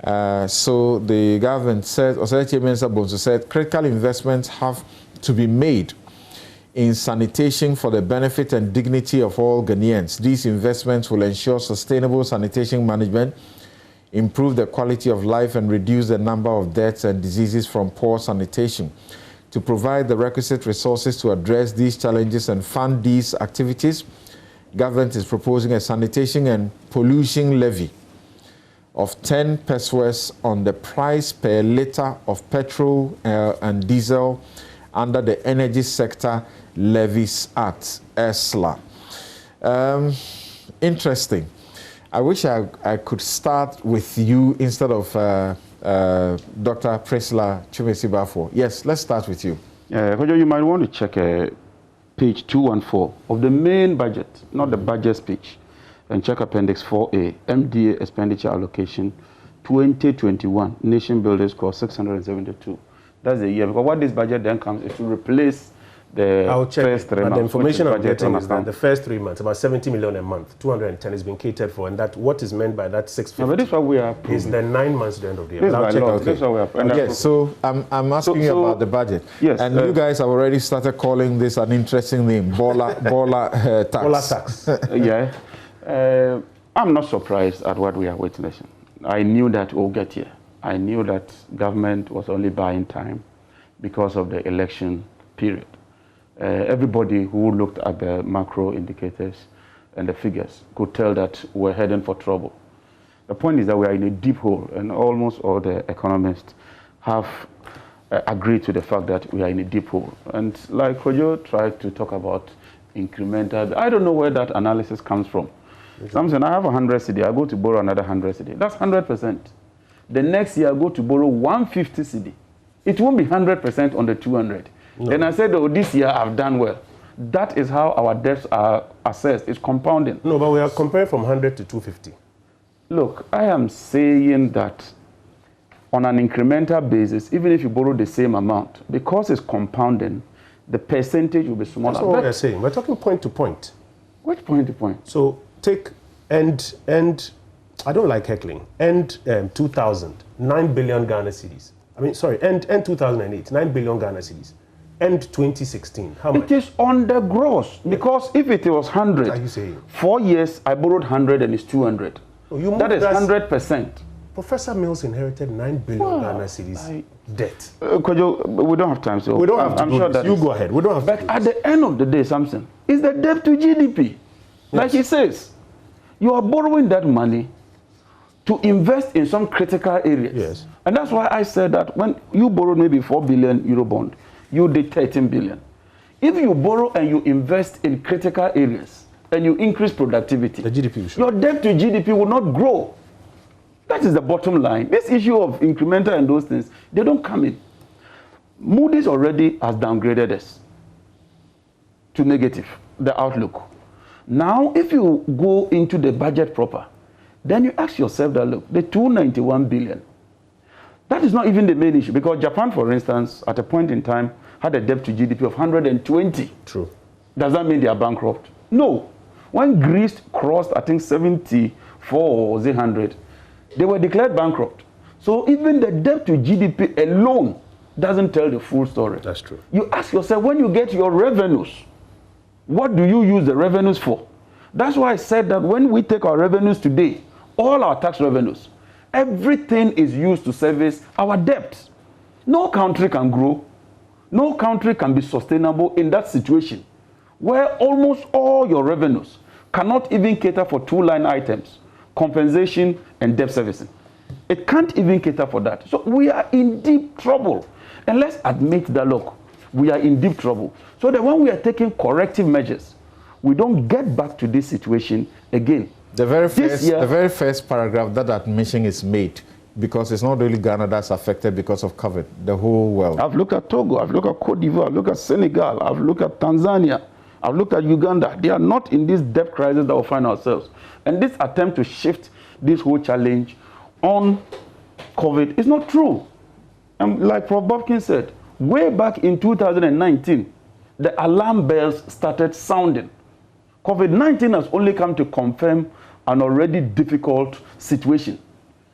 So the government said, Osei Mensa Bonsu said, critical investments have to be made in sanitation for the benefit and dignity of all Ghanaians. These investments will ensure sustainable sanitation management, improve the quality of life, and reduce the number of deaths and diseases from poor sanitation. To provide the requisite resources to address these challenges and fund these activities, government is proposing a sanitation and pollution levy of 10 pesos on the price per liter of petrol and diesel under the Energy Sector Levies Act, ESLA. Interesting. I wish I could start with you instead of Dr. Priscilla Chumesi-Bafo. Yes, let's start with you. You might want to check page 214 of the main budget, not the budget speech, and check Appendix 4A, MDA Expenditure Allocation 2021, Nation Builders Cost 672. That's the year. Because what this budget then comes is to replace the first 3 months. The information I'm getting is that the first 3 months, about 70 million a month, 210 is being catered for, and that what is meant by that 650 but this is what we are is the 9 months to the end of the year. This is what we are yes, so I'm asking you about the budget. Yes, and you guys have already started calling this an interesting name, Bola tax. Bola tax. Yeah. I'm not surprised at what we are witnessing. I knew that we'll get here. I knew that government was only buying time because of the election period. Everybody who looked at the macro indicators and the figures could tell that we're heading for trouble. The point is that we are in a deep hole, and almost all the economists have agreed to the fact that we are in a deep hole. And like Kwadwo tried to talk about incremental, I don't know where that analysis comes from. Something, I have 100 cedi, I go to borrow another 100 cedi. That's 100%. The next year I go to borrow 150 cedi. It won't be 100% on the 200. No. Then I said, oh, this year I've done well. That is how our debts are assessed. It's compounding. No, but we are comparing from 100 to 250. Look, I am saying that on an incremental basis, even if you borrow the same amount, because it's compounding, the percentage will be smaller. That's what we're saying. We're talking point to point. Which point to point? So take end, I don't like heckling, end 2000, 9 billion Ghana cedis. I mean, sorry, end 2008, 9 billion Ghana cedis. End 2016, how much? It is on the gross, because if it was 100, what are you saying? 4 years, I borrowed 100 and it's 200. Oh, that is 100%. Professor Mills inherited 9 billion Ghana cedis debt. Kojo, we don't have time, so we don't have to I'm sure that you go ahead. We don't have but at the end of the day, Samson, it's the debt to GDP. Like he says, you are borrowing that money to invest in some critical areas. Yes. And that's why I said that when you borrowed maybe 4 billion euro bond, you did 13 billion. If you borrow and you invest in critical areas and you increase productivity, the GDP will show. Your debt to GDP will not grow. That is the bottom line. This issue of incremental and those things, they don't come in. Moody's already has downgraded us to negative, the outlook. Now, if you go into the budget proper, then you ask yourself that, look, the 291 billion, that is not even the main issue, because Japan, for instance, at a point in time, had a debt to GDP of 120. True. Does that mean they are bankrupt? No. When Greece crossed, I think, 74 or 100, they were declared bankrupt. So even the debt to GDP alone doesn't tell the full story. That's true. You ask yourself, when you get your revenues, what do you use the revenues for? That's why I said that when we take our revenues today, all our tax revenues, everything is used to service our debts. No country can grow. No country can be sustainable in that situation where almost all your revenues cannot even cater for two line items: compensation and debt servicing. It can't even cater for that. So we are in deep trouble. And let's admit that, look, we are in deep trouble. So that when we are taking corrective measures, we don't get back to this situation again. The very first paragraph, that admission is made because it's not only Ghana that's affected because of COVID, the whole world. I've looked at Togo, I've looked at Cote d'Ivoire, I've looked at Senegal, I've looked at Tanzania, I've looked at Uganda. They are not in this debt crisis that we find ourselves. And this attempt to shift this whole challenge on COVID is not true. And like Prof. Bobkin said, way back in 2019, the alarm bells started sounding. COVID-19 has only come to confirm an already difficult situation.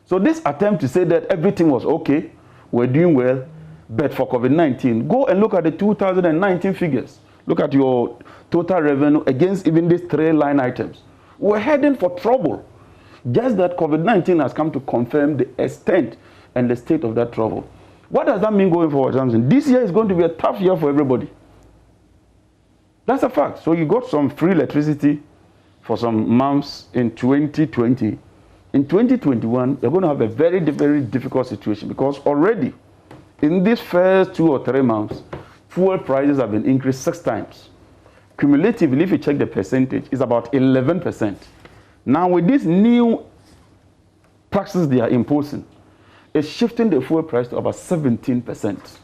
So this attempt to say that everything was okay, we're doing well, but for COVID-19, go and look at the 2019 figures. Look at your total revenue against even these three line items. We're heading for trouble. Just that COVID-19 has come to confirm the extent and the state of that trouble. What does that mean going forward, Samson? This year is going to be a tough year for everybody. That's a fact. So you got some free electricity for some months in 2020. In 2021, you're going to have a very, very difficult situation because already in these first 2 or 3 months, fuel prices have been increased 6 times. Cumulatively, if you check the percentage, it's about 11%. Now with these new taxes they are imposing, it's shifting the fuel price to about 17%.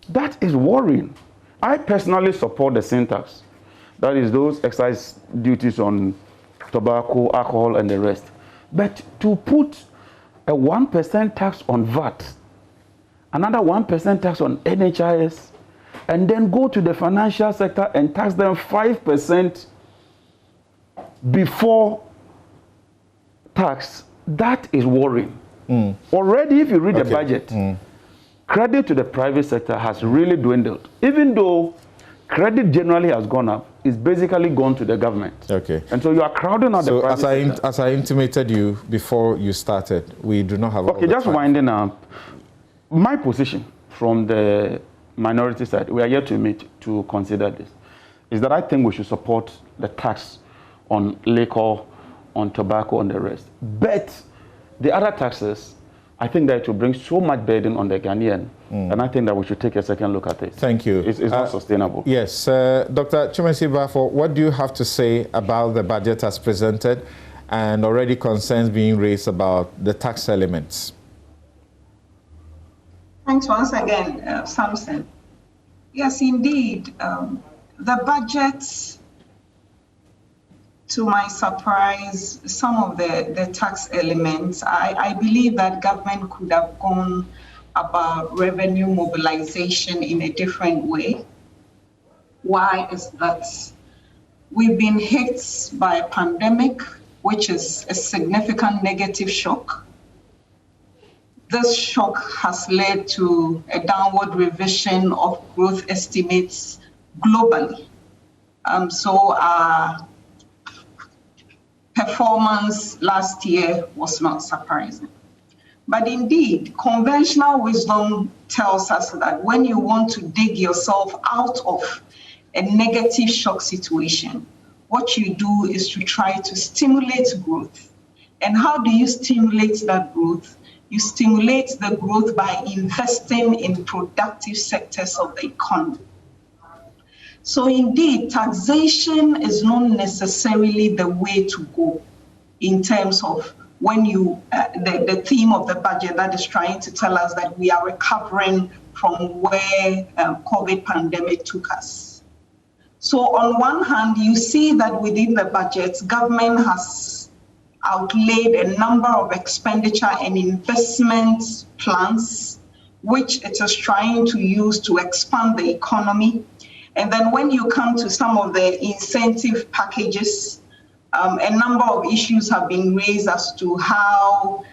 That is worrying. I personally support the sin tax. That is those excise duties on tobacco, alcohol, and the rest. But to put a 1% tax on VAT, another 1% tax on NHIS, and then go to the financial sector and tax them 5% before tax, that is worrying. Already, if you read the budget, credit to the private sector has really dwindled. Even though credit generally has gone up, it's basically gone to the government. Okay. And so you are crowding out the private sector. As I intimated you before you started, we do not have Okay, just winding up. My position from the minority side, we are yet to meet to consider this, is that I think we should support the tax on liquor, on tobacco, and the rest. But the other taxes, I think that it will bring so much burden on the Ghanaian, and I think that we should take a second look at it. Thank you. It's not sustainable. Yes. Dr. Chumesi Bafo, what do you have to say about the budget as presented and already concerns being raised about the tax elements? Thanks once again, Samson. Yes, indeed. The budget, to my surprise, some of the tax elements, I believe that government could have gone about revenue mobilization in a different way. Why is that? We've been hit by a pandemic, which is a significant negative shock. This shock has led to a downward revision of growth estimates globally. So our performance last year was not surprising. But indeed, conventional wisdom tells us that when you want to dig yourself out of a negative shock situation, what you do is to try to stimulate growth. And how do you stimulate that growth? You stimulate the growth by investing in productive sectors of the economy. So indeed, taxation is not necessarily the way to go in terms of when you, the theme of the budget that is trying to tell us that we are recovering from where COVID pandemic took us. So on one hand, you see that within the budget, government has outlaid a number of expenditure and investment plans, which it is trying to use to expand the economy. And then when you come to some of the incentive packages, a number of issues have been raised as to how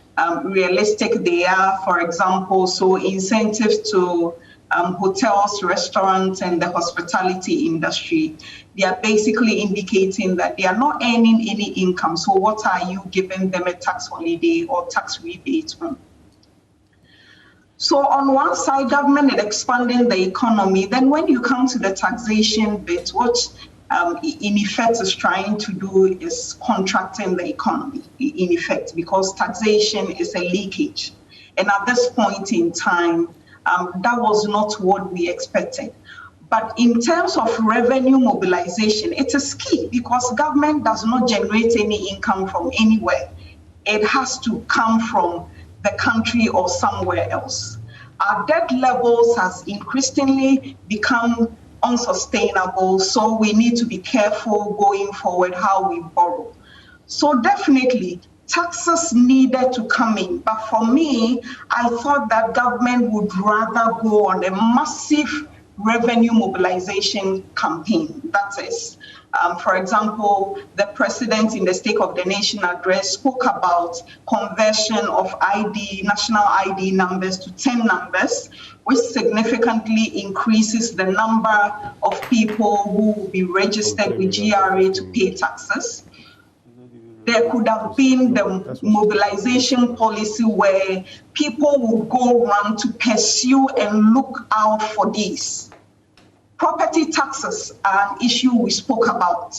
realistic they are. For example, so incentives to hotels, restaurants, and the hospitality industry. They are basically indicating that they are not earning any income. So what are you giving them a tax holiday or tax rebate from? So on one side, government is expanding the economy. Then when you come to the taxation bit, what in effect is trying to do is contracting the economy, in effect, because taxation is a leakage. And at this point in time, that was not what we expected. But in terms of revenue mobilization, it is key because government does not generate any income from anywhere. It has to come from the country or somewhere else. Our debt levels has increasingly become unsustainable, so we need to be careful going forward how we borrow. So definitely, taxes needed to come in. But for me, I thought that government would rather go on a massive revenue mobilization campaign. That is, for example, the president in the State of the Nation address spoke about conversion of national ID numbers to 10 numbers, which significantly increases the number of people who will be registered with GRA to pay taxes. There could have been the mobilization policy where people would go around to pursue and look out for these. Property taxes are an issue we spoke about.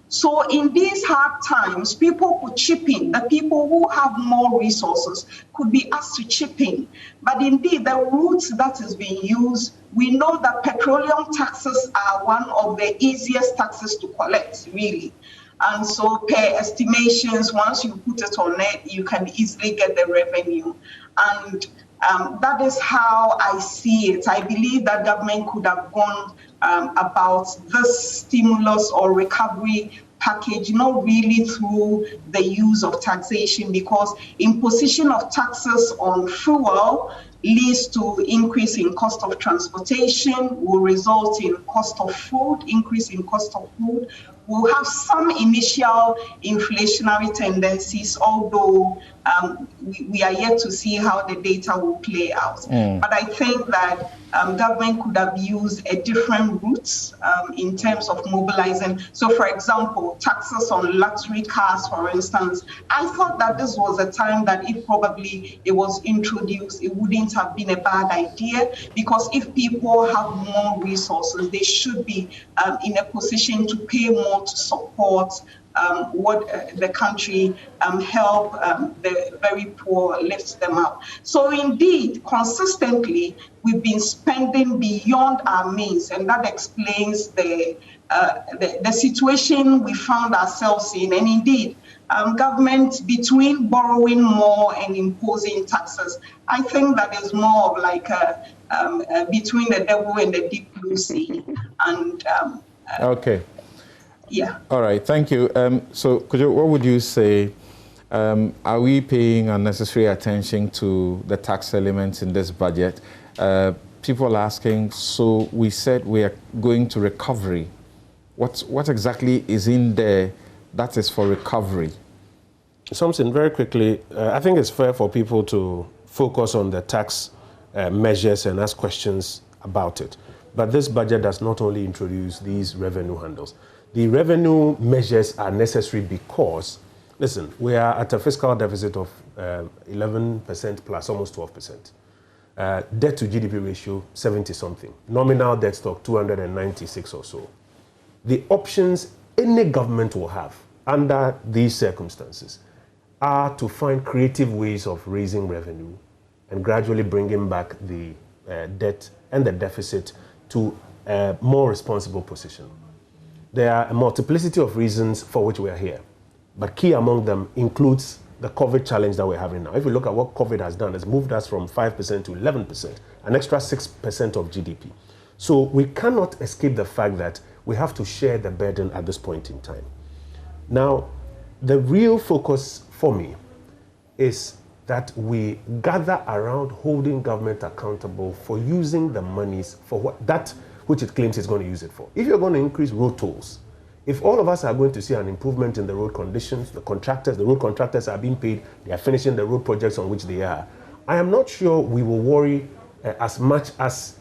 So in these hard times, people could chip in. The people who have more resources could be asked to chip in. But indeed, the route that is being used, we know that petroleum taxes are one of the easiest taxes to collect, really. And so per estimations, once you put it on it, you can easily get the revenue. And that is how I see it. I believe that government could have gone about this stimulus or recovery package, not really through the use of taxation, because imposition of taxes on fuel leads to increase in cost of transportation, will result in cost of food, increase in cost of food. We'll have some initial inflationary tendencies, although we are yet to see how the data will play out. But I think that government could have used a different route in terms of mobilizing. So, for example, taxes on luxury cars, for instance, I thought that this was a time that if probably it was introduced, it wouldn't have been a bad idea, because if people have more resources, they should be in a position to pay more to support what the country help the very poor, lift them up. So indeed, consistently, we've been spending beyond our means, and that explains the situation we found ourselves in. And indeed, government, between borrowing more and imposing taxes, I think that is more of like between the devil and the deep blue sea. And okay. Yeah. All right, thank you. So, what would you say? Are we paying unnecessary attention to the tax elements in this budget? People are asking, so we said we are going to recovery What exactly is in there that is for recovery? Something very quickly, I think it's fair for people to focus on the tax measures and ask questions about it. But this budget does not only introduce these revenue handles. The revenue measures are necessary because, listen, we are at a fiscal deficit of 11% plus almost 12%. Debt to GDP ratio, 70 something. Nominal debt stock, 296 or so. The options any government will have under these circumstances are to find creative ways of raising revenue and gradually bringing back the debt and the deficit to a more responsible position. There are a multiplicity of reasons for which we are here, but key among them includes the COVID challenge that we're having now. If you look at what COVID has done, it's moved us from 5% to 11%, an extra 6% of GDP. So we cannot escape the fact that we have to share the burden at this point in time. Now, the real focus for me is that we gather around holding government accountable for using the monies for that which it claims it's going to use it for. If you're going to increase road tolls, if all of us are going to see an improvement in the road conditions, the road contractors are being paid, they are finishing the road projects on which they are, I am not sure we will worry as much as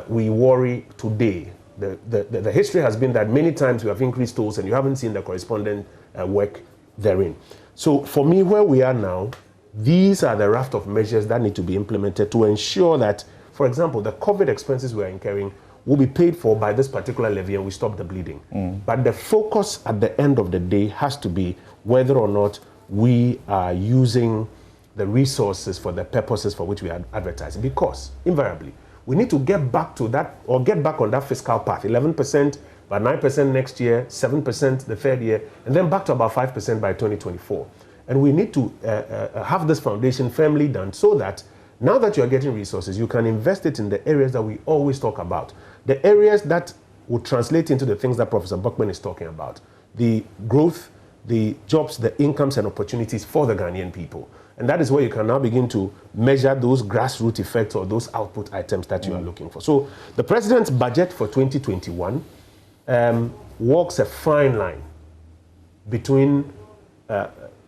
we worry today. The history has been that many times we have increased tolls and you haven't seen the corresponding work therein. So for me, where we are now, these are the raft of measures that need to be implemented to ensure that, for example, the COVID expenses we are incurring will be paid for by this particular levy and we stop the bleeding. But the focus at the end of the day has to be whether or not we are using the resources for the purposes for which we are advertising. Because, invariably, we need to get back to that, or get back on that fiscal path. 11%, about 9% next year, 7% the third year, and then back to about 5% by 2024. And we need to have this foundation firmly done so that now that you are getting resources, you can invest it in the areas that we always talk about. The areas that will translate into the things that Professor Buckman is talking about. The growth, the jobs, the incomes and opportunities for the Ghanaian people. And that is where you can now begin to measure those grassroots effects or those output items that you are looking for. So the president's budget for 2021 walks a fine line between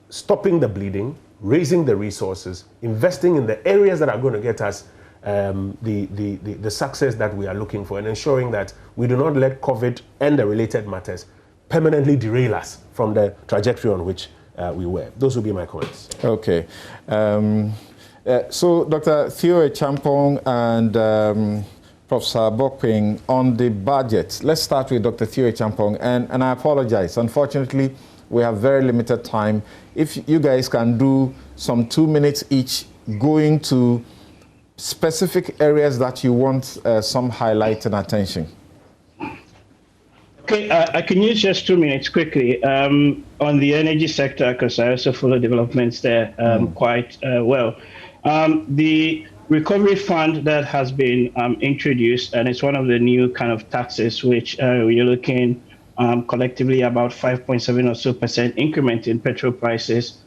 stopping the bleeding, raising the resources, investing in the areas that are going to get us the success that we are looking for, and ensuring that we do not let COVID and the related matters permanently derail us from the trajectory on which we were. Those will be my comments. Okay. So Dr. Theo Champong and Professor Bokping on the budget. Let's start with Dr. Theo Champong, and I apologize. Unfortunately, we have very limited time. If you guys can do some 2 minutes each going to specific areas that you want some highlight and attention. Okay, I can use just 2 minutes quickly on the energy sector, because I also follow developments there quite well. The recovery fund that has been introduced, and it's one of the new kind of taxes which we're looking collectively about 5.7% or so increment in petrol prices.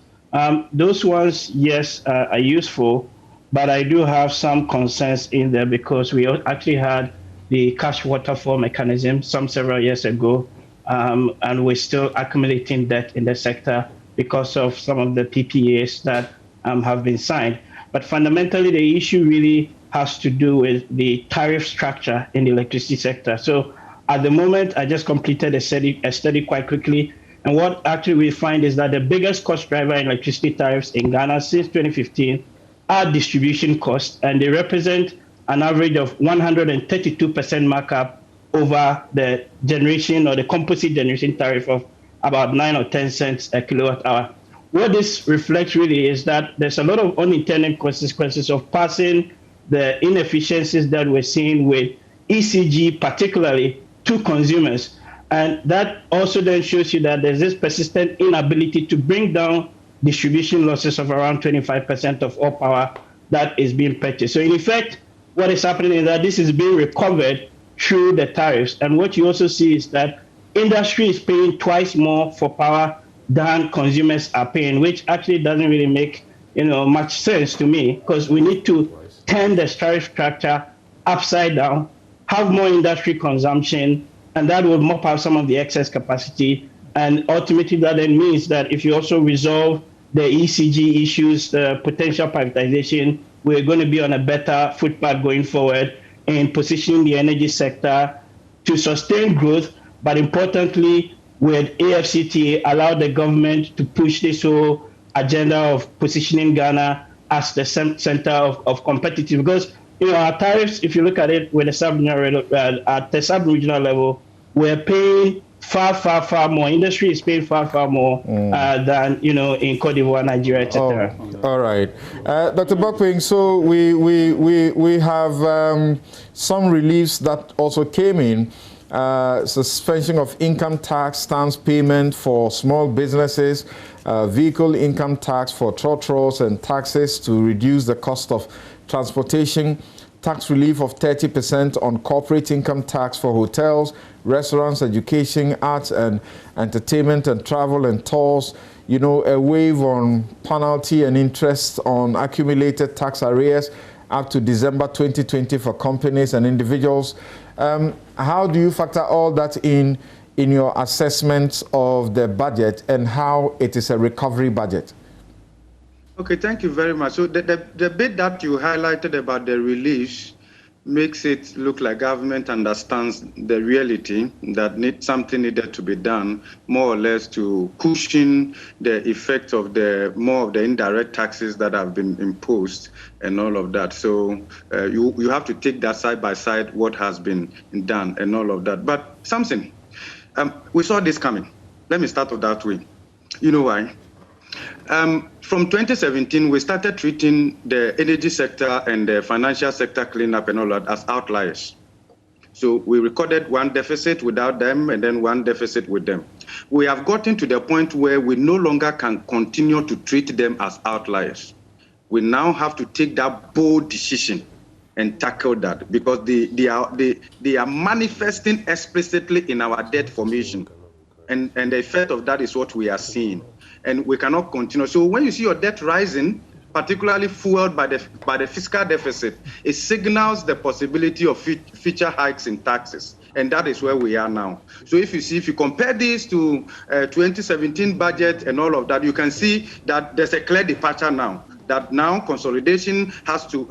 Those ones, yes, are useful, but I do have some concerns in there because we actually had the cash waterfall mechanism several years ago, and we're still accumulating debt in the sector because of some of the PPAs that have been signed. But fundamentally, the issue really has to do with the tariff structure in the electricity sector. So at the moment, I just completed a study quite quickly. And what actually we find is that the biggest cost driver in electricity tariffs in Ghana since 2015 are distribution costs, and they represent an average of 132% markup over the generation or the composite generation tariff of about 9 or 10 cents a kilowatt hour. What this reflects really is that there's a lot of unintended consequences of passing the inefficiencies that we're seeing with ECG, particularly to consumers. And that also then shows you that there's this persistent inability to bring down distribution losses of around 25% of all power that is being purchased. So in effect, what is happening is that this is being recovered through the tariffs. And what you also see is that industry is paying twice more for power than consumers are paying, which actually doesn't really make much sense to me, because we need to turn the tariff structure upside down, have more industry consumption, and that will mop out some of the excess capacity. And ultimately, that then means that if you also resolve the ECG issues, the potential privatization, we're going to be on a better footpath going forward in positioning the energy sector to sustain growth, but importantly, with AFCTA, allow the government to push this whole agenda of positioning Ghana as the center of competitive. Because our tariffs, if you look at it with at the sub-regional level, we're paying far more. Industry is paying far more than in Cote d'Ivoire, Nigeria, etc. All right, Dr. Bokping. So we have some reliefs that also came in. Suspension of income tax stamps payment for small businesses, vehicle income tax for tow trucks and taxes to reduce the cost of transportation, tax relief of 30% on corporate income tax for hotels, restaurants, education, arts and entertainment and travel and tours, a waive on penalty and interest on accumulated tax arrears up to December 2020 for companies and individuals. How do you factor all that in your assessment of the budget and how it is a recovery budget? Okay, thank you very much. So the bit that you highlighted about the relief makes it look like government understands the reality that something needed to be done, more or less to cushion the effect of more of the indirect taxes that have been imposed and all of that. So you have to take that side by side what has been done and all of that. But something, we saw this coming. Let me start with that way. You know why? From 2017, we started treating the energy sector and the financial sector cleanup and all that as outliers. So we recorded one deficit without them and then one deficit with them. We have gotten to the point where we no longer can continue to treat them as outliers. We now have to take that bold decision and tackle that because they are manifesting explicitly in our debt formation. And the effect of that is what we are seeing. And we cannot continue. So when you see your debt rising, particularly fueled by the fiscal deficit, it signals the possibility of future hikes in taxes. And that is where we are now. So if you compare this to 2017 budget and all of that, you can see that there's a clear departure now. That now consolidation has to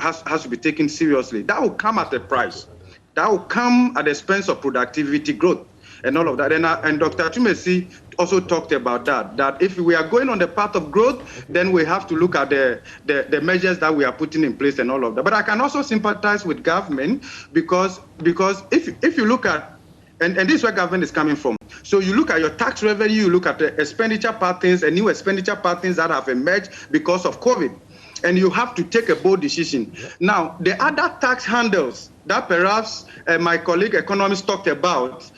be taken seriously. That will come at a price. That will come at the expense of productivity growth and all of that. And Dr. Chumesi also talked about that if we are going on the path of growth, then we have to look at the measures that we are putting in place and all of that. But I can also sympathize with government because if you look at, and this is where government is coming from. So you look at your tax revenue, you look at the expenditure patterns and new expenditure patterns that have emerged because of COVID. And you have to take a bold decision. Now, the other tax handles that perhaps my colleague economist talked about,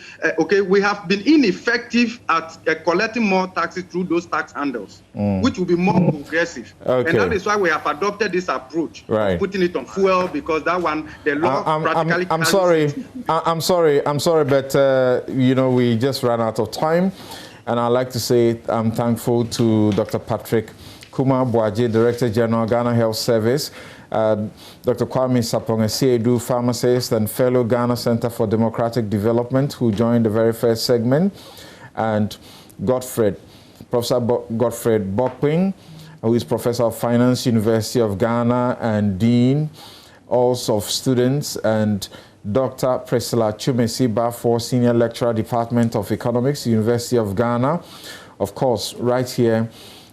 we have been ineffective at collecting more taxes through those tax handles, which will be more progressive. Okay. And that is why we have adopted this approach, of putting it on fuel, because that one, the law practically... I'm sorry, but we just ran out of time. And I'd like to say I'm thankful to Dr. Patrick Kumar Boaje, Director General, Ghana Health Service, Dr. Kwame Sapong-Asiedu, pharmacist and fellow Ghana Center for Democratic Development, who joined the very first segment, and Professor Godfred Bokping, who is Professor of Finance, University of Ghana, and Dean also of Students, and Dr. Priscilla Chumesi Bafo, Senior Lecturer, Department of Economics, University of Ghana. Of course, right here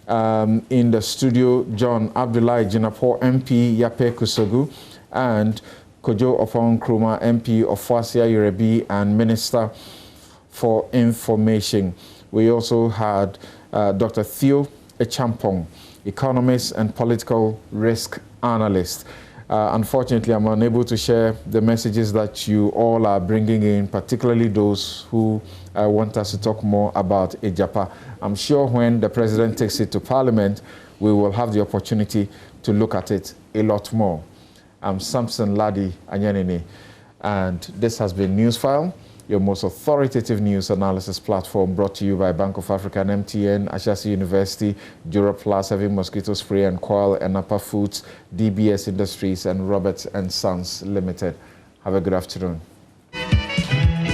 in the studio, John Abdullahi Jinapo, MP, Yape Kusogu, and Kojo Opon Nkrumah, MP of Fwasia Yorebi and Minister for Information. We also had Dr. Theo Echampong, economist and political risk analyst. Unfortunately, I'm unable to share the messages that you all are bringing in, particularly those who want us to talk more about Agyapa. I'm sure when the president takes it to Parliament, we will have the opportunity to look at it a lot more. I'm Samson Ladi Anyanini, and this has been NewsFile, your most authoritative news analysis platform, brought to you by Bank of Africa and MTN, Ashasi University, Dura Plus, Having Mosquito Spray and Coil, and Napa Foods, DBS Industries, and Roberts & Sons Limited. Have a good afternoon.